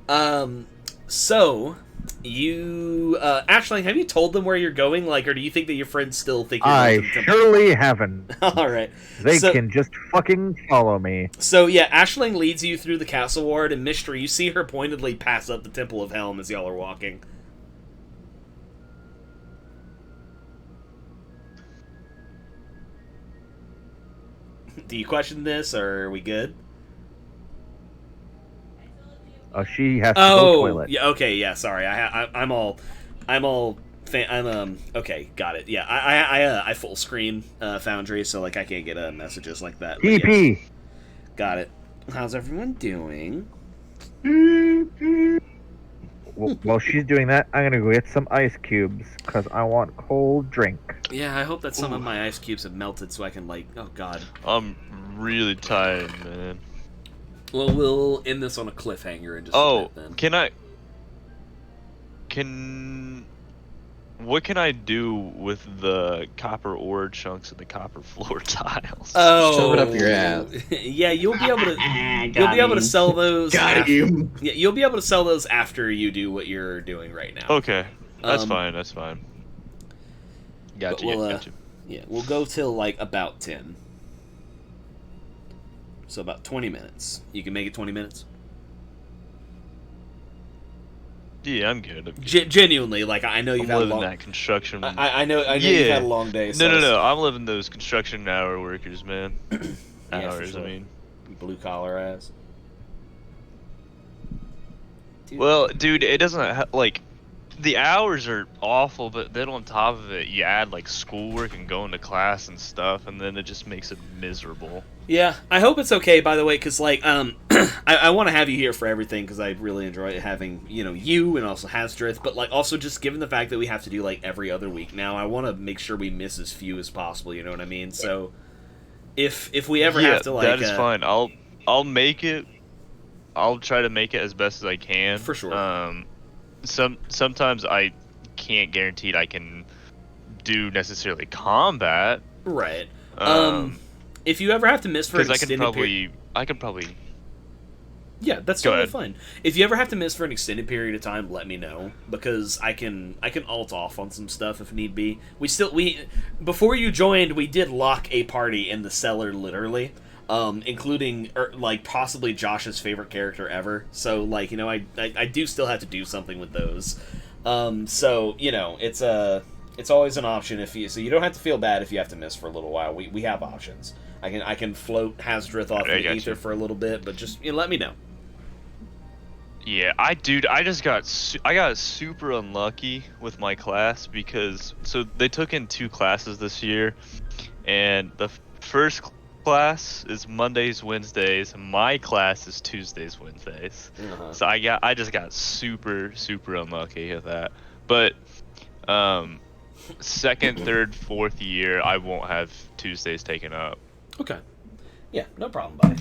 so you Ashling, have you told them where you're going? Like, or do you think that your friends still think you're going to the temple? Surely haven't. All right. They can just fucking follow me. So yeah, Ashling leads you through the castle ward, and Mystery, you see her pointedly pass up the Temple of Helm as y'all are walking. Do you question this, or are we good? Oh, she has to go to the toilet. Yeah. Okay. Yeah. Sorry. Okay. Got it. Yeah. I full screen Foundry, so like I can't get messages like that. TP. Yes. Got it. How's everyone doing? Well, while she's doing that, I'm gonna go get some ice cubes because I want cold drink. Yeah, I hope that some of my ice cubes have melted so I can oh god. I'm really tired, man. Well, we'll end this on a cliffhanger and just a bit, then. What can I do with the copper ore chunks and the copper floor tiles? Oh, shove it up your ass. Yeah, you'll be able to sell those. Got him. Yeah, you'll be able to sell those after you do what you're doing right now. Okay, that's fine. That's fine. Gotcha. Gotcha. Yeah, we'll go till like about 10. So about 20 minutes. You can make it 20 minutes? Yeah, I'm good. Genuinely, like I know you've had a long that construction. I know you've had a long day. So No. I'm living those construction hour workers, man. Hours, sure. I mean. Blue collar ass. Dude. Well, dude, it doesn't like the hours are awful, but then on top of it, you add like schoolwork and going to class and stuff, and then it just makes it miserable. Yeah, I hope it's okay. By the way, because like I want to have you here for everything because I really enjoy having you and also Hasdrith, but like also just given the fact that we have to do like every other week now, I want to make sure we miss as few as possible. You know what I mean? So if we ever have to like that is fine. I'll make it. I'll try to make it as best as I can. For sure. Sometimes I can't guarantee I can do necessarily combat. Right. If you ever have to miss for an extended period, I could probably. Yeah, that's totally fine. If you ever have to miss for an extended period of time, let me know because I can alt off on some stuff if need be. We before you joined, we did lock a party in the cellar literally. Including like possibly Josh's favorite character ever. So like I do still have to do something with those. So it's always an option so you don't have to feel bad if you have to miss for a little while. We have options. I can float Hasdrith off the ether for a little bit, but just let me know. Yeah, I got super unlucky with my class because they took in 2 classes this year, and the first class is Mondays, Wednesdays. My class is Tuesdays, Wednesdays. Uh-huh. So I just got super unlucky with that. But second, third, fourth year, I won't have Tuesdays taken up. Okay. Yeah, no problem, buddy.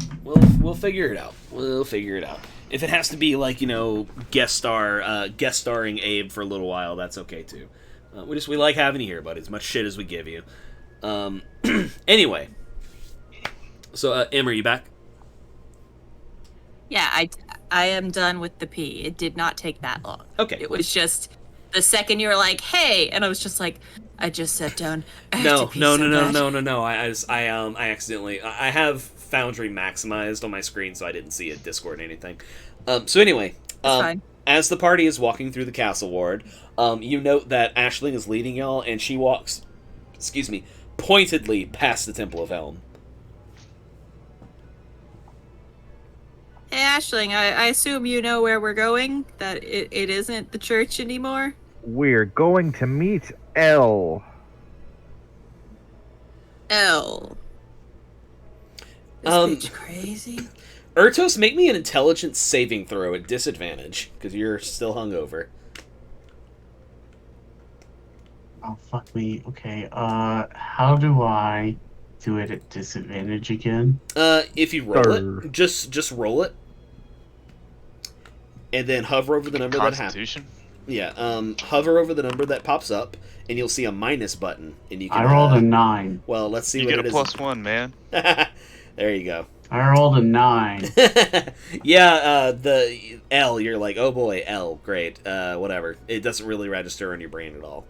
We'll figure it out. We'll figure it out. If it has to be like guest starring Abe for a little while, that's okay too. We like having you here, buddy. As much shit as we give you. Anyway. So, Em, are you back? Yeah, I am done with the pee. It did not take that long. Okay. It was just the second you were like, "Hey," and I was just like, I just sat down. No. I accidentally. I have Foundry maximized on my screen, so I didn't see a Discord or anything. So anyway, as the party is walking through the castle ward, you note that Ashling is leading y'all, and she walks, pointedly past the Temple of Helm. Hey, Ashling, I assume you know where we're going? That it isn't the church anymore? We're going to meet L. L. This bitch crazy? Ertos, make me an intelligence saving throw at disadvantage, because you're still hungover. Oh, fuck me. Okay, how do I do it at disadvantage again? If you roll it, just roll it. And then hover over the number that happens. Constitution? Yeah, hover over the number that pops up, and you'll see a minus button, and you can. I rolled a 9. Well, let's see You what get it a is. +1, man. There you go. I rolled a 9. Yeah, the L. You're like, oh boy, L. Great. Whatever. It doesn't really register on your brain at all.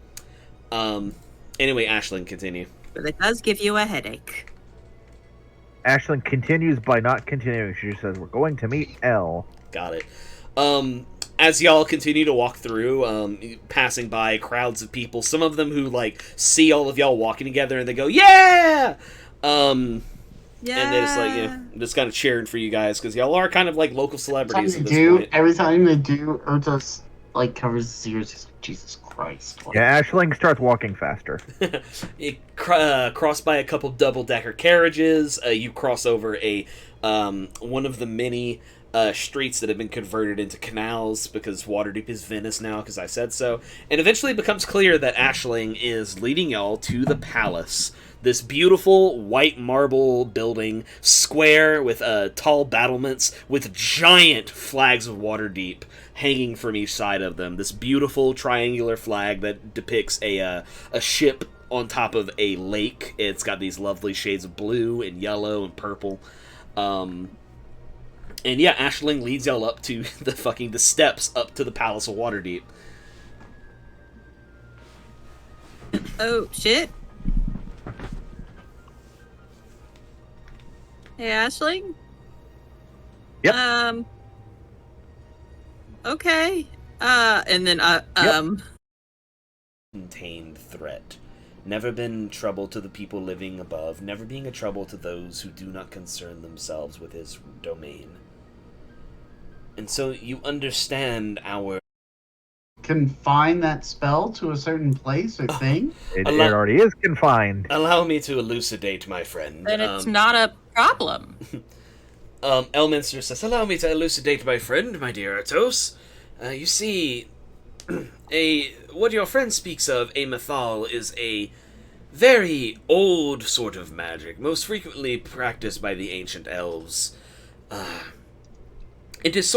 Anyway, Ashlyn, continue. But it does give you a headache. Ashlyn continues by not continuing. She just says, "We're going to meet L." Got it. As y'all continue to walk through, passing by crowds of people, some of them who, like, see all of y'all walking together and they go, yeah! Yeah. And they're just like, yeah, just kind of cheering for you guys, because y'all are kind of like local celebrities at this point. Every time they do, Erdos, like, covers his ears. He's like, Jesus Christ. What? Yeah, Ashling starts walking faster. You cross by a couple double-decker carriages. You cross over a one of the many streets that have been converted into canals because Waterdeep is Venice now, because I said so. And eventually it becomes clear that Ashling is leading y'all to the palace. This beautiful white marble building, square with tall battlements with giant flags of Waterdeep hanging from each side of them. This beautiful triangular flag that depicts a ship on top of a lake. It's got these lovely shades of blue and yellow and purple. And yeah, Ashling leads y'all up to the steps up to the Palace of Waterdeep. Oh, shit. Hey, Ashling? Yep. Okay. And then, Contained threat. Never been trouble to the people living above, never being a trouble to those who do not concern themselves with his domain. And so you understand our... Confine that spell to a certain place or thing? It already is confined. Allow me to elucidate, my friend. then it's not a problem. Elminster says, allow me to elucidate, my friend, my dear Atos. You see, what your friend speaks of, a Mythal, is a very old sort of magic, most frequently practiced by the ancient elves. It is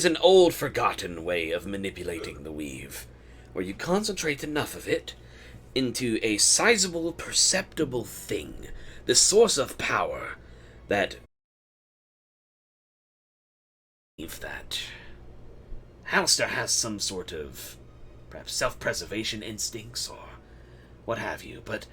an old, forgotten way of manipulating the weave, where you concentrate enough of it into a sizable, perceptible thing, the source of power that Halster has some sort of perhaps self-preservation instincts or what have you, but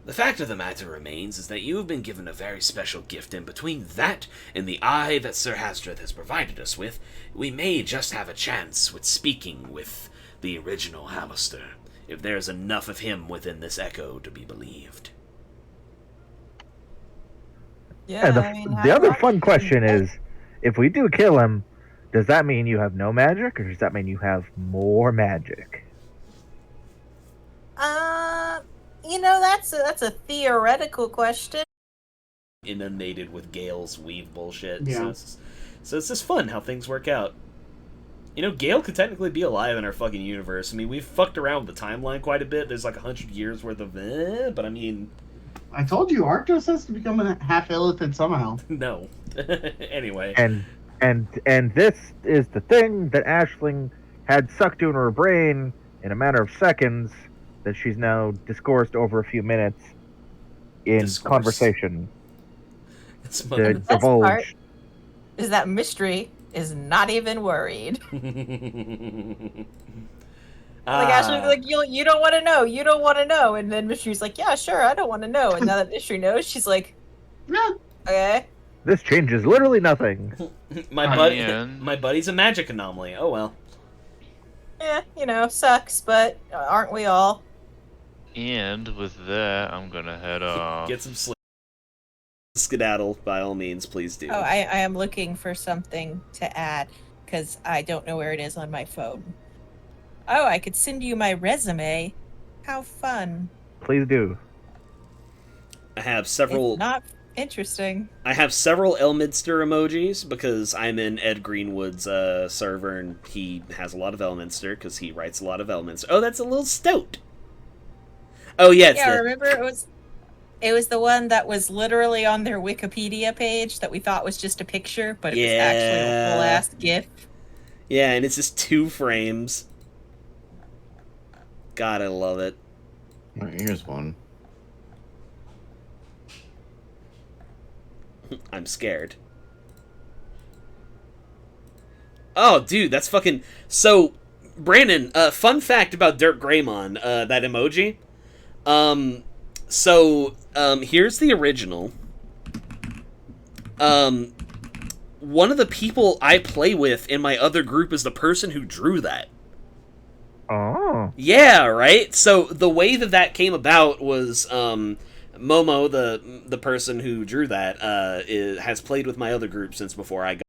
the fact of the matter remains is that you have been given a very special gift, and between that and the eye that Sir Hastreth has provided us with, we may just have a chance with speaking with the original Halster, if there's enough of him within this echo to be believed. Yeah, And the other fun question is, if we do kill him, does that mean you have no magic, or does that mean you have more magic? That's a theoretical question. Inundated with Gale's weave bullshit. Yeah. So it's just fun how things work out. You know, Gale could technically be alive in our fucking universe. I mean, we've fucked around with the timeline quite a bit. There's like 100 years worth of but I mean... I told you, Arctos has to become a half illithid somehow. No. Anyway. And this is the thing that Ashling had sucked into her brain in a matter of seconds that she's now discoursed over a few minutes in conversation. The best part is that Mystery is not even worried. Actually, like you don't want to know, and then Mystery's like, yeah, sure, I don't want to know, and now that Mystery knows, she's like, Yeah. okay. This changes literally nothing. My buddy's a magic anomaly. Oh well. Yeah, sucks, but aren't we all? And with that, I'm gonna head off. Get some sleep. skedaddle, by all means, please do. Oh, I am looking for something to add because I don't know where it is on my phone. Oh, I could send you my resume. How fun. Please do. I have several. It's not interesting. I have several Elminster emojis because I'm in Ed Greenwood's server, and he has a lot of Elminster because he writes a lot of Elminster. Oh, that's a little stoat. Oh yeah, it's Yeah, the... remember it was the one that was literally on their Wikipedia page that we thought was just a picture, but it was actually a full ass GIF. Yeah, and it's just 2 frames. God, I love it. Here's one. I'm scared. Oh, dude, that's fucking... So, Brandon, fun fact about Dirk Greymon, that emoji. Here's the original. One of the people I play with in my other group is the person who drew that. Oh. Yeah, right? So, the way that came about was, Momo, the person who drew that, has played with my other group since before I